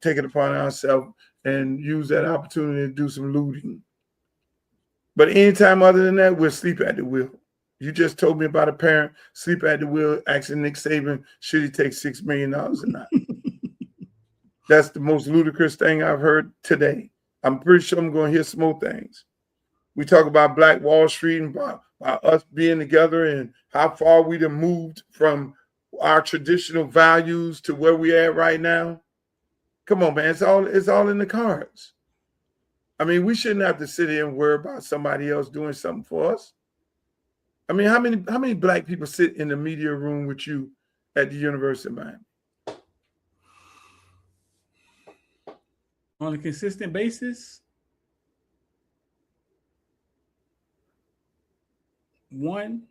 take it upon ourselves and use that opportunity to do some looting. But anytime other than that, we're asleep at the wheel. You just told me about a parent sleep at the wheel asking Nick Saban, should he take $6 million or not? That's the most ludicrous thing I've heard today. I'm pretty sure I'm going to hear some more things. We talk about Black Wall Street and about us being together and how far we have moved from our traditional values to where we at right now. Come on, man. It's all in the cards. I mean, we shouldn't have to sit here and worry about somebody else doing something for us. I mean, how many Black people sit in the media room with you at the University of Miami? On a consistent basis? One,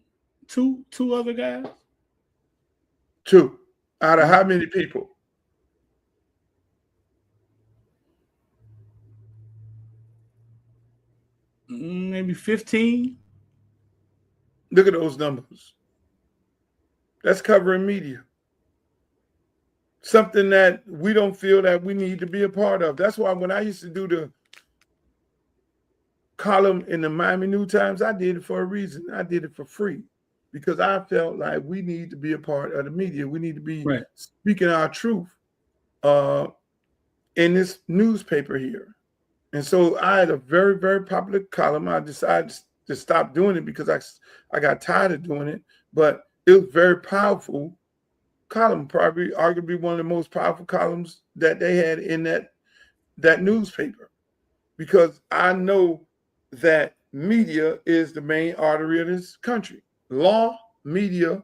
two other guys? Two. Out of how many people? Maybe 15. Look at those numbers. That's covering media. Something that we don't feel that we need to be a part of. That's why when I used to do the column in the Miami New Times, I did it for a reason. I did it for free because I felt like we need to be a part of the media. We need to be speaking our truth in this newspaper here. And so I had a very, very popular column. I decided to stop doing it because I got tired of doing it, but it was very powerful column, probably arguably one of the most powerful columns that they had in that newspaper, because I know that media is the main artery of this country. Law, media,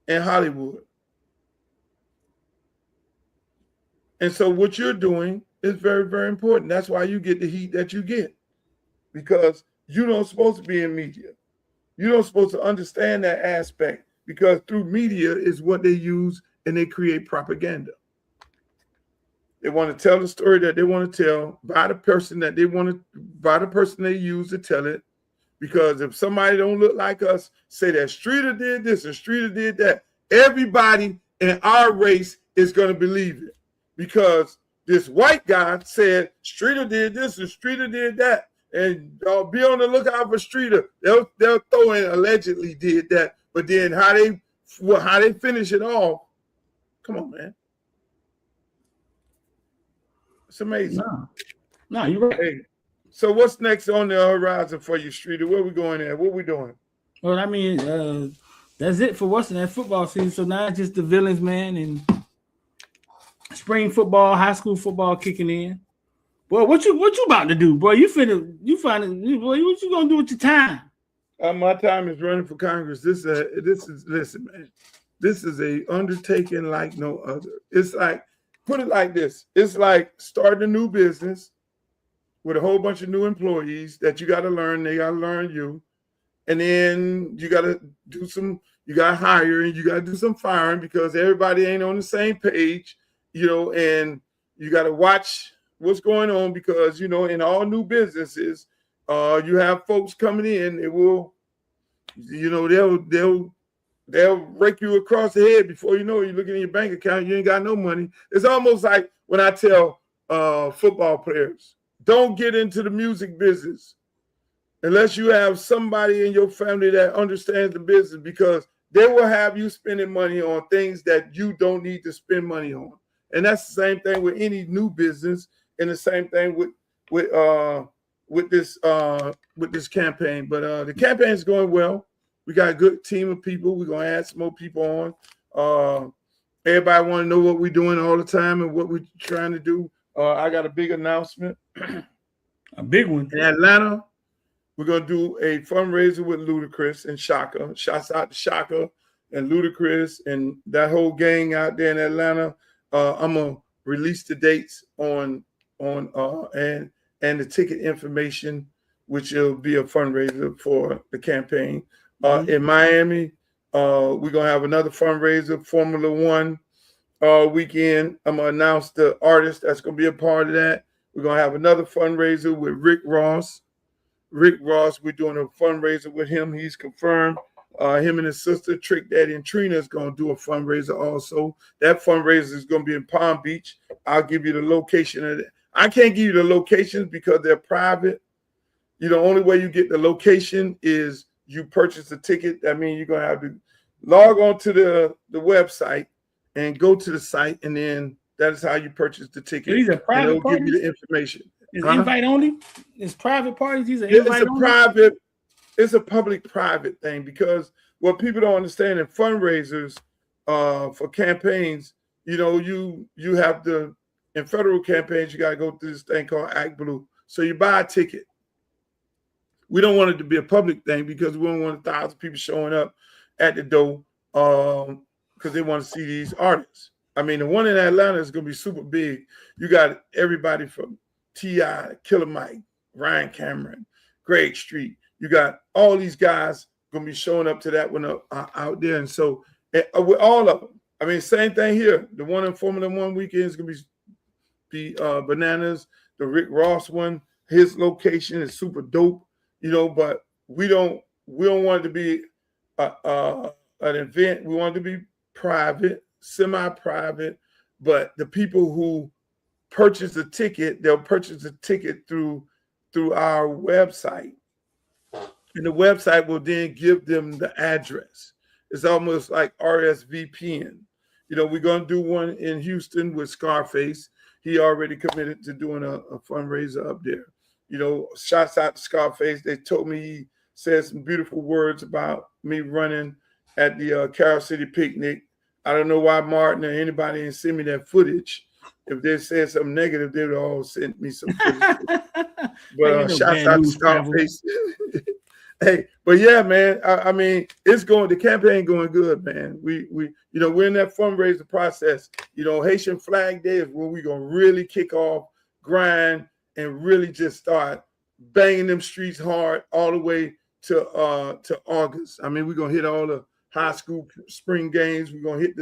and Hollywood. And so what you're doing is very, very important. That's why you get the heat that you get, because you don't supposed to be in media. You don't supposed to understand that aspect, because through media is what they use and they create propaganda. They want to tell the story that they want to tell by the person that they want to, by the person they use to tell it. Because if somebody don't look like us, say that Streeter did this and Streeter did that, everybody in our race is going to believe it. Because this white guy said Streeter did this and Streeter did that. And be on the lookout for Streeter. They'll throw in allegedly did that. But then how they finish it off, come on, man. It's amazing. No, you're right. Hey, so what's next on the horizon for you, Streeter? Where we going at? What we doing? Well, I mean, that's it for what's in that football season. So now it's just the villains, man, and spring football, high school football kicking in. Boy, what you about to do, boy? Boy, what you gonna do with your time? My time is running for Congress. Listen, man. This is a undertaking like no other. It's like, put it like this. It's like starting a new business with a whole bunch of new employees that you got to learn. They got to learn you. And then you got to you got to hire and you got to do some firing because everybody ain't on the same page, and you got to watch what's going on because, in all new businesses, you have folks coming in, they will, they'll rake you across the head before you know it. You look in your bank account, you ain't got no money. It's almost like when I tell football players, don't get into the music business unless you have somebody in your family that understands the business, because they will have you spending money on things that you don't need to spend money on. And that's the same thing with any new business, and the same thing with this campaign. But the campaign is going well. We got a good team of people. We're gonna add some more people on. Everybody want to know what we're doing all the time and what we're trying to do. I got a big announcement. A big one. In Atlanta, we're going to do a fundraiser with Ludacris and Shaka. Shouts out to Shaka and Ludacris and that whole gang out there in Atlanta. I'm going to release the dates on and the ticket information, which will be a fundraiser for the campaign. In Miami, we're going to have another fundraiser, Formula One weekend. I'm going to announce the artist that's going to be a part of that. We're going to have another fundraiser with Rick Ross. Rick Ross. We're doing a fundraiser with him. He's confirmed. Him and his sister, Trick Daddy and Trina, is going to do a fundraiser also. That fundraiser is going to be in Palm Beach. I'll give you the location of it. I can't give you the locations because they're private. You know, only way you get the location is you purchase a ticket. That means you're going to have to log on to the website and go to the site, and then that is how you purchase the ticket. These are private and it'll parties? give you the information. Is invite only? It's private parties. These are It's invite a only? private. It's a public-private thing, because what people don't understand in fundraisers for campaigns, you know, you have to, in federal campaigns, you got to go through this thing called Act Blue. So you buy a ticket. We don't want it to be a public thing because we don't want 1,000 people showing up at the door because they want to see these artists. I mean, the one in Atlanta is going to be super big. You got everybody from T.I., Killer Mike, Ryan Cameron, Greg Street. You got all these guys going to be showing up to that one out there. And so with all of them, I mean, same thing here. The one in Formula One weekend is going to be bananas. The Rick Ross one, his location is super dope, you know, but we don't want it to be an event. We want it to be private, semi-private, but the people who purchase the ticket, they'll purchase the ticket through our website. And the website will then give them the address. It's almost like RSVPing. You know, we're going to do one in Houston with Scarface. He already committed to doing a fundraiser up there. You know, shouts out to Scarface. They told me he said some beautiful words about me running at the Carol City picnic. I don't know why Martin or anybody didn't send me that footage. If they said something negative, they would all send me some footage. But shouts out to Scarface. Hey, but yeah, man. I mean, the campaign going good, man. We you know, we're in that fundraiser process. You know, Haitian Flag Day is where we're gonna really kick off, grind, and really just start banging them streets hard all the way to August. I mean, we're gonna hit all the high school spring games. We're gonna hit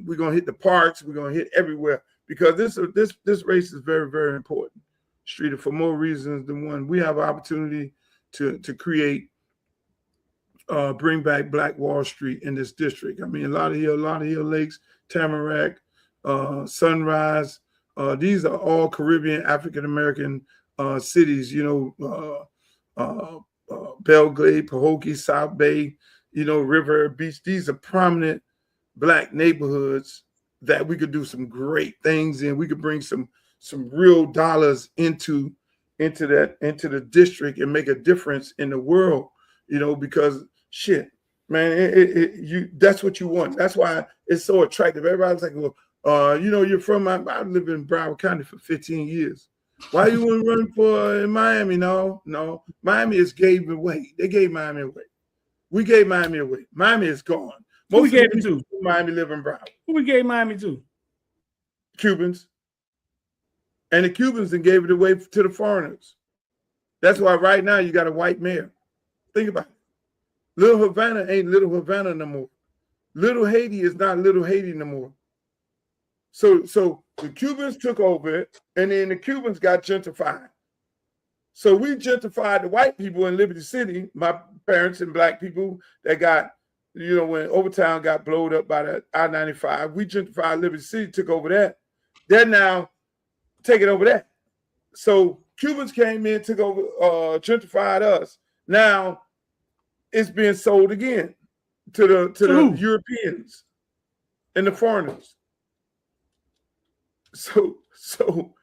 we're gonna hit the parks. We're gonna hit everywhere, because this race is very, very important, Streeter, for more reasons than one. We have an opportunity to create, bring back Black Wall Street in this district. I mean, a lot of Hill Lakes, Tamarack, Sunrise. These are all Caribbean, African-American cities, you know, Belgrade, Pahokee, South Bay, you know, River Beach. These are prominent Black neighborhoods that we could do some great things in. We could bring some real dollars into the district and make a difference in the world, you know, because shit, man, that's what you want. That's why it's so attractive. Everybody's like, well, you know, you're from, I lived in Broward County for 15 years. Why you want to run for in Miami? No, Miami is gave away. They gave Miami away. We gave Miami away. Miami is gone. Who we gave it to? Miami live in Broward. Who we gave Miami to? Cubans. And the Cubans then gave it away to the foreigners. That's why right now you got a white mayor. Think about it. Little Havana ain't Little Havana no more. Little Haiti is not Little Haiti no more. So the Cubans took over it, and then the Cubans got gentrified. So we gentrified the white people in Liberty City, my parents and Black people that got, you know, when Overtown got blowed up by the I-95, we gentrified Liberty City, took over that. They're now taking over that. So Cubans came in, took over, gentrified us. Now it's being sold again to the Europeans and the foreigners. So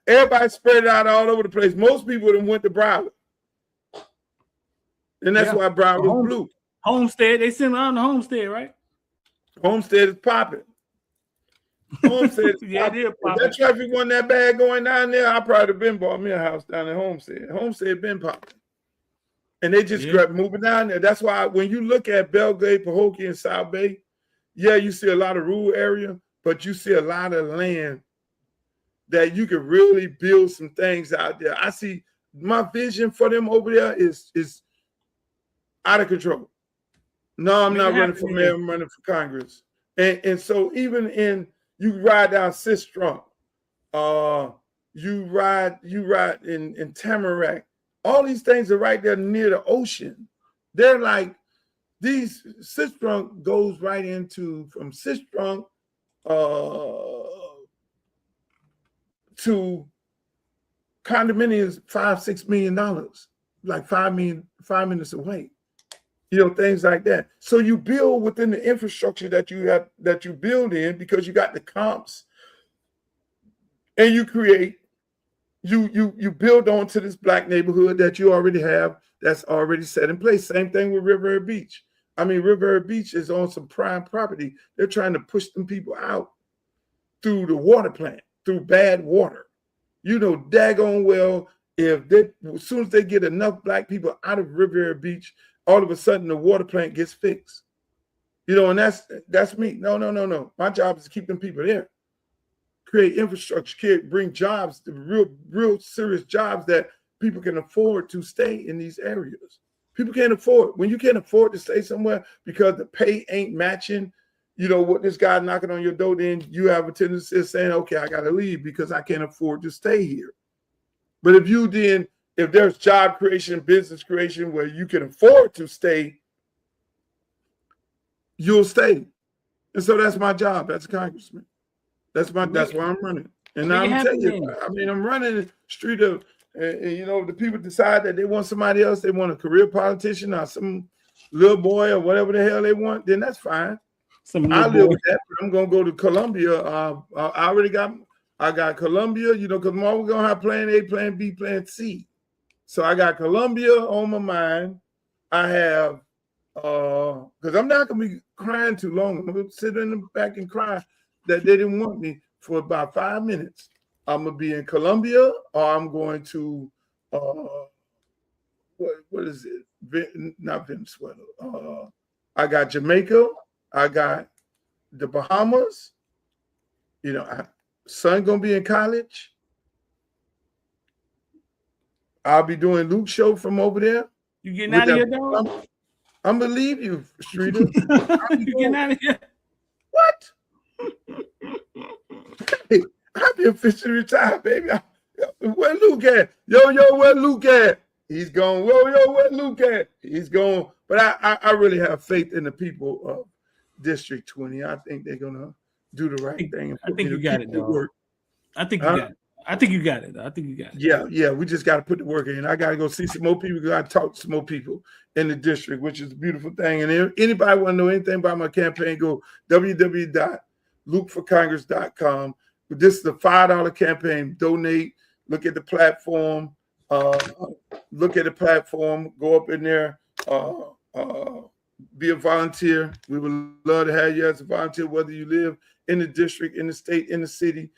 everybody spread out all over the place. Most people done went to Broward. And that's why Broward was blue. Homestead, they sent around the Homestead, right? Homestead is popping. Homestead is popping. If that traffic wasn't that bad going down there, I probably have been bought me a house down in Homestead. Homestead been popping. And they just kept moving down there. That's why when you look at Belgrade, Pahokee, and South Bay, you see a lot of rural area, but you see a lot of land that you can really build some things out there. I see my vision for them over there is out of control. No, I'm not running for mayor, I'm running for Congress. And so even you ride down Sistrunk, you ride in Tamarack, All these things are right there near the ocean. They're like these. Sistrunk goes right into from Sistrunk to condominiums, $5-6 million, like 5 minutes away. Things like that. So you build within the infrastructure that you build in, because you got the comps, and you create, you build onto this black neighborhood that you already have, that's already set in place. Same thing with Riviera Beach. I mean, Riviera Beach is on some prime property. They're trying to push them people out through the water plant, through bad water. Daggone well, as soon as they get enough black people out of Riviera Beach, all of a sudden the water plant gets fixed. And that's me. No. My job is to keep them people there. Create infrastructure, bring jobs, the real serious jobs that people can afford to stay in these areas. People can't afford. When you can't afford to stay somewhere because the pay ain't matching, what this guy knocking on your door, then you have a tendency of saying, okay, I got to leave because I can't afford to stay here. But if there's job creation, business creation where you can afford to stay, you'll stay. And so that's my job as a congressman. That's why I'm running. And I'm telling you, I'm running the street of, the people decide that they want somebody else, they want a career politician or some little boy or whatever the hell they want, then that's fine. I live with that, but I'm gonna go to Columbia. I got Columbia, because we're gonna have plan A, plan B, plan C. So I got Columbia on my mind. I have because I'm not gonna be crying too long. I'm gonna sit in the back and cry that they didn't want me for about 5 minutes. I'm gonna be in Colombia, or I'm going to what is it? Not Venezuela. I got Jamaica. I got the Bahamas. Son gonna be in college. I'll be doing Luke's show from over there. You getting out of here, dog? I'm gonna leave you, Streeter. You getting out of here? What? Hey, I've been officially retired, baby. Where Luke at? Yo, where Luke at? He's gone. Yo, where Luke at? He's gone. But I really have faith in the people of District 20. I think they're gonna do the right thing. I think you got it, dog. I think you got it. I think you got it. Yeah. We just got to put the work in. I got to go see some more people. Got to talk to some more people in the district, which is a beautiful thing. And if anybody want to know anything about my campaign, go www.lukeforcongress.com. But this is a $5 campaign. Donate. Look at the platform. Go up in there. Be a volunteer. We would love to have you as a volunteer, whether you live in the district, in the state, in the city.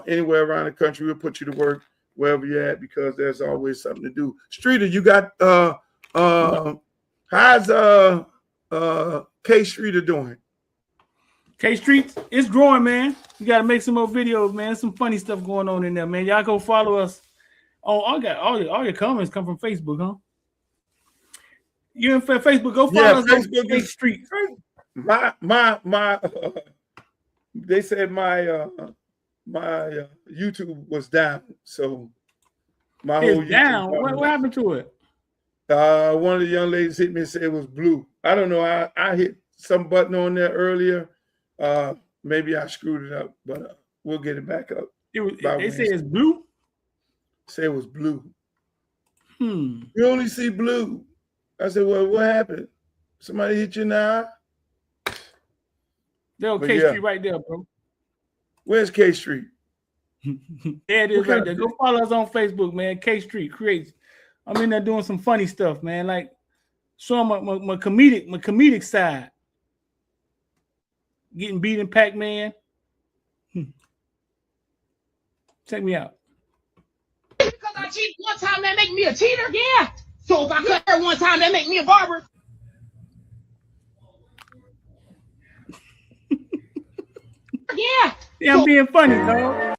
Anywhere around the country, we'll put you to work wherever you're at, because there's always something to do. Streeter, you got how's K Streeter doing? K Street is growing, man. You got to make some more videos, man. Some funny stuff going on in there, man. Y'all go follow us. Oh, all your comments come from Facebook, huh? You in Facebook? Go follow us on K Street. My they said my YouTube was down, so my whole YouTube down. What happened to it? One of the young ladies hit me and said it was blue. I don't know. I hit some button on there earlier. Maybe I screwed it up, but we'll get it back up. They say it's blue. Say it was blue. You only see blue. I said, well, what happened? Somebody hit you in the eye? There's K Street right there, bro. Where's K Street? There it is right there. Go follow us on Facebook, man. K Street creates. I'm in there doing some funny stuff, man. Like showing my comedic side. Getting beat in Pac-Man. Check me out. Because I cheated one time, that make me a cheater? Yeah. So if I cut her one time, that make me a barber? Yeah. Yeah, I'm being funny, dog.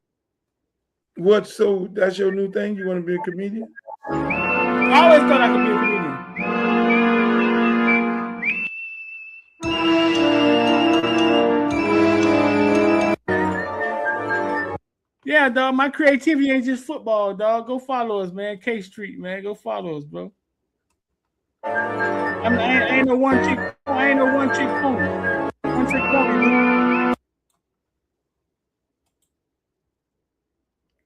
What? So that's your new thing? You want to be a comedian? I always thought I could be a comedian. Yeah, Yeah, dog. My creativity ain't just football, dog. Go follow us, man. K Street, man. Go follow us, bro. I ain't no one chick. I ain't no one chick pony. One trick pony.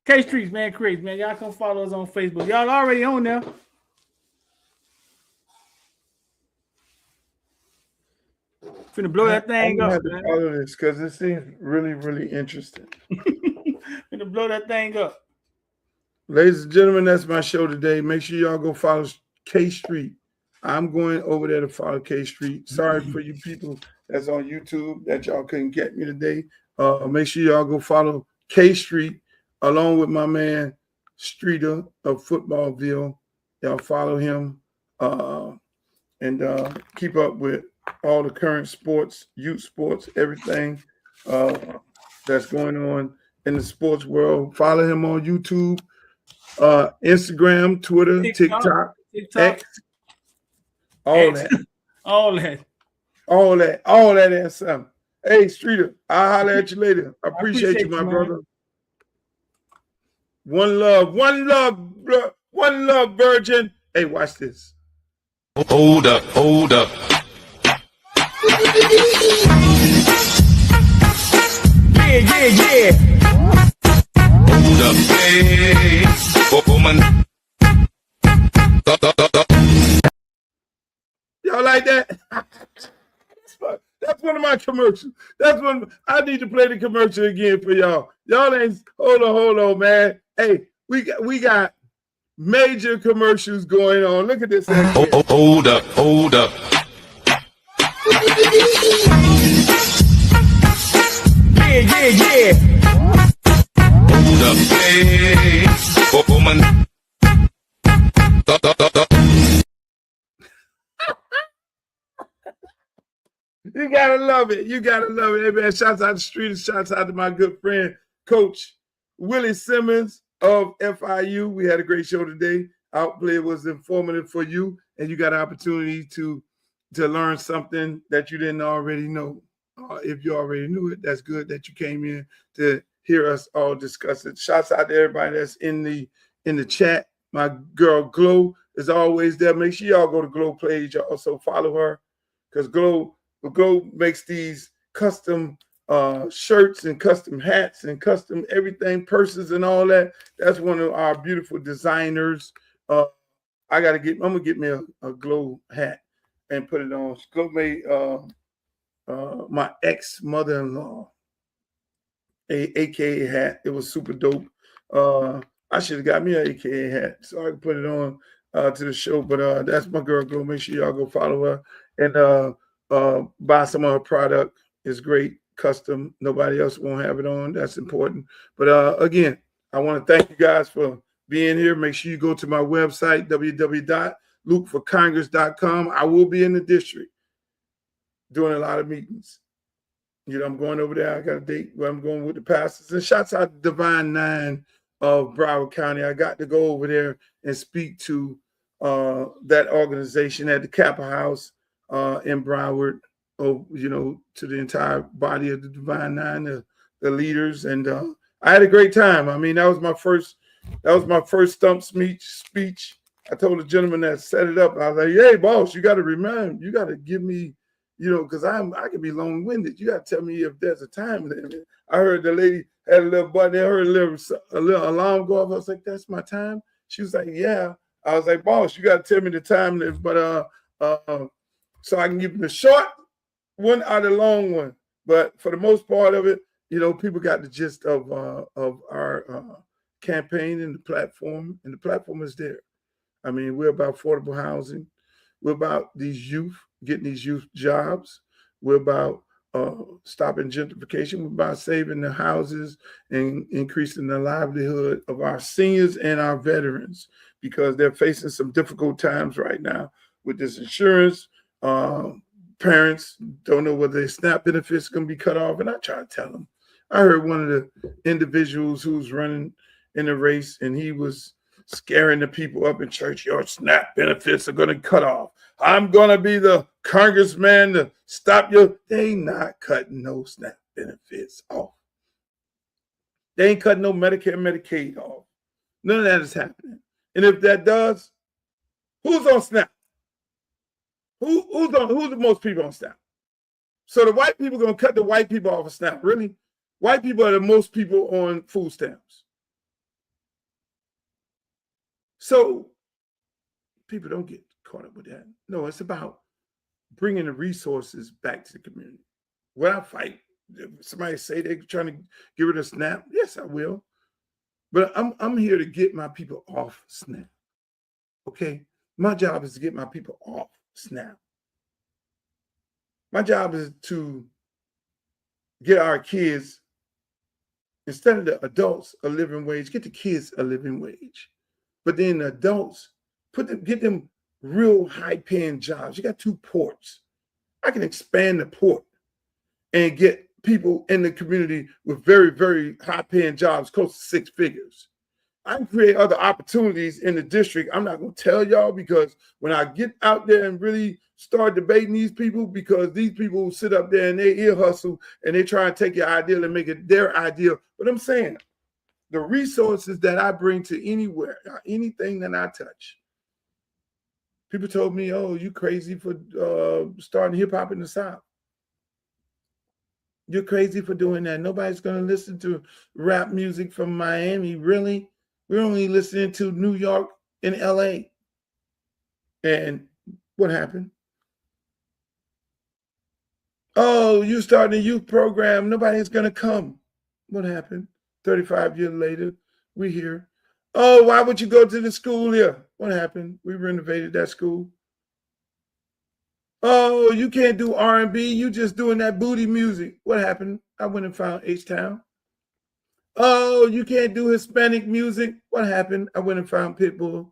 K Streets, man. Creates, man. Y'all come follow us on Facebook. Y'all already on there. Finna blow that thing up, man. Follow this because it seems really, really interesting. Finna blow that thing up. Ladies and gentlemen, that's my show today. Make sure y'all go follow K Street. I'm going over there to follow K Street. Sorry for you people that's on YouTube that y'all couldn't get me today. Make sure y'all go follow K Street along with my man Streeter of Footballville. Y'all follow him and keep up with all the current sports, youth sports, everything that's going on in the sports world. Follow him on YouTube, Instagram, Twitter, TikTok, X, all that. All that and something. Hey, Streeter, I'll holler at you later. I appreciate you, my brother. One love, virgin. Hey, watch this. Hold up. Yeah. Hold up, hey, woman. Y'all like that? That's one of my commercials. That's one. I need to play the commercial again for y'all. Y'all ain't. Hold on, man. Hey, we got major commercials going on. Look at this. Hold up. Yeah. Hold up, hey, woman. You gotta love it. Hey, man, shouts out to Street and shouts out to my good friend, Coach Willie Simmons of FIU. We had a great show today. Outplay was informative for you, and you got an opportunity to learn something that you didn't already know. If you already knew it, that's good that you came in to hear us all discuss it. Shouts out to everybody that's in the chat. My girl Glow is always there. Make sure y'all go to Glow page. Also follow her because Glow makes these custom shirts and custom hats and custom everything, purses and all that. That's one of our beautiful designers. I'm gonna get me a Glow hat and put it on. Glow made my ex-mother-in-law a AKA hat. It was super dope. I should have got me an AKA hat so I can put it on to the show. But that's my girl Glow. Make sure y'all go follow her and buy some of her product. It's great, custom. Nobody else won't have it on. That's important. But again, I want to thank you guys for being here. Make sure you go to my website, www.lukeforcongress.com. I will be in the district doing a lot of meetings. I'm going over there. I got a date where I'm going with the pastors. And shouts out to Divine Nine of Broward County. I got to go over there and speak to that organization at the Kappa House in Broward, to the entire body of the Divine Nine, the leaders. And I had a great time. I mean, that was my first stump speech. I told the gentleman that set it up, I was like, hey, boss, you got to give me, because I can be long-winded. You got to tell me if there's a time limit. I heard the lady had a little button. I heard a little alarm go off. I was like, that's my time? She was like, yeah. I was like, boss, you got to tell me the time limit. But so I can give them the short one or the long one. But for the most part of it, people got the gist of our campaign and the platform is there. I mean, we're about affordable housing. We're about these youth, getting these youth jobs. We're about stopping gentrification. We're about saving the houses and increasing the livelihood of our seniors and our veterans because they're facing some difficult times right now with this insurance. Parents don't know whether their SNAP benefits are going to be cut off. And I try to tell them. I heard one of the individuals who's running in the race, and he was scaring the people up in church. Your SNAP benefits are going to cut off. I'm going to be the congressman to stop you. They not cutting no SNAP benefits off. They ain't cutting no Medicare, Medicaid off. None of that is happening. And if that does, who's on SNAP? Who's the most people on SNAP? So the white people gonna cut the white people off of SNAP. Really? White people are the most people on food stamps. So people don't get caught up with that. No, it's about bringing the resources back to the community. Will I fight? If somebody say they're trying to get rid of SNAP, yes, I will. But I'm here to get my people off SNAP. Okay? My job is to get my people off SNAP. My job is to get our kids, instead of the adults a living wage, get the kids a living wage. But then the adults, get them real high-paying jobs. You got 2 ports. I can expand the port and get people in the community with very, very high-paying jobs, close to 6 figures. I can create other opportunities in the district. I'm not going to tell y'all, because when I get out there and really start debating these people, because these people sit up there and they ear hustle and they try and take your ideal and make it their ideal. But I'm saying the resources that I bring to anywhere, anything that I touch. People told me, oh, you crazy for starting hip hop in the South. You're crazy for doing that. Nobody's going to listen to rap music from Miami. Really? We're only listening to New York and LA. And what happened? Oh, you starting a youth program. Nobody's going to come. What happened? 35 years later, we're here. Oh, why would you go to the school here? What happened? We renovated that school. Oh, you can't do R&B. You just doing that booty music. What happened? I went and found H-Town. Oh, you can't do Hispanic music. What happened? I went and found Pitbull.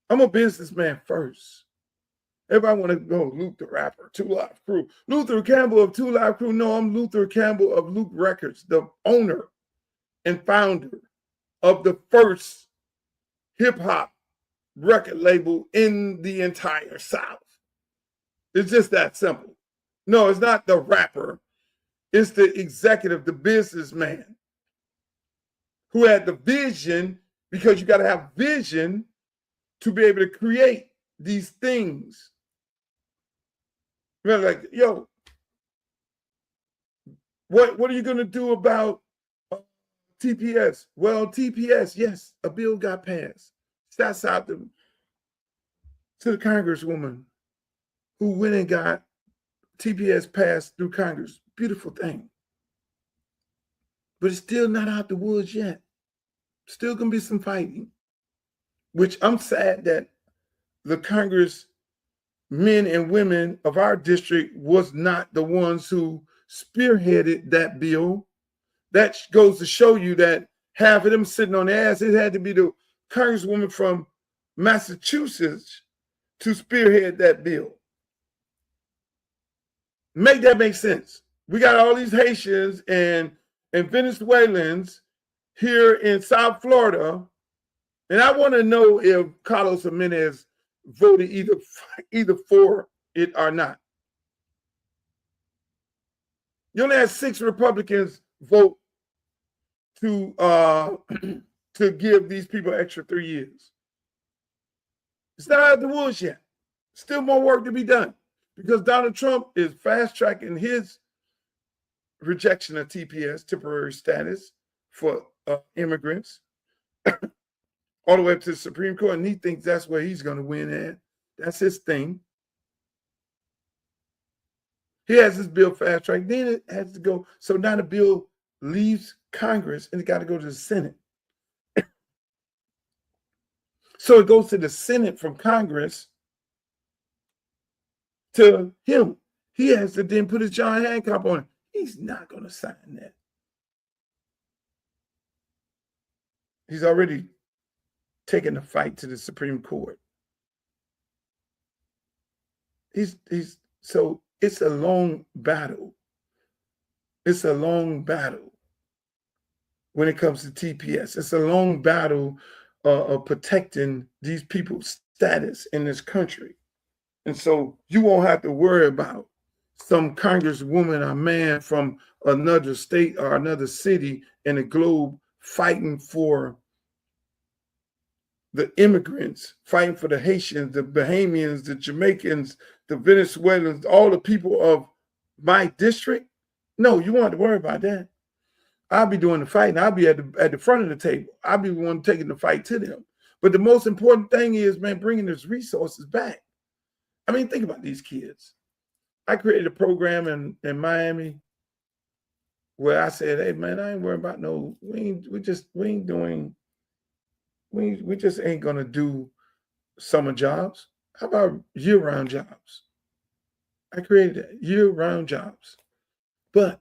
I'm a businessman first. Everybody want to go Luke the rapper, 2 Live Crew. Luther Campbell of 2 Live Crew. No, I'm Luther Campbell of Luke Records, the owner and founder of the first hip-hop record label in the entire South. It's just that simple. No, it's not the rapper. It's the executive, the businessman who had the vision, because you got to have vision to be able to create these things. You're like, yo, what are you going to do about TPS? Well, TPS, yes, a bill got passed. Shouts out to the Congresswoman who went and got TPS passed through Congress. Beautiful thing. But it's still not out the woods yet. Still going to be some fighting, which I'm sad that the Congress men and women of our district was not the ones who spearheaded that bill. That goes to show you that half of them sitting on their ass. It had to be the Congresswoman from Massachusetts to spearhead that bill. Make that make sense. We got all these Haitians and Venezuelans here in South Florida, and I want to know if Carlos Jimenez voted either for it or not. You only had 6 Republicans vote to give these people extra 3 years. It's not out of the woods yet. Still more work to be done, because Donald Trump is fast-tracking his rejection of TPS, temporary status, for immigrants, all the way up to the Supreme Court, and he thinks that's where he's going to win at. That's his thing. He has his bill fast-tracked. Then it has to go. So now the bill leaves Congress, and it got to go to the Senate. So it goes to the Senate from Congress to him. He has to then put his John Hancock on it. He's not going to sign that. He's already taken the fight to the Supreme Court. So it's a long battle. It's a long battle when it comes to TPS. It's a long battle of protecting these people's status in this country. And so you won't have to worry about some congresswoman or man from another state or another city in the globe fighting for the immigrants, fighting for the Haitians, the Bahamians, the Jamaicans, the Venezuelans, all the people of my district. No, you won't have to worry about that. I'll be doing the fighting. I'll be at the front of the table. I'll be the one taking the fight to them. But the most important thing is, man, bringing those resources back. I mean, think about these kids. I created a program in Miami where I said, hey, man, I ain't worried about we just ain't gonna do summer jobs. How about year-round jobs? I created that, year-round jobs. But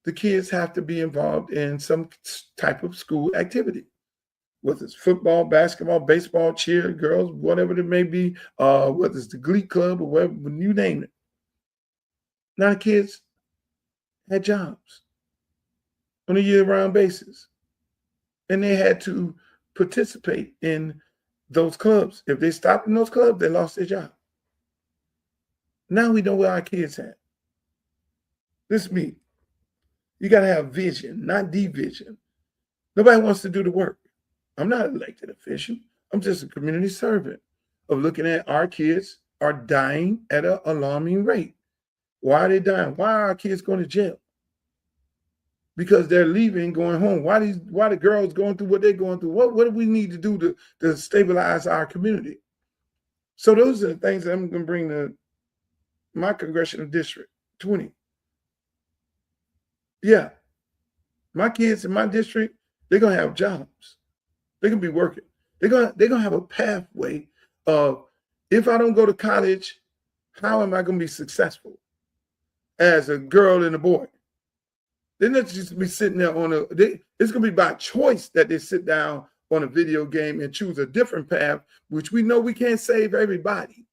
the kids have to be involved in some type of school activity, whether it's football, basketball, baseball, cheer, girls, whatever it may be, whether it's the Glee Club or whatever, you name it. Now the kids had jobs on a year-round basis, and they had to participate in those clubs. If they stopped in those clubs, they lost their job. Now we know where our kids at. This me. You got to have vision, not division. Nobody wants to do the work. I'm not an elected official. I'm just a community servant of looking at our kids are dying at an alarming rate. Why are they dying? Why are our kids going to jail? Because they're leaving, going home. Why the girls going through what they're going through? What do we need to do to stabilize our community? So those are the things that I'm going to bring to my congressional district, 20. Yeah. My kids in my district, they're going to have jobs. They're going to be working. They're going to have a pathway of, if I don't go to college, how am I going to be successful as a girl and a boy? They're not just be sitting there it's going to be by choice that they sit down on a video game and choose a different path, which we know we can't save everybody.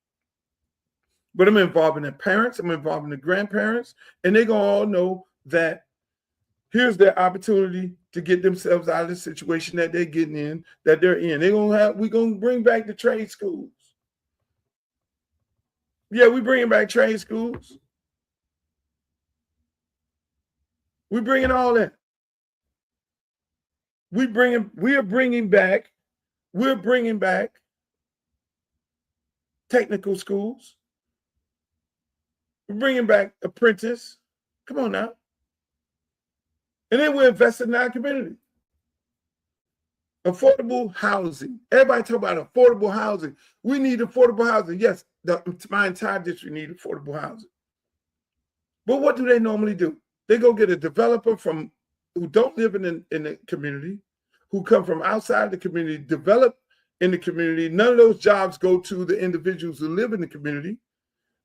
But I'm involving the parents, I'm involving the grandparents, and they're going to all know that here's their opportunity to get themselves out of the situation that they're getting in, that they're in. We're going to bring back the trade schools. Yeah, we're bringing back trade schools. We're bringing all that. We're bringing back technical schools. We're bringing back apprentice. Come on now. And then we're investing in our community. Affordable housing. Everybody talk about affordable housing. We need affordable housing. Yes, my entire district needs affordable housing. But what do they normally do? They go get a developer who don't live in the community, who come from outside the community, develop in the community. None of those jobs go to the individuals who live in the community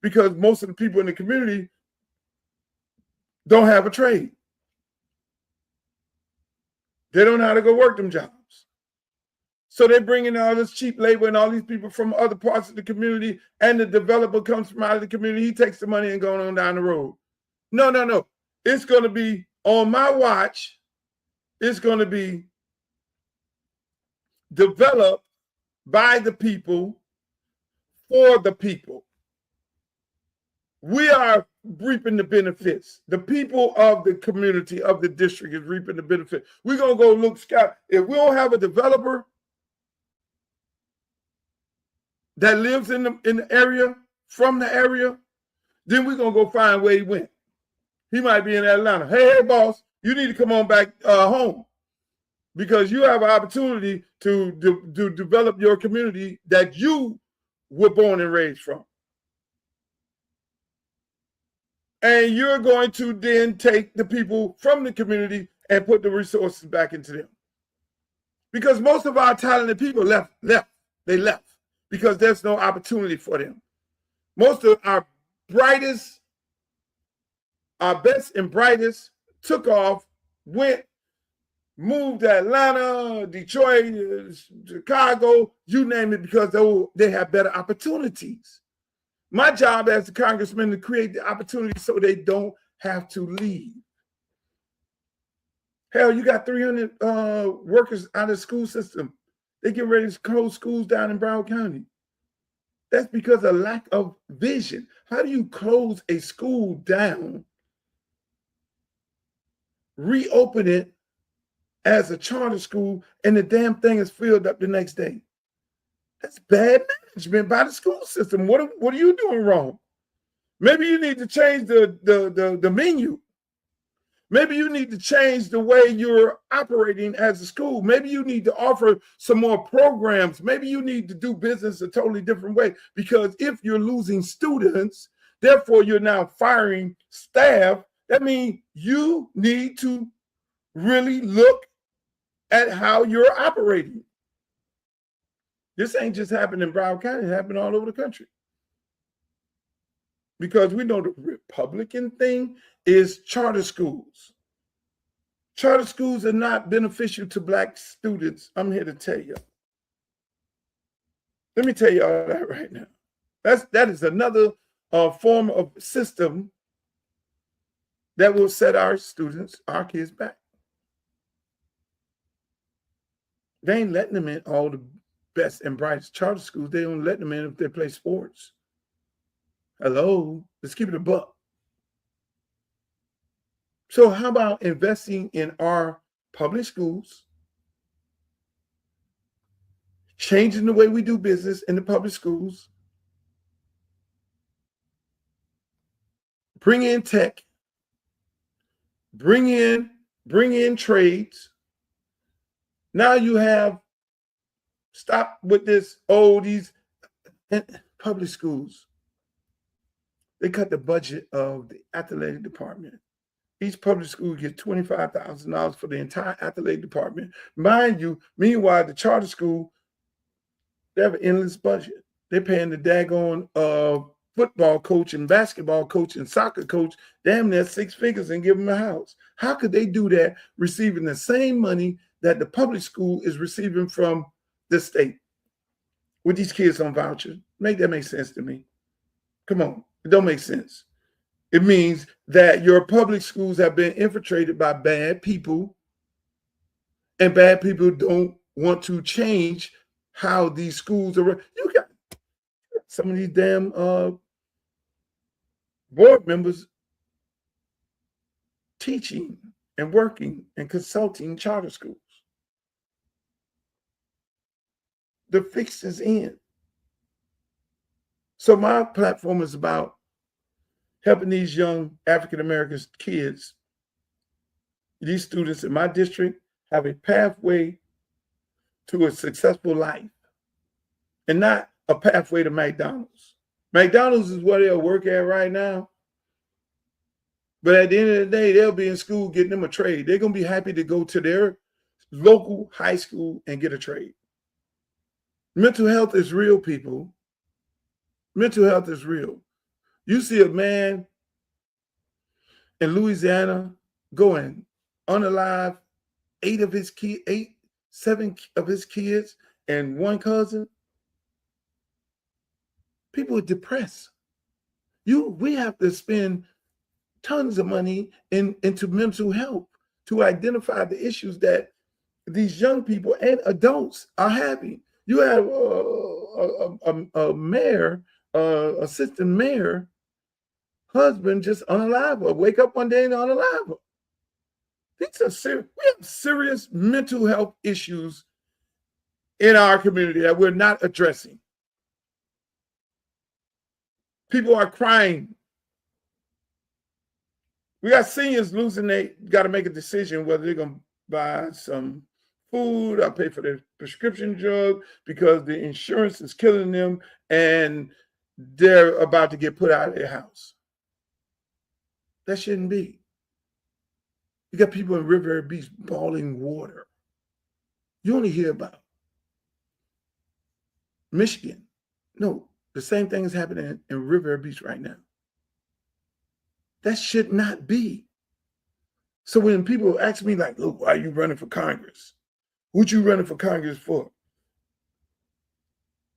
because most of the people in the community don't have a trade. They don't know how to go work them jobs. So they bring in all this cheap labor and all these people from other parts of the community, and the developer comes from out of the community. He takes the money and goes on down the road. No. It's going to be on my watch. It's going to be developed by the people for the people. We are reaping the benefits. The people of the community, of the district, is reaping the benefit. We're going to go look scout. If we don't have a developer that lives in the area, from the area, then we're going to go find where he went. He might be in Atlanta. Hey, boss, you need to come on back home because you have an opportunity to develop your community that you were born and raised from. And you're going to then take the people from the community and put the resources back into them. Because most of our talented people left. They left because there's no opportunity for them. Most of our brightest, our best and brightest took off, moved to Atlanta, Detroit, Chicago, you name it, because they have better opportunities. My job as a congressman is to create the opportunity so they don't have to leave. Hell, you got 300 workers out of the school system. They get ready to close schools down in Broward County. That's because of lack of vision. How do you close a school down, reopen it as a charter school, and the damn thing is filled up the next day? That's bad management by the school system. What are you doing wrong? Maybe you need to change the menu. Maybe you need to change the way you're operating as a school. Maybe you need to offer some more programs. Maybe you need to do business a totally different way, because if you're losing students, therefore you're now firing staff, that means you need to really look at how you're operating. This ain't just happened in Broward County, it happened all over the country. Because we know the Republican thing is charter schools. Charter schools are not beneficial to Black students. I'm here to tell you. Let me tell you all that right now. That is another form of system that will set our students, our kids back. They ain't letting them in all the best and brightest charter schools. They don't let them in if they play sports. Hello, let's keep it a buck. So how about investing in our public schools, changing the way we do business in the public schools, bring in tech, bring in trades. Now you have, stop with this, these public schools. They cut the budget of the athletic department. Each public school gets $25,000 for the entire athletic department. Mind you, meanwhile, the charter school, they have an endless budget. They're paying the daggone football coach and basketball coach and soccer coach damn near 6 figures and give them a house. How could they do that receiving the same money that the public school is receiving from the state with these kids on vouchers? Make that make sense to me. Come on, it don't make sense. It means that your public schools have been infiltrated by bad people, and bad people don't want to change how these schools are. You got some of these damn board members teaching and working and consulting charter schools. The fix is in. So my platform is about helping these young African-American kids, these students in my district, have a pathway to a successful life and not a pathway to McDonald's. McDonald's is where they'll work at right now. But at the end of the day, they'll be in school getting them a trade. They're going to be happy to go to their local high school and get a trade. Mental health is real, people. Mental health is real. You see a man in Louisiana going unalive 7 of his kids and 1 cousin. People are depressed. We have to spend tons of money into mental health to identify the issues that these young people and adults are having. You have a mayor, assistant mayor, husband just unalive her. Wake up one day and unalive her. These are serious. We have serious mental health issues in our community that we're not addressing. People are crying. We got seniors losing. They got to make a decision whether they're going to buy some food or pay for their prescription drug because the insurance is killing them and they're about to get put out of their house. That shouldn't be. You got people in Riviera Beach boiling water. You only hear about Michigan. No, the same thing is happening in Riviera Beach right now. That should not be. So when people ask me like, look, why are you running for Congress? What you running for Congress for?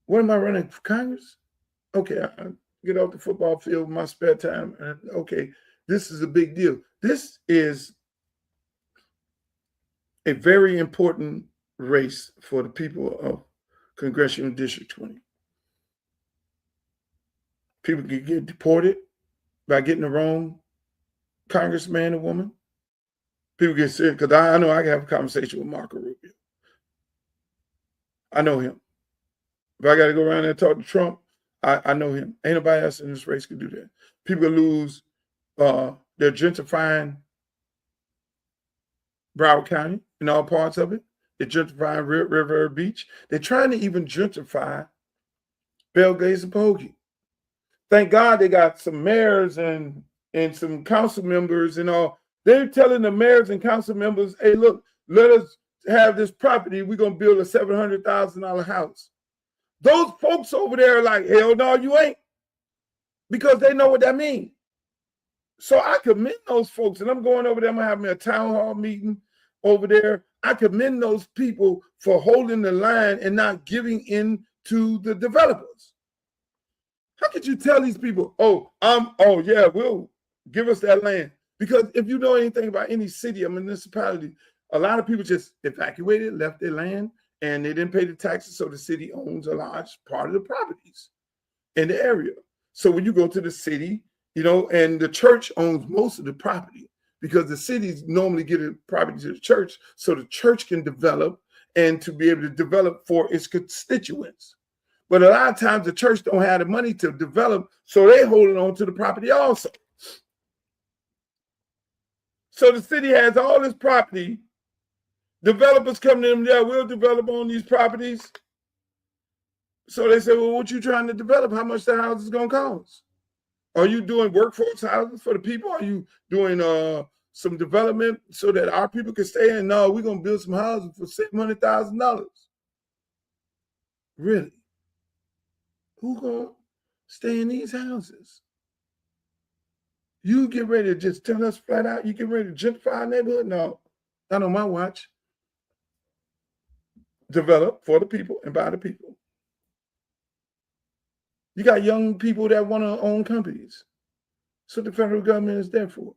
What am I running for Congress? Okay, I get off the football field in my spare time. And okay, this is a big deal. This is a very important race for the people of Congressional District 20. People can get deported by getting the wrong congressman or woman. People get sick because I know I can have a conversation with Marco Rubio. I know him. If I got to go around there and talk to Trump, I know him. Ain't nobody else in this race can do that. People can lose. They're gentrifying Broward County and all parts of it. They're gentrifying River Beach. They're trying to even gentrify Belgaze and Pahokee. Thank God they got some mayors and some council members and all. They're telling the mayors and council members, hey, look, let us have this property. We're going to build a $700,000 house. Those folks over there are like, hell no, you ain't. Because they know what that means. So I commend those folks. And I'm going over there. I'm having a town hall meeting over there. I commend those people for holding the line and not giving in to the developers. How could you tell these people, oh yeah, we'll give us that land? Because if you know anything about any city or municipality, a lot of people just evacuated, left their land, and they didn't pay the taxes, so the city owns a large part of the properties in the area. So when you go to the city, you know, and the church owns most of the property because the cities normally give the property to the church so the church can develop and to be able to develop for its constituents. But a lot of times the church don't have the money to develop, so they holding on to the property also. So the city has all this property. Developers come to them, yeah, we'll develop on these properties. So they say, well, what you trying to develop? How much the house is going to cost? Are you doing workforce houses for the people? Are you doing some development so that our people can stay in? No, we're going to build some houses for $600,000. Really? Who going to stay in these houses? You get ready to just tell us flat out you get ready to gentrify our neighborhood? No, not on my watch. Develop for the people and by the people. You got young people that want to own companies. So the federal government is there for.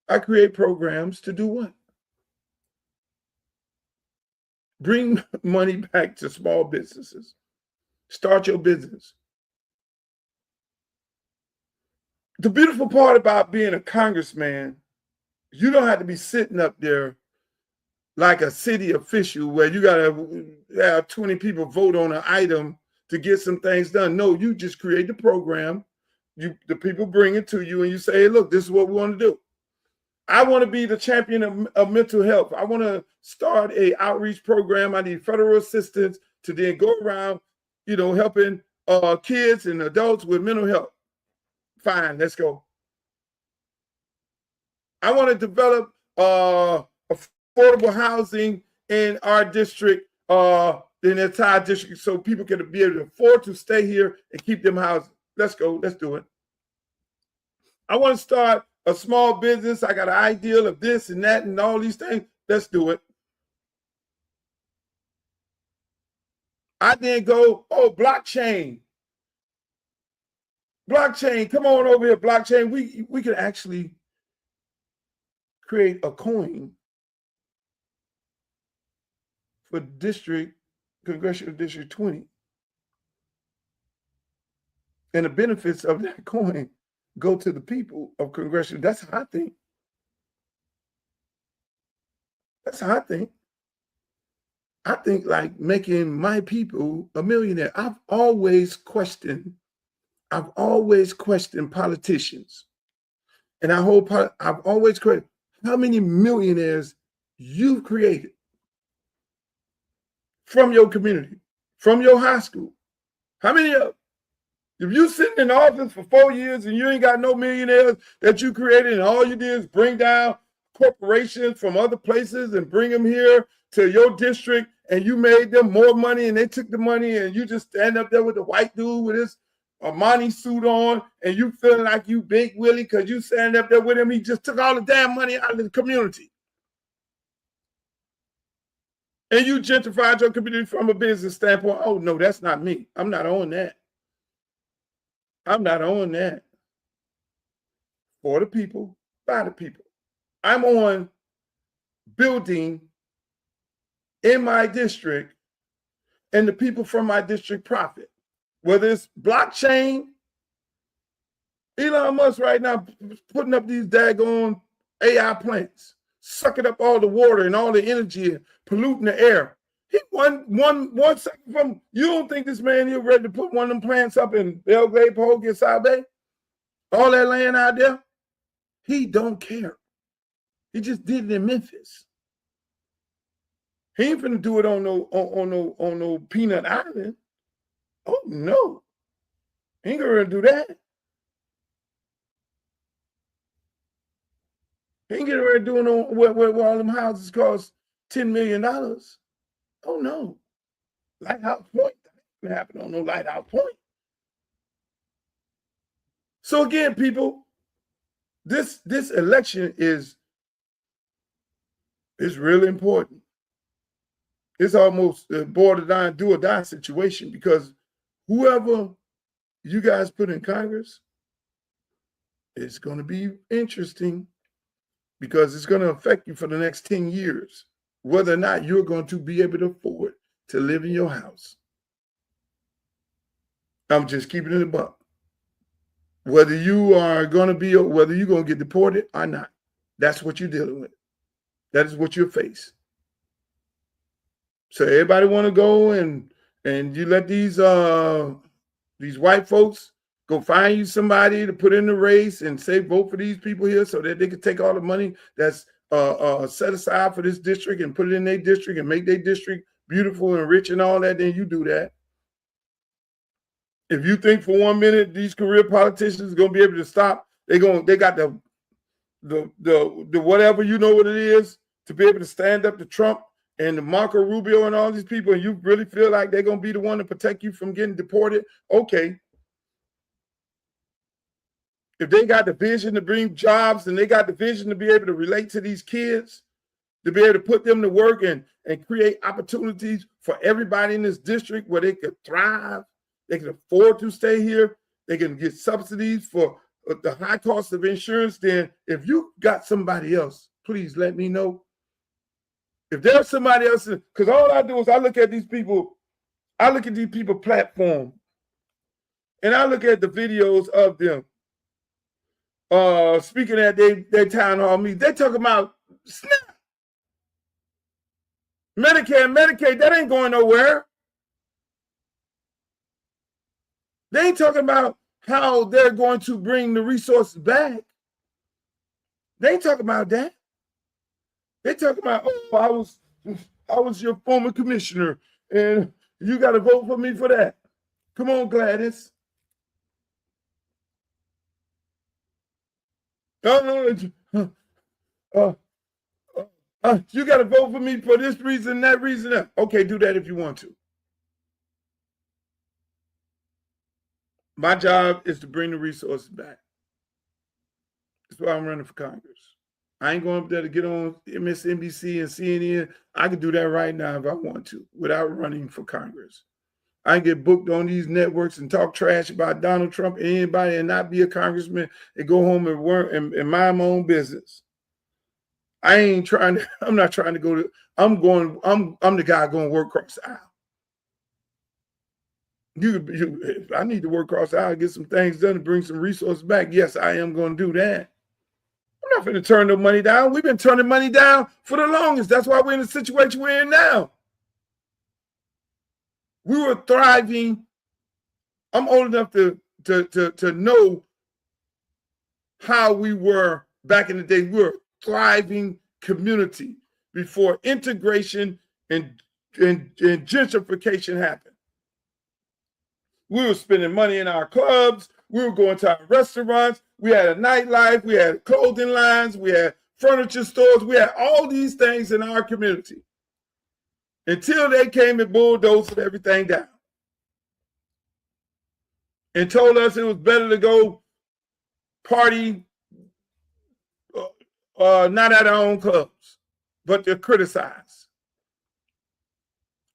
I create programs to do what? Bring money back to small businesses. Start your business. The beautiful part about being a congressman, you don't have to be sitting up there like a city official where you got to have 20 people vote on an item to get some things done. No, you just create the program. The people bring it to you and you say, hey, look, this is what we want to do. I want to be the champion of mental health. I want to start a outreach program. I need federal assistance to then go around, you know, helping kids and adults with mental health. Fine, let's go. I want to develop affordable housing in our district, in the entire district, so people can be able to afford to stay here and keep them houses. Let's go. Let's do it. I want to start a small business. I got an ideal of this and that and all these things. Let's do it. I then go, oh, blockchain. Blockchain, come on over here, blockchain. We can actually create a coin for Congressional District 20. And the benefits of that coin go to the people of Congressional. That's how I think. That's how I think. I think like making my people a millionaire. I've always questioned politicians. And I've always questioned how many millionaires you've created from your community, from your high school. How many of them? If you sitting in office for 4 years and you ain't got no millionaires that you created and all you did is bring down corporations from other places and bring them here to your district and you made them more money and they took the money and you just stand up there with the white dude with his Armani suit on and you feeling like you Big Willie because you stand up there with him. He just took all the damn money out of the community. And you gentrified your community from a business standpoint. Oh, no, that's not me. I'm not on that. I'm not on that. For the people, by the people. I'm on building in my district and the people from my district profit. Whether it's blockchain, Elon Musk right now putting up these daggone AI plants, sucking up all the water and all the energy and polluting the air. He one second from, you don't think this man here ready to put one of them plants up in Belgrade, Poggy, and South Bay? All that land out there? He don't care. He just did it in Memphis. He ain't finna do it on no Peanut Island. Oh no. He ain't gonna do that. He ain't getting ready to do it on where all them houses cost $10 million. Oh no. Lighthouse Point. That ain't gonna happen on no Lighthouse Point. So again, people, this election is really important. It's almost a borderline do or die situation, because whoever you guys put in Congress, it's going to be interesting, because it's going to affect you for the next 10 years, whether or not you're going to be able to afford to live in your house. I'm just keeping it a buck. Whether you are going to be, whether you're going to get deported or not, that's what you're dealing with. That is what you'll face. So everybody want to go and you let these white folks go find you somebody to put in the race and say vote for these people here, so that they can take all the money that's set aside for this district and put it in their district and make their district beautiful and rich and all that. Then you do that. If you think for 1 minute these career politicians are gonna be able to stop, they got the whatever, you know what it is, to be able to stand up to Trump and the Marco Rubio and all these people, and you really feel like they're going to be the one to protect you from getting deported, okay. If they got the vision to bring jobs and they got the vision to be able to relate to these kids, to be able to put them to work and create opportunities for everybody in this district where they could thrive, they can afford to stay here, they can get subsidies for the high cost of insurance, then if you got somebody else, please let me know. If there's somebody else, because all I do is I look at these people platform, and I look at the videos of them speaking at their town hall meeting. They talk about SNAP, Medicare and Medicaid. That ain't going nowhere. They ain't talking about how they're going to bring the resources back. They ain't talking about that. They talk about, oh, I was your former commissioner, and you got to vote for me for that. Come on, Gladys. No, you got to vote for me for this reason, that reason. That. Okay, do that if you want to. My job is to bring the resources back. That's why I'm running for Congress. I ain't going up there to get on MSNBC and CNN. I can do that right now if I want to, without running for Congress. I can get booked on these networks and talk trash about Donald Trump and anybody and not be a congressman and go home and work and mind my own business. I'm not trying to go to, I'm the guy going to work across the aisle. If I need to work across the aisle, get some things done and bring some resources back, yes, I am going to do that. I'm not going to turn the money down. We've been turning money down for the longest. That's why we're in the situation we're in now. We were thriving. I'm old enough to know how we were back in the day. We were a thriving community before integration and gentrification happened. We were spending money in our clubs. We were going to our restaurants. We had a nightlife. We had clothing lines. We had furniture stores. We had all these things in our community until they came and bulldozed everything down and told us it was better to go party not at our own clubs, but to criticize.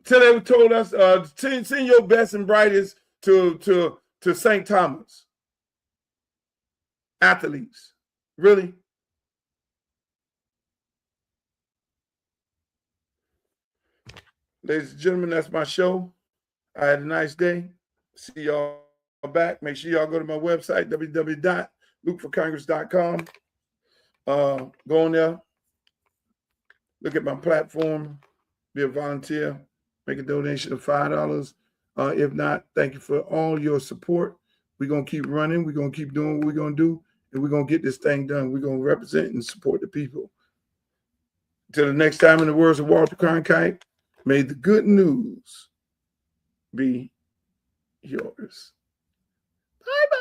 Till they told us, send your best and brightest to St. Thomas. Athletes. Really? Ladies and gentlemen, that's my show. I had a nice day. See y'all back. Make sure y'all go to my website, www.lukeforcongress.com. Go on there. Look at my platform. Be a volunteer. Make a donation of $5. If not, thank you for all your support. We're going to keep running. We're going to keep doing what we're going to do. And we're going to get this thing done. We're going to represent and support the people. Until the next time, in the words of Walter Cronkite, may the good news be yours. Bye-bye.